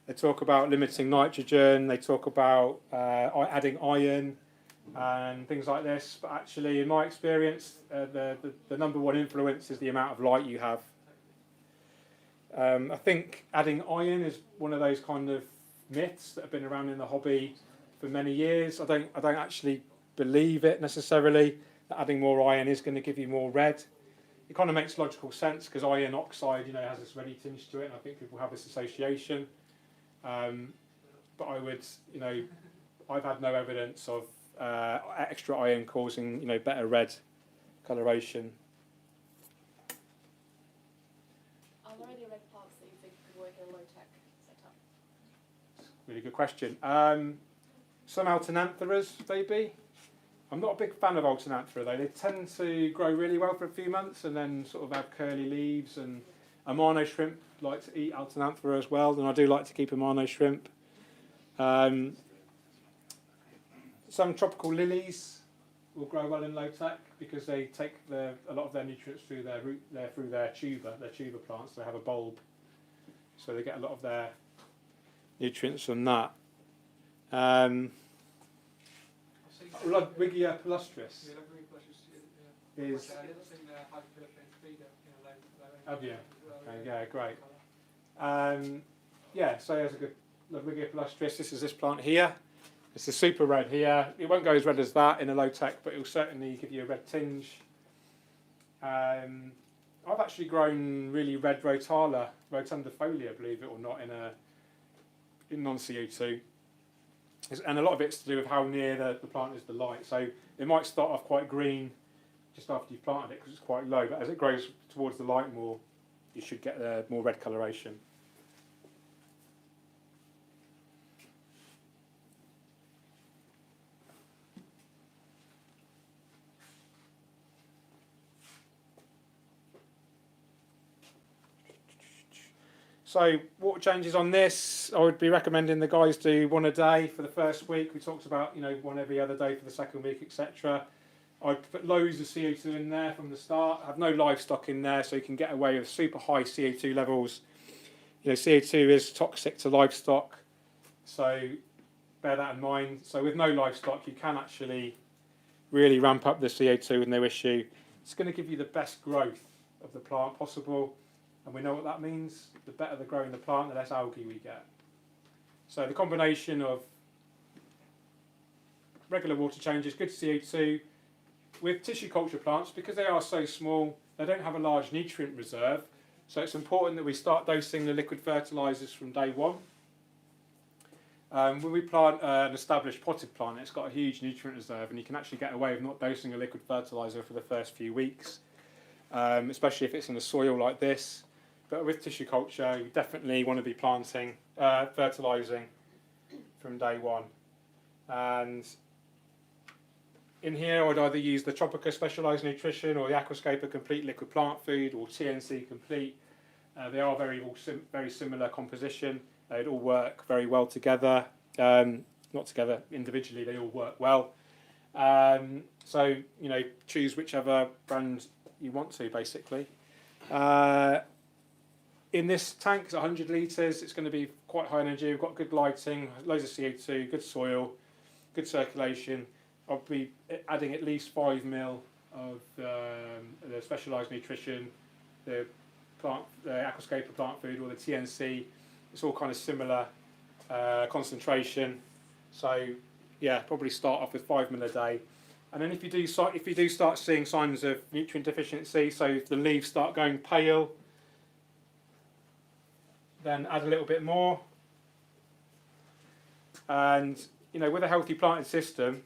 They talk about limiting nitrogen. They talk about adding iron and things like this. But actually, in my experience, the number one influence is the amount of light you have. I think adding iron is one of those kind of myths that have been around in the hobby for many years. I don't actually believe it necessarily, that adding more iron is going to give you more red. It kind of makes logical sense because iron oxide, has this reddy tinge to it, and I think people have this association. But I would, I've had no evidence of extra iron causing, better red coloration. Are there any red plants that you think could work in a low-tech setup? Really good question. Some alternantheras, maybe. I'm not a big fan of alternanthera though. They tend to grow really well for a few months and then sort of have curly leaves. And Amano shrimp like to eat alternanthera as well, and I do like to keep Amano shrimp. Some tropical lilies will grow well in low tech because they take a lot of their nutrients through their root, through their tuber plants. They have a bulb, so they get a lot of their nutrients from that. Wigia palustris is. Have you? Okay, yeah, great. So there's a good Wigia palustris. This is this plant here. It's a super red here. It won't go as red as that in a low tech, but it will certainly give you a red tinge. I've actually grown really red Rotunda Folia, believe it or not, in non-CO2. And a lot of it's to do with how near the plant is the light. So it might start off quite green just after you've planted it because it's quite low, but as it grows towards the light more, you should get more red coloration. So water changes on this, I would be recommending the guys do one a day for the first week. We talked about one every other day for the second week, etc. I'd put loads of CO2 in there from the start. Have no livestock in there so you can get away with super high CO2 levels. CO2 is toxic to livestock, so bear that in mind. So with no livestock, you can actually really ramp up the CO2 with no issue. It's going to give you the best growth of the plant possible. And we know what that means. The better the growing the plant, the less algae we get. So the combination of regular water changes, good CO2, with tissue culture plants, because they are so small, they don't have a large nutrient reserve. So it's important that we start dosing the liquid fertilisers from day one. When we plant an established potted plant, it's got a huge nutrient reserve, and you can actually get away with not dosing a liquid fertiliser for the first few weeks, especially if it's in a soil like this. But with tissue culture, you definitely want to be fertilising from day one. And in here, I'd either use the Tropica Specialised Nutrition or the Aquascaper Complete Liquid Plant Food or TNC Complete. They are very similar composition. They'd all work very well together. Not together, individually, they all work well. So, choose whichever brand you want to, basically. In this tank, it's 100 litres. It's going to be quite high energy. We've got good lighting, loads of CO2, good soil, good circulation. I'll be adding at least 5 ml of the specialised nutrition, the Aquascaper plant food, or the TNC. It's all kind of similar concentration. So yeah, probably start off with 5 ml a day. And then if you do start seeing signs of nutrient deficiency, so if the leaves start going pale, then add a little bit more. And with a healthy planted system,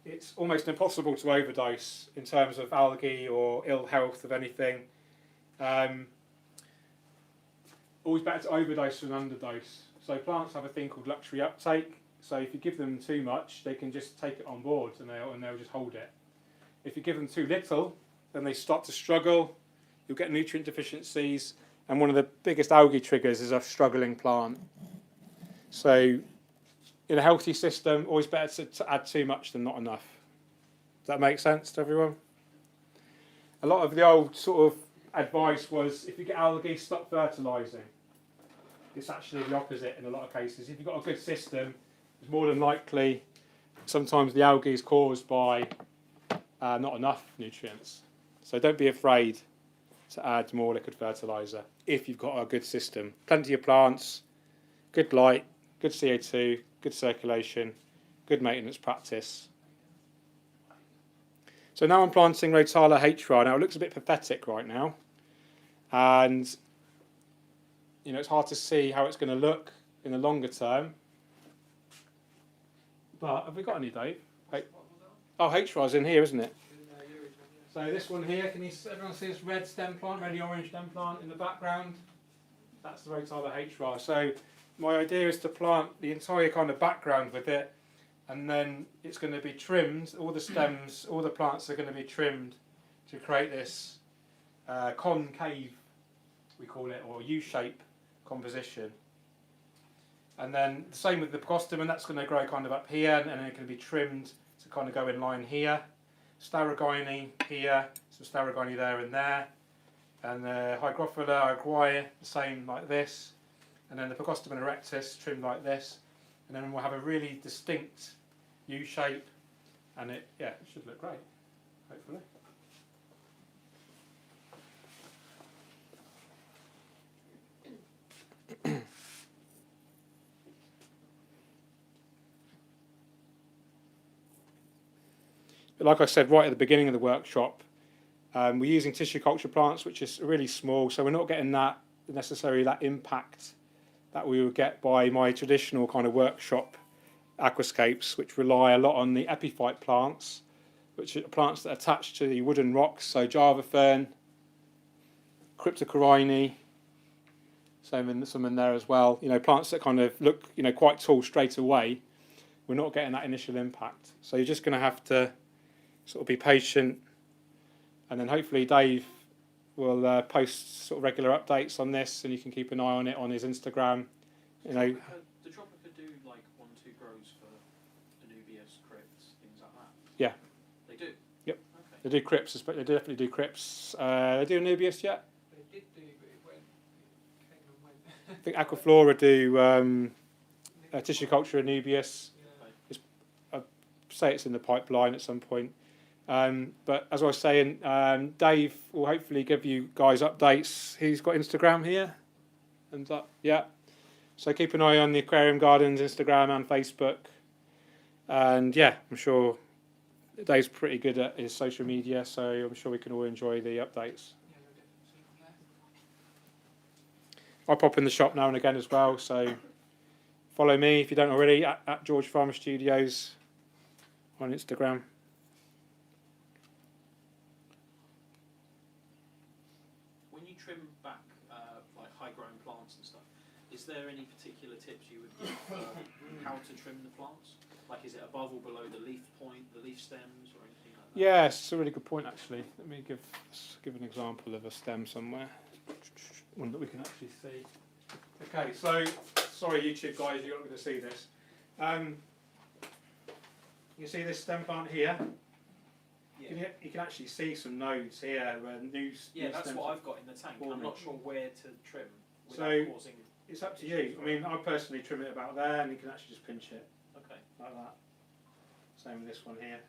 it's almost impossible to overdose in terms of algae or ill health of anything. Always better to overdose than underdose. So plants have a thing called luxury uptake. So if you give them too much, they can just take it on board and they'll just hold it. If you give them too little, then they start to struggle. you'll get nutrient deficiencies, and one of the biggest algae triggers is a struggling plant. So in a healthy system, always better to add too much than not enough. Does that make sense to everyone? A lot of the old sort of advice was, if you get algae, stop fertilising. It's actually the opposite in a lot of cases. If you've got a good system, it's more than likely sometimes the algae is caused by not enough nutrients. So don't be afraid to add more liquid fertiliser if you've got a good system. Plenty of plants, good light, good CO2, good circulation, good maintenance practice. So now I'm planting Rotala HRA. Now it looks a bit pathetic right now, and it's hard to see how it's going to look in the longer term. But have we got any, Dave? Oh, HRA's in here, isn't it? So this one here, can everyone see this red stem plant, reddy orange stem plant in the background? That's the Rotala HRA. So my idea is to plant the entire kind of background with it, and then it's going to be trimmed, all the stems, all the plants are going to be trimmed to create this concave, we call it, or U-shape composition. And then the same with the Pogostemon, that's going to grow kind of up here, and then it can be trimmed to kind of go in line here. Starogony here, some Starogony there and there. And the Hygrophila Aguae, the same like this. And then the Pogostemon erectus trimmed like this. And then we'll have a really distinct U shape, and it should look great, hopefully. But like I said right at the beginning of the workshop, we're using tissue culture plants, which is really small, so we're not getting that impact that we would get by my traditional kind of workshop aquascapes, which rely a lot on the epiphyte plants, which are plants that attach to the wooden rocks, so Java fern, Cryptocorini, some in there as well. Plants that kind of look, quite tall straight away. We're not getting that initial impact, so you're just going to have to sort of be patient, and then hopefully Dave will post sort of regular updates on this, and you can keep an eye on it on his Instagram. The Tropica do like 1-2 grows for Anubias, crypts, things like that. Yeah. They do. Yep. Okay. They do crypts. They definitely do crypts. They do Anubias yet? They did do, but it came and went. I think Aquaflora do tissue culture Anubias. Yeah. I'd say it's in the pipeline at some point. But as I was saying, Dave will hopefully give you guys updates. He's got Instagram here, and yeah. So keep an eye on the Aquarium Gardens Instagram and Facebook, and yeah, I'm sure Dave's pretty good at his social media, so I'm sure we can all enjoy the updates. I pop in the shop now and again as well, so follow me if you don't already at George Farmer Studios on Instagram. Trim back like high-grown plants and stuff, is there any particular tips you would give for how to trim the plants? Like, is it above or below the leaf point, the leaf stems, or anything like that? Yeah, it's a really good point actually. Let me give an example of a stem somewhere, one that we can actually see. Okay, so sorry YouTube guys, you're not going to see this. You see this stem plant here? Yeah. You can actually see some nodes here where that's what I've got in the tank. I'm not sure where to trim without So causing. it's up to you. I mean, I personally trim it about there, and you can actually just pinch it. Okay. Like that. Same with this one here.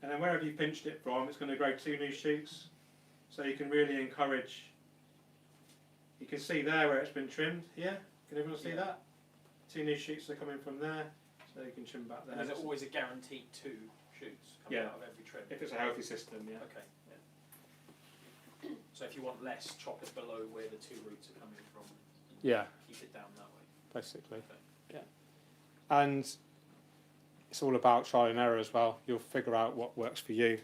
And then wherever you pinched it from, it's going to grow 2 new shoots. So you can really encourage. You can see there where it's been trimmed here. Can everyone see that? 2 new shoots are coming from there. So you can trim back there. And is it always a guaranteed 2 shoots coming out of every trim? If it's a healthy system, yeah. Okay. Yeah. So if you want less, chop it below where the 2 roots are coming from. Yeah. Keep it down that way. Basically. Okay. Yeah. And it's all about trial and error as well. You'll figure out what works for you.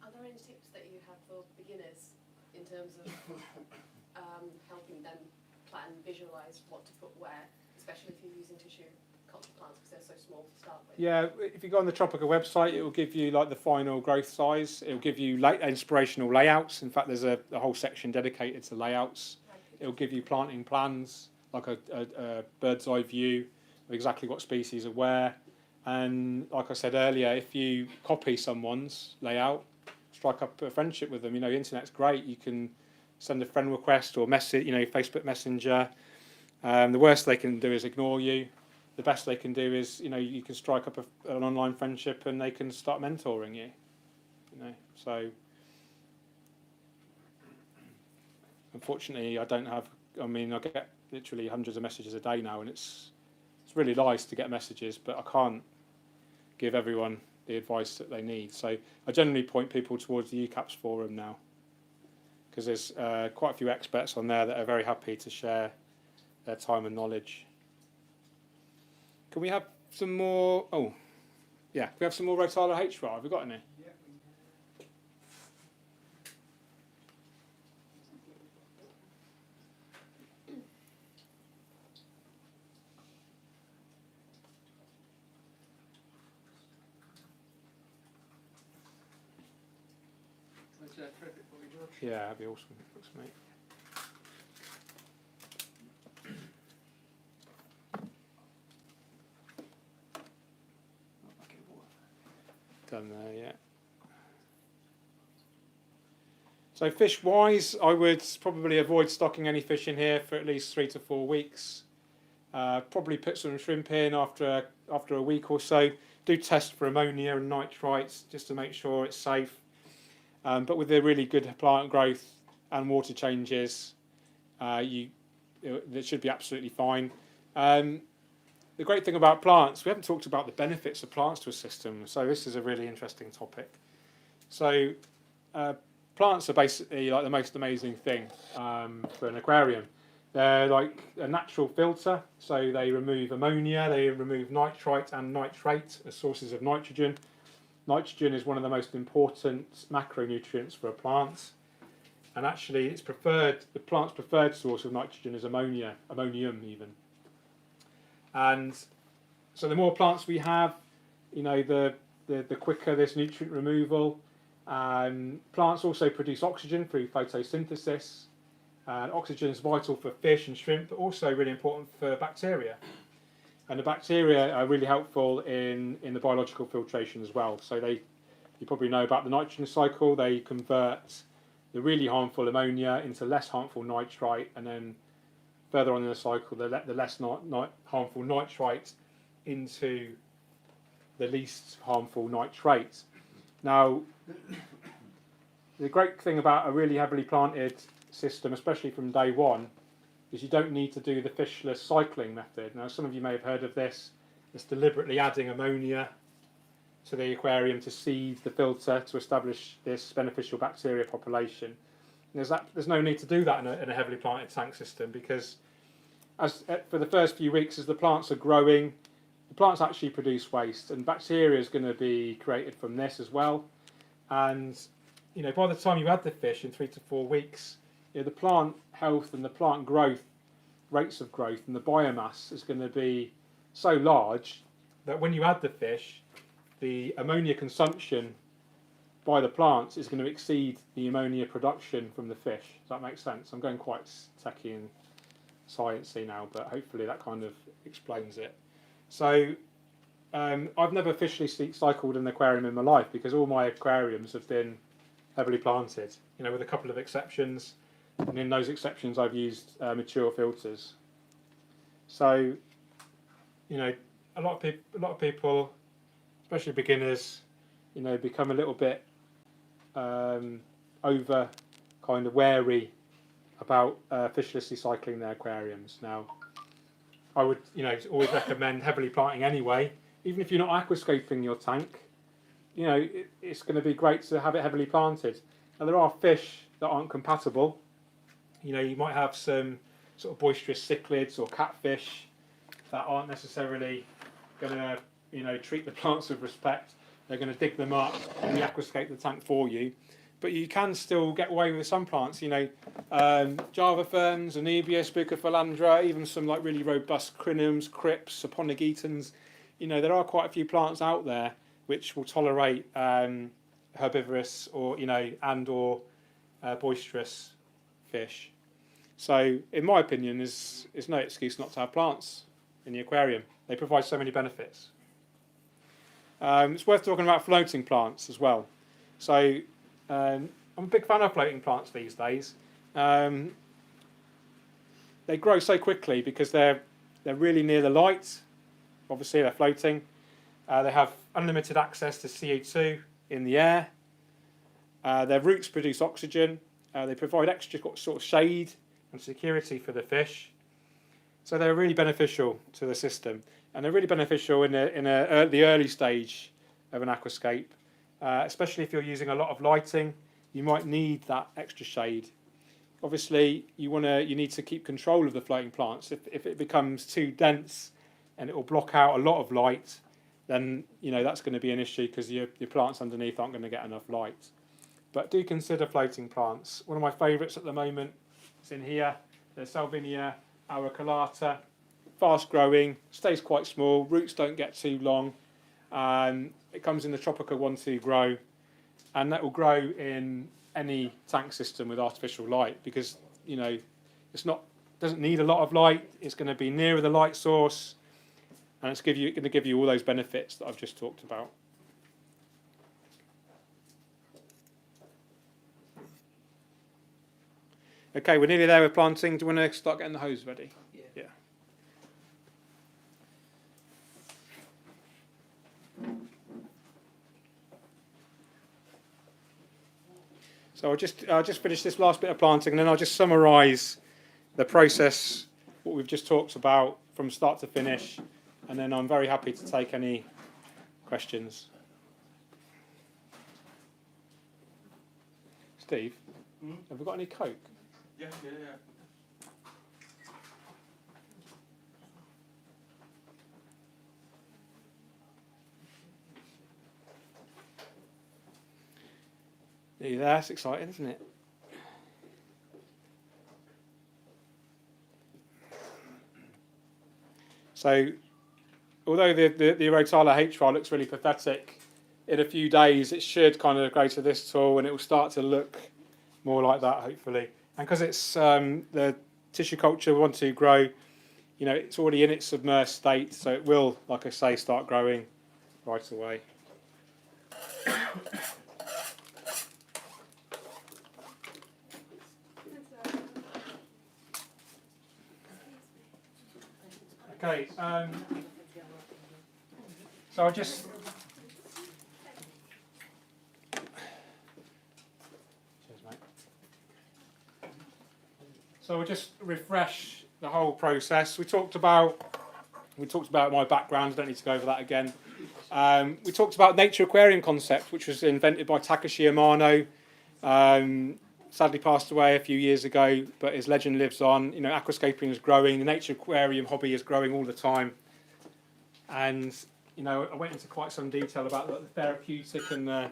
Are there any tips that you have for beginners in terms of helping them plan, visualise what to put where, especially if you're using tissue culture plants because they're so small to start with? Yeah, if you go on the Tropica website, it will give you like the final growth size. It will give you inspirational layouts. In fact, there's a whole section dedicated to layouts. It will give you planting plans, like a bird's eye view of exactly what species are where. And like I said earlier, if you copy someone's layout, strike up a friendship with them. You know, the internet's great. You can send a friend request or message, you know, Facebook Messenger. The worst they can do is ignore you. The best they can do is, you know, you can strike up an online friendship and they can start mentoring you. You know, so unfortunately, I don't have. I mean, I get literally hundreds of messages a day now, and it's really nice to get messages, but I can't give everyone the advice that they need. So I generally point people towards the UCAPS forum now, because there's quite a few experts on there that are very happy to share their time and knowledge. Can we have some more? Oh, yeah. Can we have some more Rotala HRAR? Have we got any? Yeah, that'd be awesome. Thanks, mate. Done there, yeah. So fish-wise, I would probably avoid stocking any fish in here for at least 3 to 4 weeks. Probably put some shrimp in after a week or so. Do test for ammonia and nitrites just to make sure it's safe. But with the really good plant growth and water changes, it should be absolutely fine. The great thing about plants, we haven't talked about the benefits of plants to a system, so this is a really interesting topic. So plants are basically like the most amazing thing for an aquarium. They're like a natural filter, so they remove ammonia, they remove nitrite and nitrate as sources of nitrogen. Nitrogen is one of the most important macronutrients for a plant, and actually it's preferred. The plant's preferred source of nitrogen is ammonia, ammonium even. And so the more plants we have, you know, the quicker this nutrient removal. Plants also produce oxygen through photosynthesis. Oxygen is vital for fish and shrimp, but also really important for bacteria. And the bacteria are really helpful in the biological filtration as well. So you probably know about the nitrogen cycle. They convert the really harmful ammonia into less harmful nitrite, and then further on in the cycle, the less harmful nitrite into the least harmful nitrate. Now, the great thing about a really heavily planted system, especially from day one, is you don't need to do the fishless cycling method. Now, some of you may have heard of this. It's deliberately adding ammonia to the aquarium to seed the filter to establish this beneficial bacteria population. There's no need to do that in a heavily planted tank system, because for the first few weeks as the plants are growing, the plants actually produce waste, and bacteria is going to be created from this as well. And you know, by the time you add the fish in 3 to 4 weeks, you know, the plant health and the plant growth, rates of growth, and the biomass is going to be so large that when you add the fish, the ammonia consumption by the plants is going to exceed the ammonia production from the fish. Does that make sense? I'm going quite techie and sciencey now, but hopefully that kind of explains it. So I've never officially cycled an aquarium in my life, because all my aquariums have been heavily planted, you know, with a couple of exceptions, and in those exceptions I've used mature filters. So, you know, a lot of people, especially beginners, you know, become a little bit over kind of wary about fishlessly cycling their aquariums. Now, I would, you know, always recommend heavily planting anyway. Even if you're not aquascaping your tank, you know, it's going to be great to have it heavily planted. Now, there are fish that aren't compatible. You know, you might have some sort of boisterous cichlids or catfish that aren't necessarily going to, you know, treat the plants with respect. They're going to dig them up and aquascape the tank for you. But you can still get away with some plants, you know, Java ferns, Anebius, Bucophilandra, even some like really robust crinums, crypts, saponogetons. there are quite a few plants out there which will tolerate herbivorous or or boisterous fish. So, in my opinion, there's no excuse not to have plants in the aquarium. They provide so many benefits. It's worth talking about floating plants as well. So, I'm a big fan of floating plants these days. They grow so quickly because they're really near the light. Obviously, they're floating. They have unlimited access to CO2 in the air. Their roots produce oxygen. They provide extra sort of shade and security for the fish. So they're really beneficial to the system, and they're really beneficial in the early stage of an aquascape, especially if you're using a lot of lighting. You might need that extra shade. Obviously, you need to keep control of the floating plants. If it becomes too dense and it will block out a lot of light, then that's going to be an issue because your plants underneath aren't going to get enough light. But do consider floating plants. One of my favourites at the moment is in here, the Salvinia auriculata. Fast growing, stays quite small, roots don't get too long. It comes in the Tropica 1-2 grow, and that will grow in any tank system with artificial light because doesn't need a lot of light. It's going to be nearer the light source, and it's going to give you all those benefits that I've just talked about. Okay, we're nearly there with planting. Do you want to start getting the hose ready? Yeah. So I'll just finish this last bit of planting, and then I'll just summarise the process, what we've just talked about from start to finish, and then I'm very happy to take any questions. Steve, have we got any Coke? Yeah. Are you there? That's exciting, isn't it? So, although the Rotala H-File looks really pathetic, in a few days it should kind of go to this tool and it will start to look more like that, hopefully. And because it's the tissue culture 1-2 grow, it's already in its submerged state, so it will, like I say, start growing right away. Okay, so I'll just... So we'll just refresh the whole process. We talked about my background. I don't need to go over that again. We talked about nature aquarium concept, which was invented by Takashi Amano. Sadly passed away a few years ago, but his legend lives on. Aquascaping is growing. The nature aquarium hobby is growing all the time. And I went into quite some detail about the therapeutic and the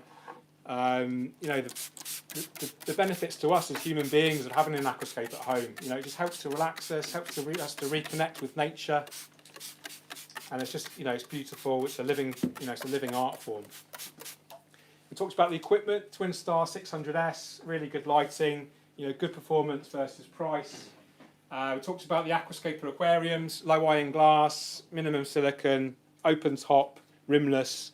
benefits to us as human beings of having an aquascape at home. It just helps to relax us, helps us to reconnect with nature, and it's just it's beautiful. It's a living it's a living art form. We talked about the equipment, Twin Star 600S, really good lighting, good performance versus price. We talked about the Aquascaper aquariums, low iron glass, minimum silicon, open top, rimless.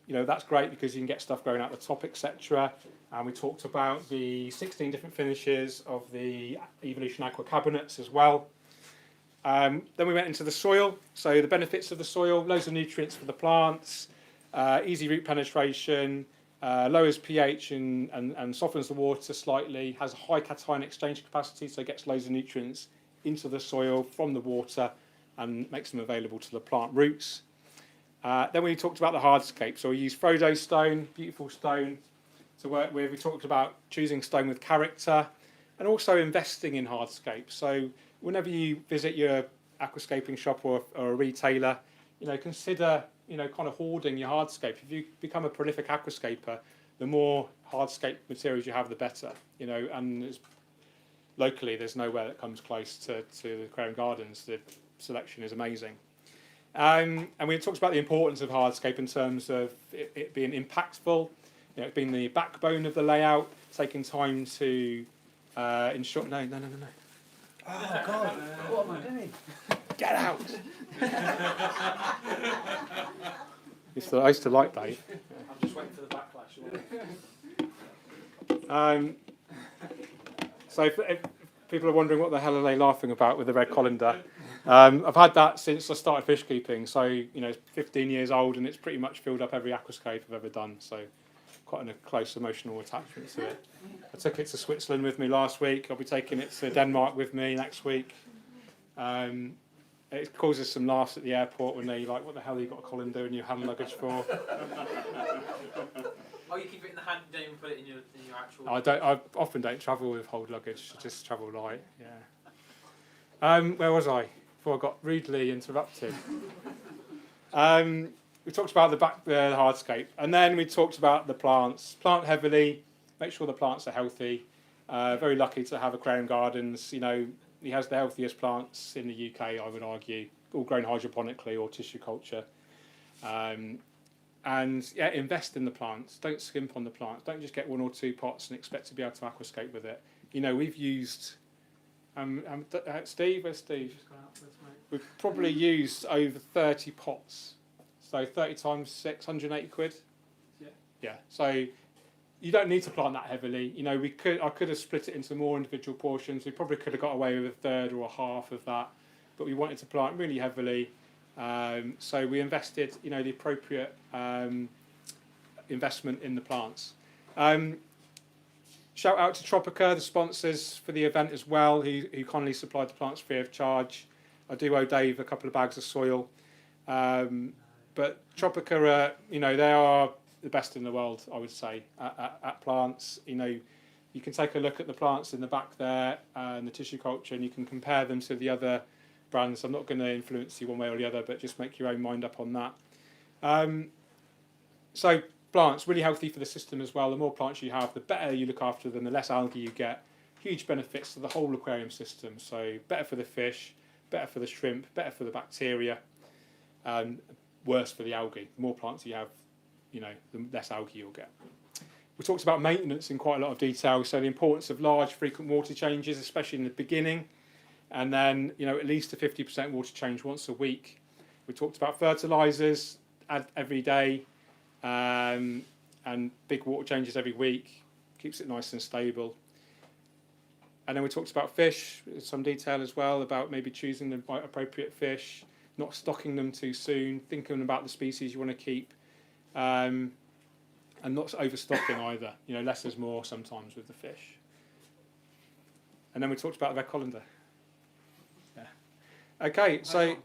That's great because you can get stuff going out the top, etc. And we talked about the 16 different finishes of the Eeveelution Aqua cabinets as well. Then we went into the soil. So the benefits of the soil, loads of nutrients for the plants, easy root penetration, lowers pH and softens the water slightly, has a high cation exchange capacity, so it gets loads of nutrients into the soil from the water and makes them available to the plant roots. Then we talked about the hardscape. So we used Frodo Stone, beautiful stone, to work with. We talked about choosing stone with character and also investing in hardscape. So whenever you visit your aquascaping shop or a retailer, consider kind of hoarding your hardscape. If you become a prolific aquascaper, the more hardscape materials you have, the better. And locally there's nowhere that comes close to the Aquarium Gardens. The selection is amazing. And we talked about the importance of hardscape in terms of it being impactful, it being the backbone of the layout, taking time to ensure. No. Oh God! What am I doing? Get out! I used to like Dave. I'm just waiting for the backlash. So if people are wondering what the hell are they laughing about with the red colander, I've had that since I started fish keeping. So it's 15 years old and it's pretty much filled up every aquascape I've ever done. So quite a close emotional attachment to it. I took it to Switzerland with me last week. I'll be taking it to Denmark with me next week. It causes some laughs at the airport when they're like, what the hell have you got a colander in your hand luggage for? Oh, you keep it in the hand, you don't even put it in your actual... I often don't travel with hold luggage, I just travel light, yeah. Where was I before I got rudely interrupted? We talked about the hardscape, and then we talked about the plants. Plant heavily, make sure the plants are healthy. Very lucky to have Aquarium Gardens. He has the healthiest plants in the UK, I would argue, all grown hydroponically or tissue culture. And yeah, invest in the plants. Don't skimp on the plants. Don't just get 1 or 2 pots and expect to be able to aquascape with it. We've used Steve. Where's Steve? We've probably used over 30 pots. So 30 times 6, 180 quid. Yeah. So you don't need to plant that heavily. I could have split it into more individual portions. We probably could have got away with a third or a half of that, but we wanted to plant really heavily. So we invested, the appropriate investment in the plants. Shout out to Tropica, the sponsors for the event as well, who kindly supplied the plants free of charge. I do owe Dave a couple of bags of soil. But Tropica, they are the best in the world, I would say, at plants. You can take a look at the plants in the back there and the tissue culture, and you can compare them to the other brands. I'm not going to influence you one way or the other, but just make your own mind up on that. So plants, really healthy for the system as well. The more plants you have, the better you look after them, the less algae you get. Huge benefits to the whole aquarium system. So better for the fish, better for the shrimp, better for the bacteria, worse for the algae. The more plants you have, the less algae you'll get. We talked about maintenance in quite a lot of detail. So the importance of large, frequent water changes, especially in the beginning. And then, at least a 50% water change once a week. We talked about fertilisers every day, and big water changes every week. Keeps it nice and stable. And then we talked about fish in some detail as well, about maybe choosing the right appropriate fish, not stocking them too soon, thinking about the species you want to keep, and not overstocking either. Less is more sometimes with the fish. And then we talked about the red colander. Okay, so do you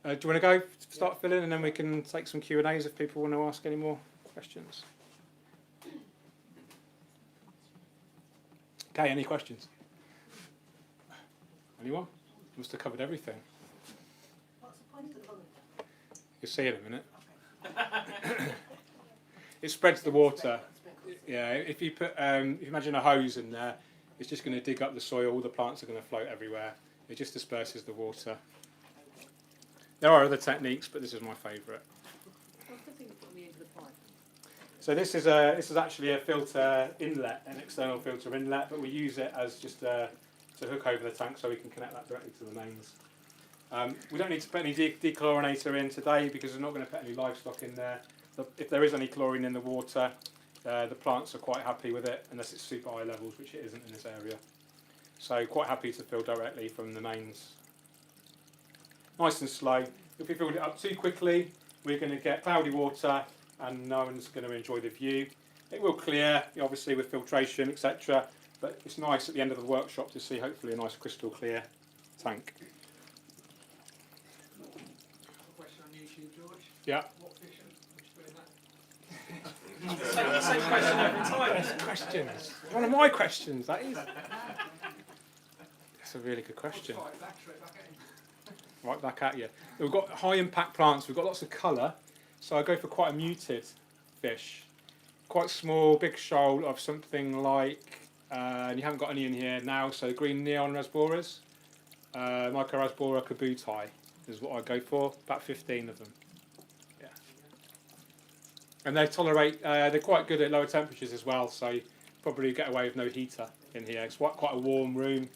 want to go start filling, and then we can take some Q&As if people want to ask any more questions? Okay, any questions? Anyone? Must have covered everything. What's the point of the colander? You'll see in a minute. It spreads the water. Yeah, if you put, if you imagine a hose in there, it's just going to dig up the soil. All the plants are going to float everywhere. It just disperses the water. There are other techniques, but this is my favourite. What's the thing putting me into the pipe? So this is actually a filter inlet, an external filter inlet, but we use it as just to hook over the tank so we can connect that directly to the mains. We don't need to put any dechlorinator in today because we're not going to put any livestock in there. If there is any chlorine in the water, the plants are quite happy with it, unless it's super high levels, which it isn't in this area. So quite happy to fill directly from the mains. Nice and slow. If we filled it up too quickly, we're going to get cloudy water and no one's going to enjoy the view. It will clear, obviously, with filtration, etc. But it's nice at the end of the workshop to see, hopefully, a nice crystal clear tank. Question on YouTube, George. Yeah. What fish would you put in that? Same question every time. Questions. One of my questions, that is. That's a really good question. Right back, straight back at him. Right back at you. We've got high impact plants. We've got lots of colour. So I go for quite a muted fish. Quite small, big shoal of something like, and you haven't got any in here now, so green neon rasboras, Microrasbora kabutai. is what I go for. About 15 of them. Yeah. And they tolerate. They're quite good at lower temperatures as well. So probably get away with no heater in here. It's quite a warm room.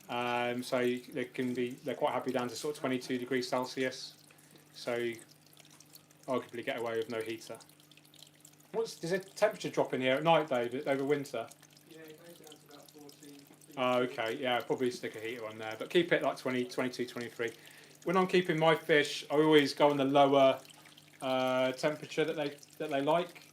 So they're quite happy down to sort of 22 degrees Celsius. So arguably get away with no heater. There's a temperature drop in here at night though, over winter? Yeah, it goes down to about 14. Oh, okay, yeah, probably stick a heater on there, but keep it like 20, 22, 23. When I'm keeping my fish, I always go on the lower temperature that they like.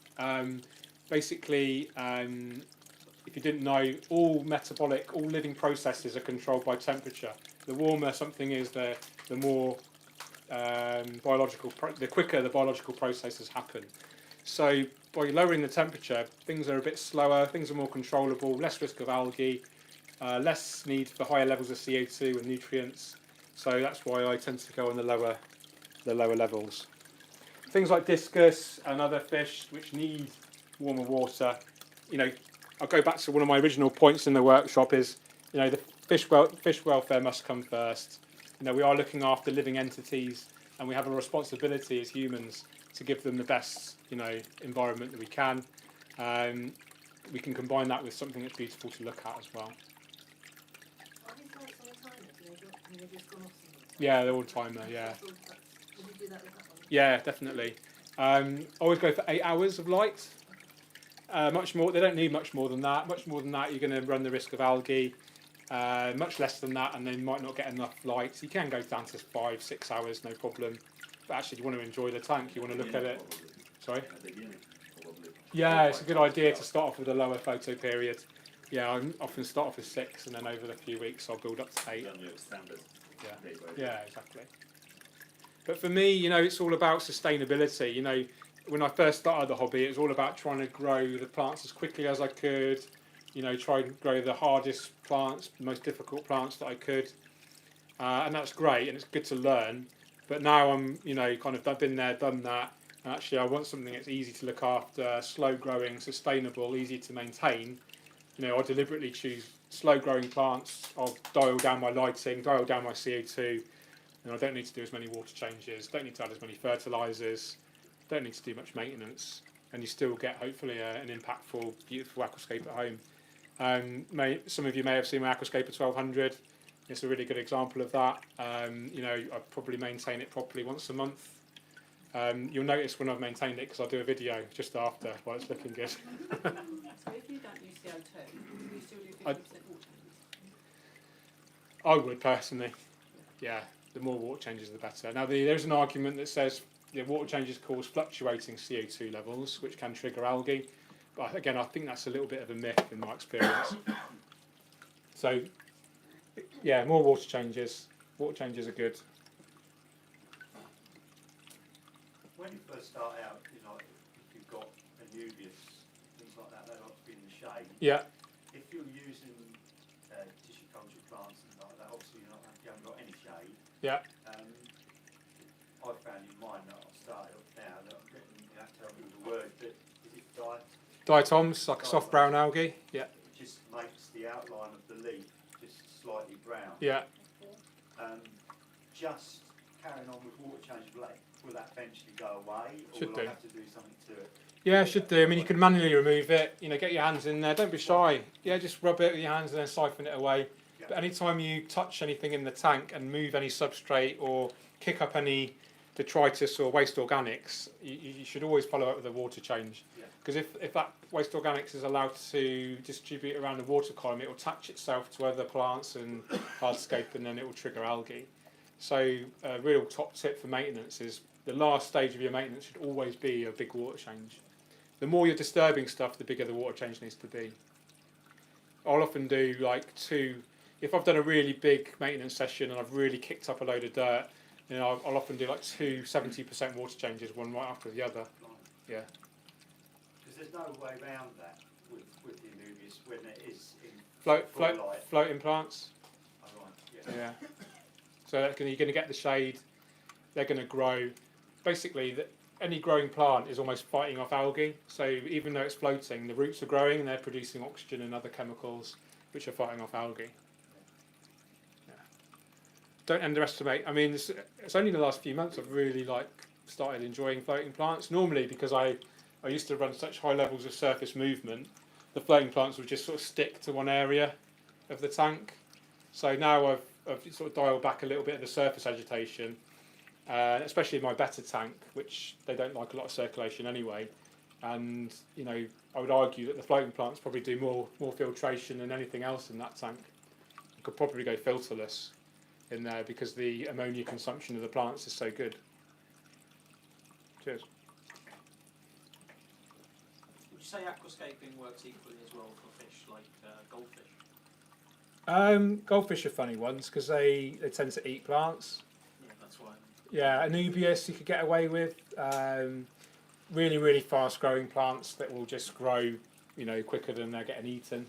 Basically, if you didn't know, all living processes are controlled by temperature. The warmer something is, the more the quicker the biological processes happen. So by lowering the temperature, things are a bit slower, things are more controllable, less risk of algae, less need for higher levels of CO2 and nutrients. So that's why I tend to go on the lower levels. Things like discus and other fish which need warmer water, I'll go back to one of my original points in the workshop is, the fish welfare must come first. We are looking after living entities, and we have a responsibility as humans to give them the best, environment that we can. We can combine that with something that's beautiful to look at as well. Are these lights on a timer? They've just gone off something? Yeah, they're all timer. Yeah. Would you do that with that one? Yeah, definitely. Always go for 8 hours of light. Much more. They don't need much more than that. Much more than that, you're going to run the risk of algae. Much less than that, and they might not get enough light. You can go down to 5-6 hours, no problem. But actually, you want to enjoy the tank. You want to look at it. Sorry. Yeah, it's a good idea to start off with a lower photo period. Yeah, I often start off with 6, and then over the few weeks, I'll build up to 8. Yeah, exactly. But for me, it's all about sustainability. When I first started the hobby, it was all about trying to grow the plants as quickly as I could. Try and grow the hardest plants, the most difficult plants that I could. And that's great, and it's good to learn. But now I'm, I've been there, done that. And actually, I want something that's easy to look after, slow growing, sustainable, easy to maintain. I deliberately choose slow growing plants. I'll dial down my lighting, dial down my CO2. And I don't need to do as many water changes, don't need to add as many fertilisers, don't need to do much maintenance. And you still get, hopefully, an impactful, beautiful aquascape at home. Some of you may have seen my Aquascaper 1200. It's a really good example of that. I probably maintain it properly once a month. You'll notice when I've maintained it because I'll do a video just after while it's looking good. So if you don't use CO2, do you still do 50% water changes? I would personally. Yeah, the more water changes, the better. Now, there's an argument that says the water changes cause fluctuating CO2 levels, which can trigger algae. But again, I think that's a little bit of a myth in my experience. So, yeah, more water changes. Water changes are good. When you first start out, if you've got Anubias, things like that, they like to be in the shade. Yeah. If you're using tissue culture plants and like that, obviously you haven't got any shade. Yeah. I've found in mine that I've started off now that I'm getting, you have to tell me the word, but is it diatoms, like a soft brown algae. Yeah. It just makes the outline of the leaf just slightly brown. Yeah. Just carrying on with water change, will that eventually go away, or Should will do. I have to do something to it? Yeah, should do. I mean, you can manually remove it. Get your hands in there. Don't be shy. Yeah, just rub it with your hands and then siphon it away. Yeah. But anytime you touch anything in the tank and move any substrate or kick up any detritus or waste organics, you should always follow up with a water change. Because if that waste organics is allowed to distribute around the water column, it will attach itself to other plants and hardscape, and then it will trigger algae. So a real top tip for maintenance is the last stage of your maintenance should always be a big water change. The more you're disturbing stuff, the bigger the water change needs to be. I'll often do like 2, if I've done a really big maintenance session and I've really kicked up a load of dirt, I'll often do like 2 70% water changes, one right after the other. Yeah. Because there's no way around that with the Anubias when it is in Floating plants. Oh, right. Yeah. So you're going to get the shade. They're going to grow. Basically, any growing plant is almost fighting off algae. So even though it's floating, the roots are growing and they're producing oxygen and other chemicals which are fighting off algae. Yeah. don't underestimate. I mean, it's only the last few months I've really started enjoying floating plants. Normally, because I used to run such high levels of surface movement, the floating plants would just sort of stick to one area of the tank. So now I've sort of dialed back a little bit of the surface agitation, especially in my better tank, which they don't like a lot of circulation anyway. And I would argue that the floating plants probably do more filtration than anything else in that tank. You could probably go filterless in there because the ammonia consumption of the plants is so good. Cheers. Would you say aquascaping works equally as well for fish like goldfish? Goldfish are funny ones because they tend to eat plants. Yeah, that's why. Yeah, Anubias you could get away with. Really, really fast growing plants that will just grow, quicker than they're getting eaten.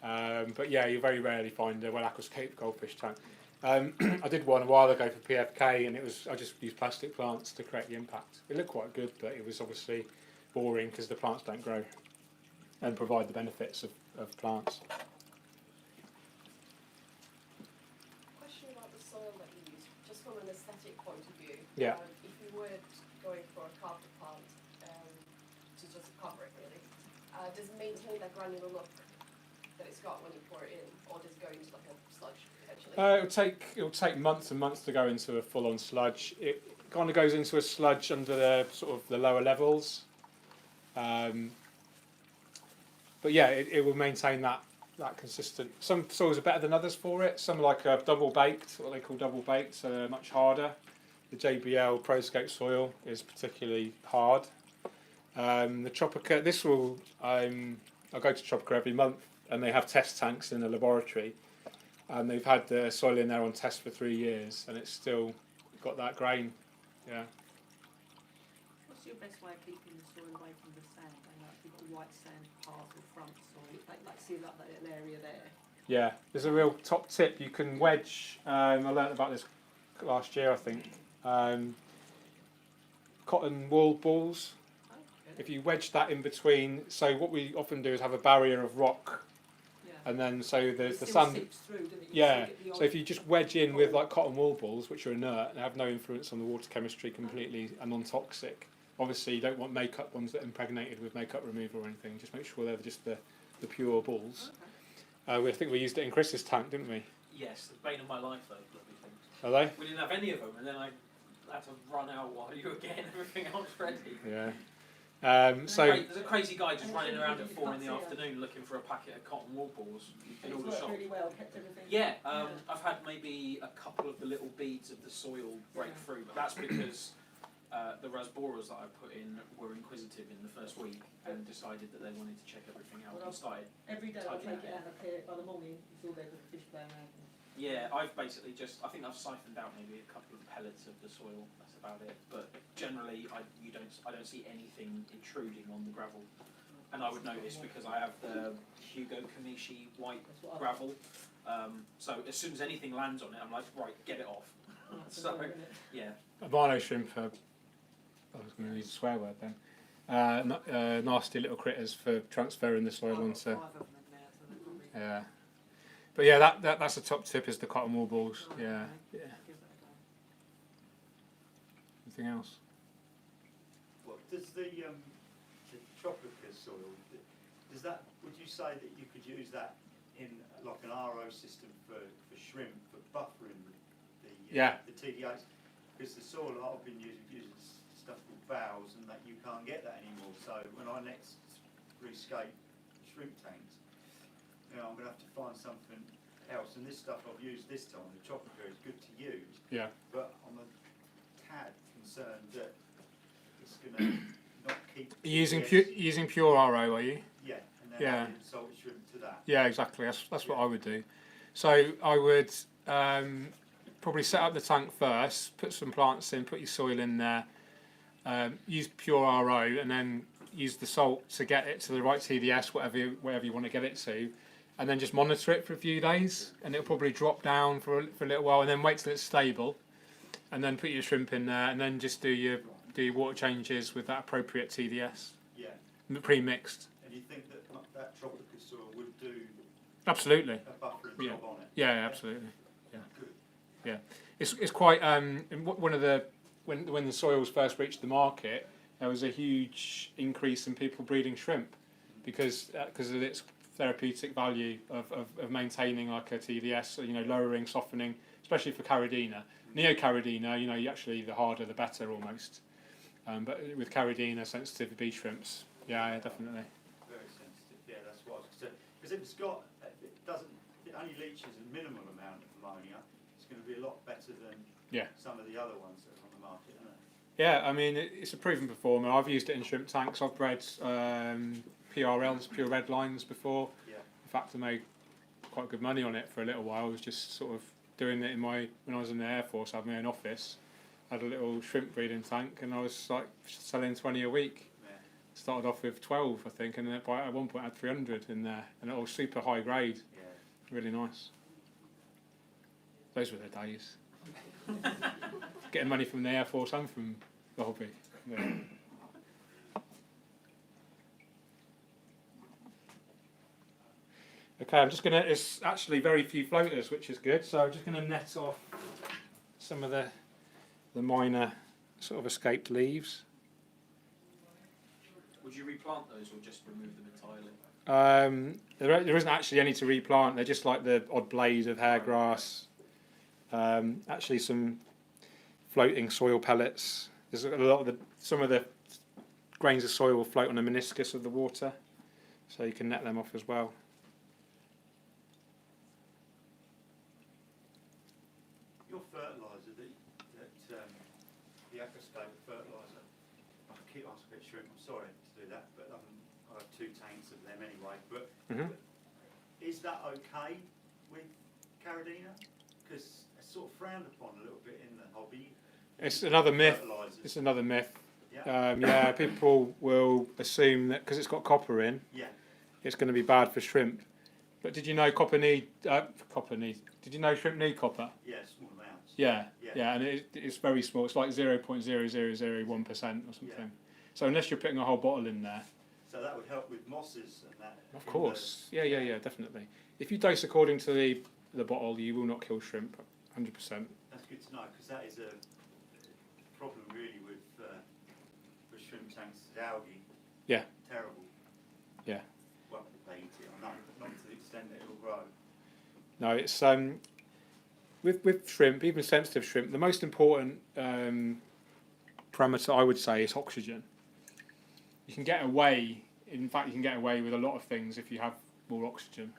But yeah, you very rarely find a well-aquascaped goldfish tank. I did one a while ago for PFK, and I just used plastic plants to create the impact. It looked quite good, but it was obviously boring because the plants don't grow and provide the benefits of plants. Question about the soil that you use, just from an aesthetic point of view. Yeah. If you were going for a carpet plant to just cover it really, does it maintain that granular look that it's got when you pour it in, or does it go into like a sludge potentially? It'll take months and months to go into a full-on sludge. It kind of goes into a sludge under the sort of the lower levels, but yeah, it will maintain that consistent. Some soils are better than others for it. Some like a double baked, what they call double baked, so they're much harder. The JBL ProScape soil is particularly hard. The Tropica, I go to Tropica every month, and they have test tanks in the laboratory, and they've had the soil in there on test for 3 years, and it's still got that grain. Yeah. What's your best way of keeping the soil away from the sand? You've got white sand part or front soil, see that little area there. Yeah, there's a real top tip. You can wedge. I learnt about this last year, I think. Cotton wool balls. If you wedge that in between, so what we often do is have a barrier of rock, and then so there's the sand. Seeps through, doesn't it? Yeah. So if you just wedge in with like cotton wool balls, which are inert and have no influence on the water chemistry, completely and non-toxic. Obviously, you don't want makeup ones that are impregnated with makeup removal or anything. Just make sure they're just the pure balls. I think we used it in Chris's tank, didn't we? Yes, the bane of my life, those bloody things. Are they? We didn't have any of them, and then I had to run out while you were getting everything else ready. Yeah. There's a crazy guy just running around at 4 in the afternoon looking for a packet of cotton wool balls in all the shops. Really well, kept everything. Yeah, I've had maybe a couple of the little beads of the soil break through, but that's because the rasboras that I put in were inquisitive in the first week and decided that they wanted to check everything out and started. Every day I take it out of here by the morning, it's all there with the fish playing around. Yeah, I've basically I think I've siphoned out maybe a couple of pellets of the soil. That's about it. But generally, I don't see anything intruding on the gravel. And I would notice because I have the Hugo Kamishi white gravel. So as soon as anything lands on it, I'm like, right, get it off. So yeah. Albino shrimp are, I was going to use a swear word then. Nasty little critters for transferring the soil onto. Yeah. But yeah, that's the top tip, is the cotton wool balls. Yeah. Yeah. Anything else? Well, does the Tropica soil, would you say that you could use that in like an RO system for shrimp, for buffering the TDAs? Because the soil that I've been using stuff called bowels, and that you can't get that anymore. So when I next rescape shrimp tanks, I'm going to have to find something else. And this stuff I've used this time, the Tropica, is good to use. Yeah. But I'm a tad concerned that it's going to not keep. Using pure RO, are you? Yeah, and then adding salted shrimp to that. Yeah, exactly. That's what I would do. So I would probably set up the tank first, put some plants in, put your soil in there, use pure RO, and then use the salt to get it to the right TDS, whatever you want to get it to, and then just monitor it for a few days, and it'll probably drop down for a little while, and then wait till it's stable, and then put your shrimp in there, and then just do your water changes with that appropriate TDS. Yeah. Pre-mixed. And you think that Tropica soil would do absolutely a buffering job on it? Yeah, absolutely. Yeah. Good. Yeah, it's quite one of the when the soils first reached the market, there was a huge increase in people breeding shrimp because of its therapeutic value of maintaining like a TDS, you know, lowering, softening, especially for Caridina. Neocaridina, you know, actually the harder the better almost. But with Caridina sensitive bee shrimps, yeah, definitely. Very sensitive, yeah, that's what I was concerned. Because if it only leaches a minimal amount of ammonia, it's going to be a lot better than some of the other ones that are on the market, isn't it? Yeah, I mean, it's a proven performer. I've used it in shrimp tanks. I've bred PRLs, pure red lines before. Yeah. In fact, I made quite good money on it for a little while. I was just sort of doing it when I was in the Air Force. I had my own office. I had a little shrimp breeding tank, and I was like selling 20 a week. Yeah. Started off with 12, I think, and then at one point I had 300 in there, and it was super high grade. Yeah. Really nice. Those were the days. Getting money from the Air Force and from the hobby. Yeah. Okay, it's actually very few floaters, which is good, so I'm just going to net off some of the minor sort of escaped leaves. Would you replant those or just remove them entirely? There isn't actually any to replant, they're just like the odd blade of hairgrass. Actually some floating soil pellets. There's a lot of some of the grains of soil will float on the meniscus of the water, so you can net them off as well. Your fertiliser, the Aquascape fertiliser, I keep asking about shrimp, I'm sorry to do that, but I have 2 tanks of them anyway, but is that okay with Caridina? Because it's sort of frowned upon a little bit in the hobby. It's another myth. Fertilisers. It's another myth. Yeah. People will assume that because it's got copper in, it's going to be bad for shrimp. But did you know Did you know shrimp need copper? Yeah, small amounts. Yeah, and it's very small. It's like 0.0001% or something. Yeah. So unless you're putting a whole bottle in there. So that would help with mosses and that. Of course. Yeah, definitely. If you dose according to the bottle, you will not kill shrimp. 100%. That's good to know, because that is a problem really with shrimp tanks. Algae. Yeah. Terrible. Yeah. Well, they eat it, I know, but not to the extent that it will grow. No, it's with shrimp, even sensitive shrimp, the most important parameter I would say is oxygen. You can get away. In fact, you can get away with a lot of things if you have more oxygen.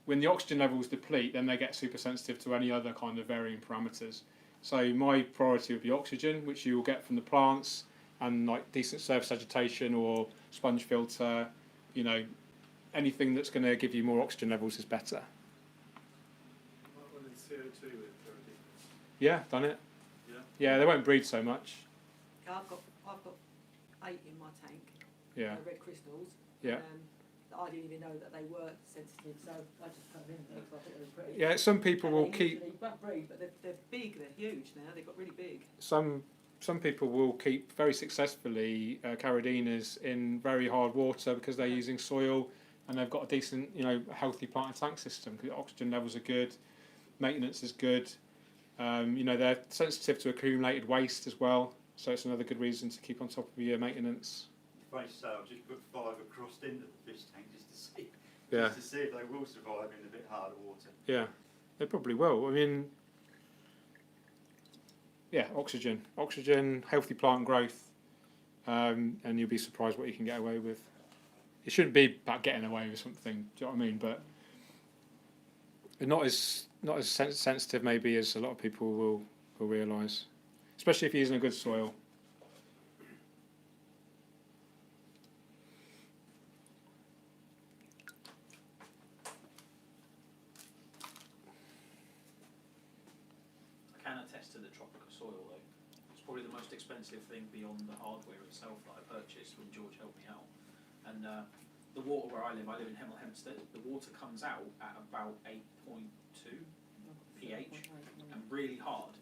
When the oxygen levels deplete, then they get super sensitive to any other kind of varying parameters. So my priority would be oxygen, which you will get from the plants, and like decent surface vegetation or sponge filter, you know, anything that's going to give you more oxygen levels is better. CO2 with Caridina. Yeah, done it. Yeah, they won't breed so much. I've got 8 in my tank. Yeah. Red crystals. Yeah. That I didn't even know that they were sensitive, so I just put them in there because I thought they were pretty. Yeah, some people And will they keep. usually won't breed, but they're big. They're huge now. They've got really big. Some people will keep very successfully Caridinas in very hard water because they're using soil and they've got a decent, you know, healthy plant and tank system because oxygen levels are good, maintenance is good. You know, they're sensitive to accumulated waste as well, so it's another good reason to keep on top of your maintenance. Funny to say, I've just put 5 across into the fish tank just to see if they will survive in a bit harder water. Yeah, they probably will. I mean, yeah, oxygen, healthy plant growth, and you'll be surprised what you can get away with. It shouldn't be about getting away with something. Do you know what I mean? But not as sensitive maybe as a lot of people will realise, especially if you're using a good soil. I can attest to the Tropica soil though. It's probably the most expensive thing beyond the hardware itself that I purchased when George helped me out. And the water where I live in Hemel Hempstead, the water comes out at about 8.2 pH and really hard.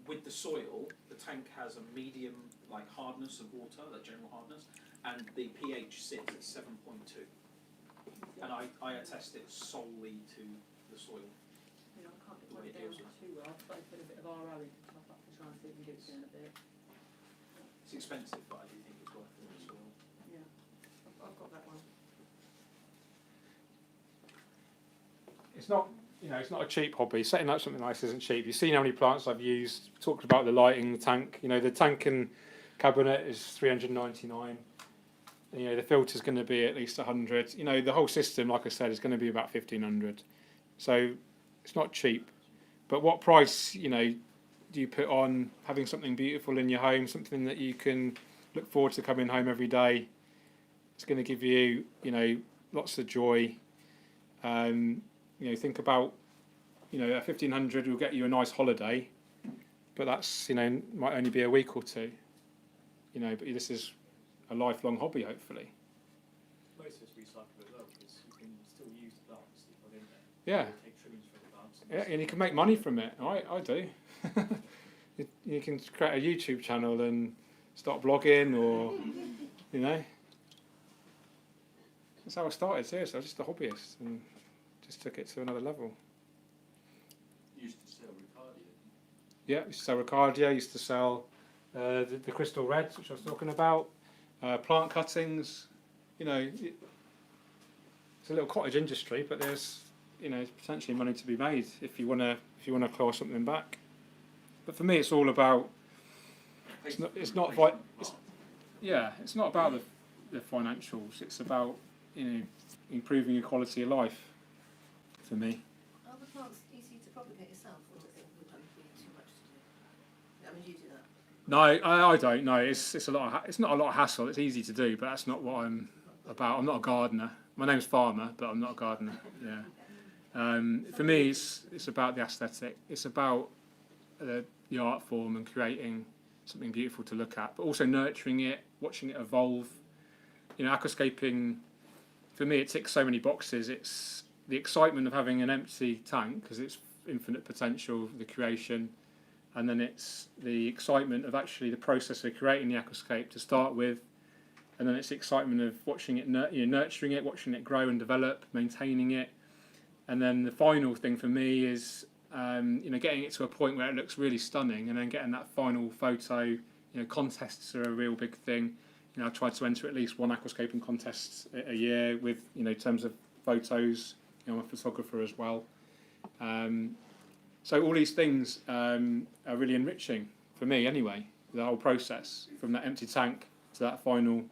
With the soil, the tank has a medium like hardness of water, like general hardness, and the pH sits at 7.2. And I attest it solely to the soil. You know, I can't get one down too well. I've tried to put a bit of RO into top up to try and see if we can get it down a bit. It's expensive, but I do think it's worth it as well. Yeah, I've got that one. It's not, you know, it's not a cheap hobby. Setting up something like this isn't cheap. You've seen how many plants I've used. Talked about the lighting, the tank. You know, the tank and cabinet is $399. You know, the filter's going to be at least 100. You know, the whole system, like I said, is going to be about 1,500. So it's not cheap. But what price, you know, do you put on having something beautiful in your home, something that you can look forward to coming home every day? It's going to give you, you know, lots of joy. You know, think about, you know, a 1,500 will get you a nice holiday, but that's, you know, might only be a week or two. You know, but this is a lifelong hobby, hopefully. Most of it's recyclable as well, because you can still use the plants that you put in there. Yeah. Take trimmings from the plants. Yeah, and you can make money from it. I do. You can create a YouTube channel and start blogging, or, you know. That's how I started, seriously. I was just a hobbyist and just took it to another level. You used to sell Ricardia. Yeah, used to sell Ricardia, used to sell the crystal reds, which I was talking about, plant cuttings. You know, it's a little cottage industry, but there's, you know, potentially money to be made if you want to claw something back. But for me, it's all about. It's not about the financials. It's about, you know, improving your quality of life. For me. Are the plants easy to propagate yourself, or does it would be too much to do? I mean, do you do that? No, I don't. No, it's a lot. It's not a lot of hassle. It's easy to do, but that's not what I'm about. I'm not a gardener. My name's Farmer, but I'm not a gardener. Yeah. For me, it's about the aesthetic. It's about the art form and creating something beautiful to look at, but also nurturing it, watching it evolve. You know, aquascaping. For me, it ticks so many boxes. It's the excitement of having an empty tank because it's infinite potential, the creation, and then it's the excitement of actually the process of creating the aquascape to start with, and then it's the excitement of watching it, nurturing it, watching it grow and develop, maintaining it, and then the final thing for me is you know, getting it to a point where it looks really stunning, and then getting that final photo. You know, contests are a real big thing. You know, I try to enter at least one aquascaping contest a year with, you know, in terms of photos. You know, I'm a photographer as well. So all these things are really enriching for me anyway, the whole process from that empty tank to that final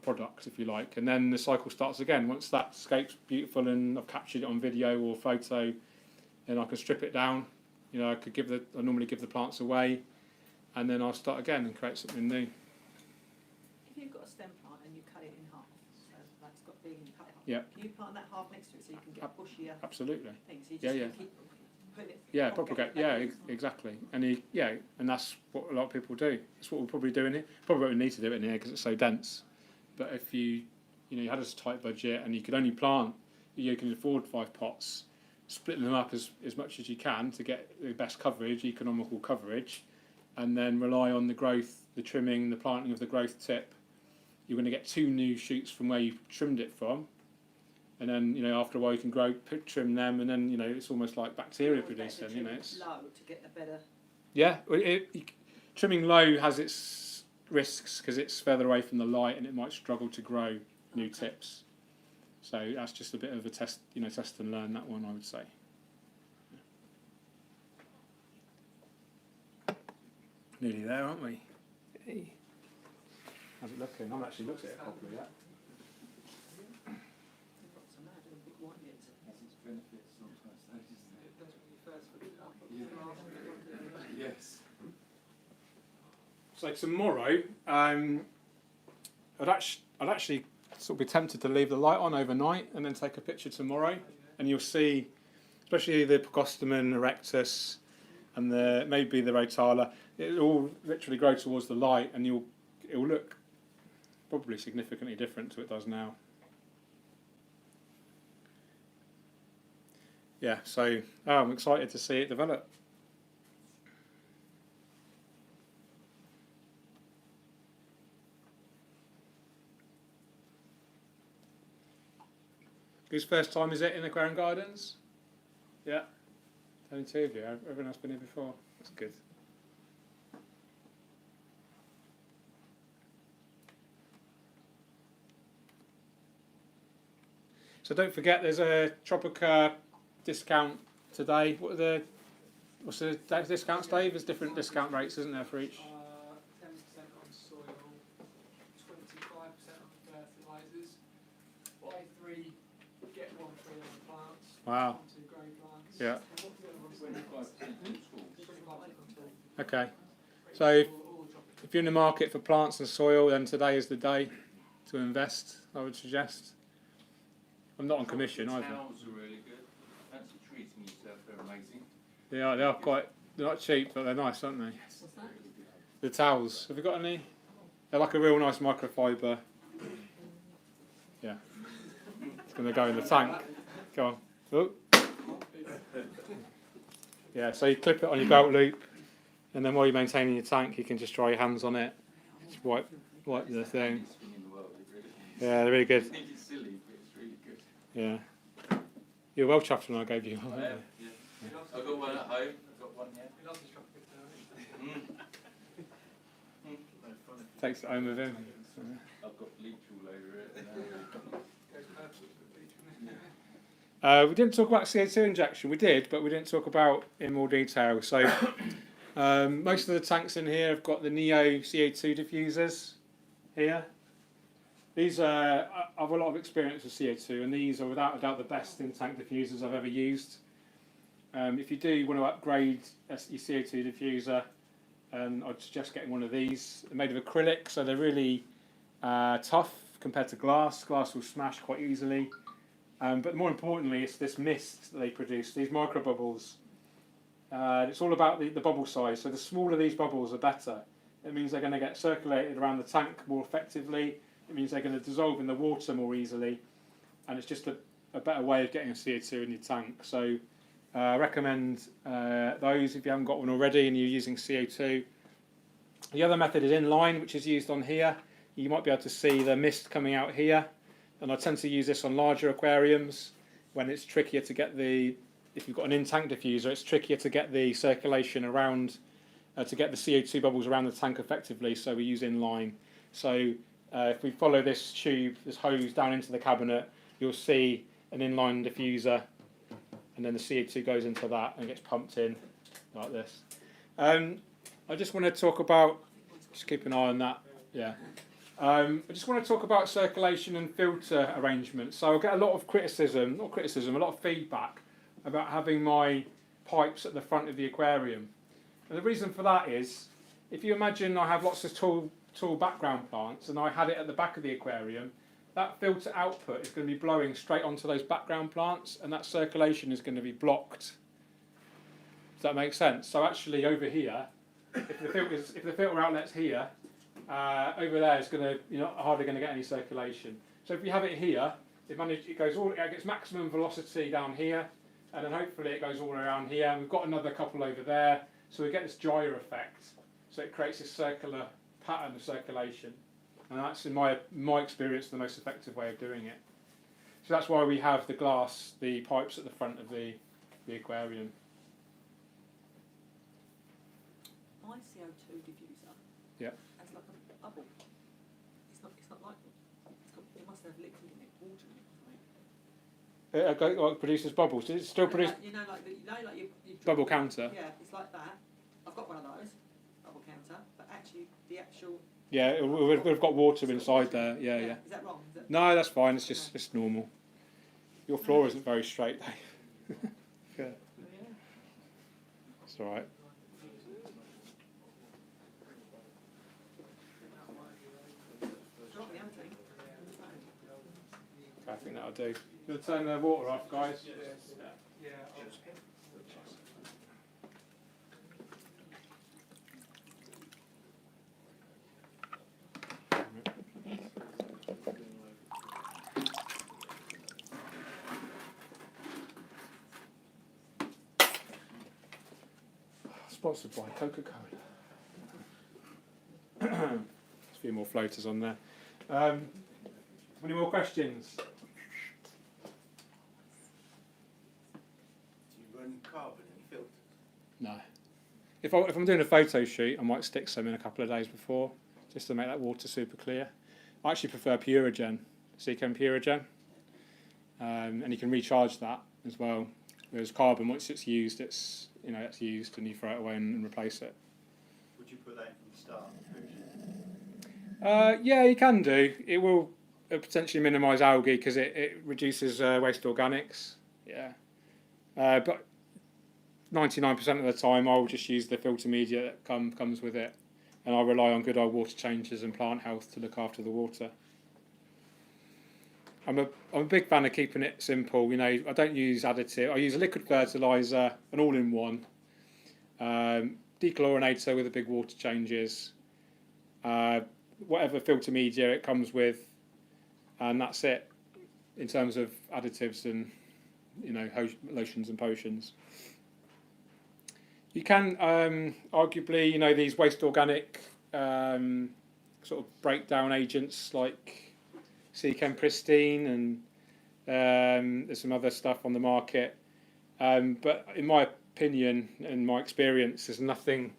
product, if you like. And then the cycle starts again. Once that scape's beautiful and I've captured it on video or photo, then I can strip it down. You know, I normally give the plants away, and then I'll start again and create something new. If you've got a stem plant and you cut it in half, so that's got big and you cut it half, Yeah. can you plant that half next to it so you can get bushier Absolutely. things? So you Yeah, just yeah. keep putting it. Yeah, propagate. Yeah, exactly. And and that's what a lot of people do. That's what we're probably doing here. Probably don't need to do it in here because it's so dense. But if you had a tight budget and you could only plant, you can afford 5 pots, split them up as much as you can to get the best coverage, economical coverage, and then rely on the growth, the trimming, the planting of the growth tip. You're going to get 2 new shoots from where you trimmed it from. And then, after a while you can trim them, and then, it's almost like bacteria producing, it's low to get a better... Yeah, trimming low has its risks because it's further away from the light and it might struggle to grow new tips. So that's just a bit of a test, test and learn, that one, I would say. Nearly there, aren't we? Hey. How's it looking? I haven't actually looked at it properly yet. Yes. So tomorrow, I'd actually sort of be tempted to leave the light on overnight and then take a picture tomorrow, and you'll see, especially the Pogostemon erectus and maybe the Rotala, it'll all literally grow towards the light, and it will look probably significantly different to what it does now. Yeah, so I'm excited to see it develop. Whose first time is it in Aquarium Gardens? Yeah. Only two of you. Everyone else been here before. That's good. So don't forget, there's a Tropica discount today. What's the discounts, Dave? There's different discount rates, isn't there, for each? 10% on soil, 25% on fertilisers, buy 3, get 1 free on the plants. Wow. On to grow plants. Yeah. And what's the other one? 25% on schools. 25% on tools. Okay. So All the if you're in the market for plants and soil, then today is the day to invest, I would suggest. I'm not on commission either. Towels are really good. Fancy treating yourself, they're amazing. They are quite, they're not cheap, but they're nice, aren't they? What's that? The towels, have you got any? They're like a real nice microfiber. Yeah. It's going to go in the tank. Go on. Oh. Yeah, so you clip it on your belt loop, and then while you're maintaining your tank, you can just dry your hands on it. Just wipe the thing. Yeah, they're really good. I think it's silly, but it's really good. Yeah. You're well chuffed when I gave you one. I have, yeah. I've got one at home. I've got one here. We love this chocolate. Takes it home with him. I've got bleach all over it. Goes perfect with the beach, doesn't it? We didn't talk about CO2 injection. We did, but we didn't talk about it in more detail. So most of the tanks in here have got the Neo CO2 diffusers here. These I have a lot of experience with CO2, and these are without a doubt the best in-tank diffusers I've ever used. If you do want to upgrade your CO2 diffuser, I'd suggest getting one of these. They're made of acrylic, so they're really tough compared to glass. Glass will smash quite easily. But more importantly, it's this mist that they produce, these micro bubbles. It's all about the bubble size. So the smaller these bubbles, the better. It means they're going to get circulated around the tank more effectively. It means they're going to dissolve in the water more easily. And it's just a better way of getting a CO2 in your tank. So I recommend those if you haven't got one already and you're using CO2. The other method is inline, which is used on here. You might be able to see the mist coming out here. And I tend to use this on larger aquariums when it's trickier to get if you've got an in-tank diffuser, it's trickier to get the circulation around, to get the CO2 bubbles around the tank effectively, so we use inline. So if we follow this tube, this hose down into the cabinet, you'll see an inline diffuser, and then the CO2 goes into that and gets pumped in like this. I just want to talk about, just keep an eye on that, yeah. I just want to talk about circulation and filter arrangements. So I get a lot of a lot of feedback about having my pipes at the front of the aquarium. And the reason for that is, if you imagine I have lots of tall background plants and I had it at the back of the aquarium, that filter output is going to be blowing straight onto those background plants, and that circulation is going to be blocked. Does that make sense? So actually over here, if the filter outlet's here, over there is you're not hardly going to get any circulation. So if you have it here, it gets maximum velocity down here, and then hopefully it goes all around here. And we've got another couple over there, so we get this gyre effect. So it creates this circular pattern of circulation, and that's in my experience the most effective way of doing it. So that's why we have the pipes at the front of the aquarium. My CO2 diffuser. Yeah. Has like a bubble. It's not like it must have liquid in it, water in it. It produces bubbles. Does it still produce You know, like you bubble counter? Yeah, it's like that. I've got one of those bubble counter, but actually the actual. Yeah, we've got water inside there. Yeah. Is that wrong? No, that's fine. It's just normal. Your floor isn't very straight, though. Yeah. It's all right. I think that'll do. You'll turn the water off, guys. Yeah. Sponsored by Coca-Cola. A few more floaters on there. Any more questions? Do you run carbon in No. If I'm doing a photo shoot, I might stick some in a couple of days before, just to make that water super clear. I actually prefer Purigen, Seachem Purigen, and you can recharge that as well. Whereas carbon, once it's used, it's used, and you throw it away and replace it. Would you put that in from the start? Yeah, you can do. It will potentially minimise algae because it reduces waste organics. Yeah, but 99% of the time, I'll just use the filter media that comes with it, and I rely on good old water changes and plant health to look after the water. I'm a big fan of keeping it simple. You know, I don't use additive. I use a liquid fertiliser, an all-in-one, dechlorinator with the big water changes, whatever filter media it comes with, and that's it in terms of additives and lotions and potions. You can arguably, these waste organic sort of breakdown agents like Seachem Pristine, and there's some other stuff on the market. But in my opinion and my experience, there's nothing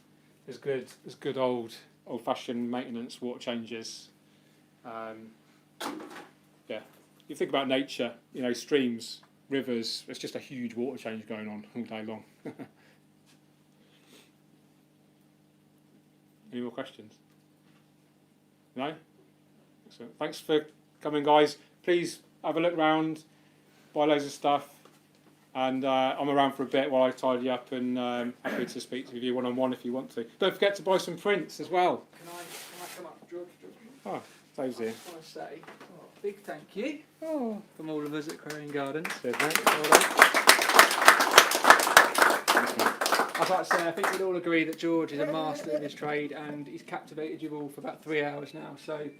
as good as good old-fashioned maintenance water changes. Yeah, you think about nature, streams, rivers. It's just a huge water change going on all day long. Any more questions? No? Excellent. Thanks for coming, guys. Please have a look around, buy loads of stuff, and I'm around for a bit while I tidy up, and happy to speak to you one-on-one if you want to. Don't forget to buy some prints as well. Can I come up, George? Oh, Dave's here. I just want to say a big thank you from all of us at Aquarium Gardens. Cheers, mate. I'd like to say, I think we'd all agree that George is a master of his trade, and he's captivated you all for about 3 hours now. So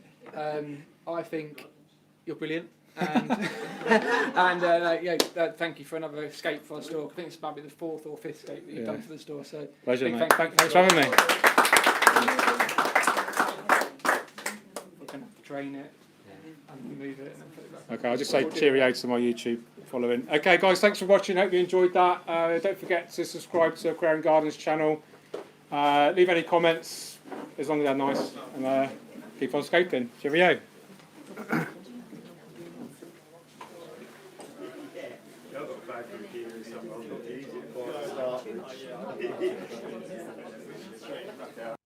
I think you're brilliant. And thank you for another scape for the store. I think it's probably the 4th or 5th scape that you've done for the store. So pleasure, mate. Thanks for having me. We're going to have to train it and move it and then put it back. Okay, I'll just say cheerio to my YouTube following. Okay, guys, thanks for watching. Hope you enjoyed that. Don't forget to subscribe to Aquarium Gardens channel. Leave any comments, as long as they're nice, and keep on scaping. Cheerio. I've got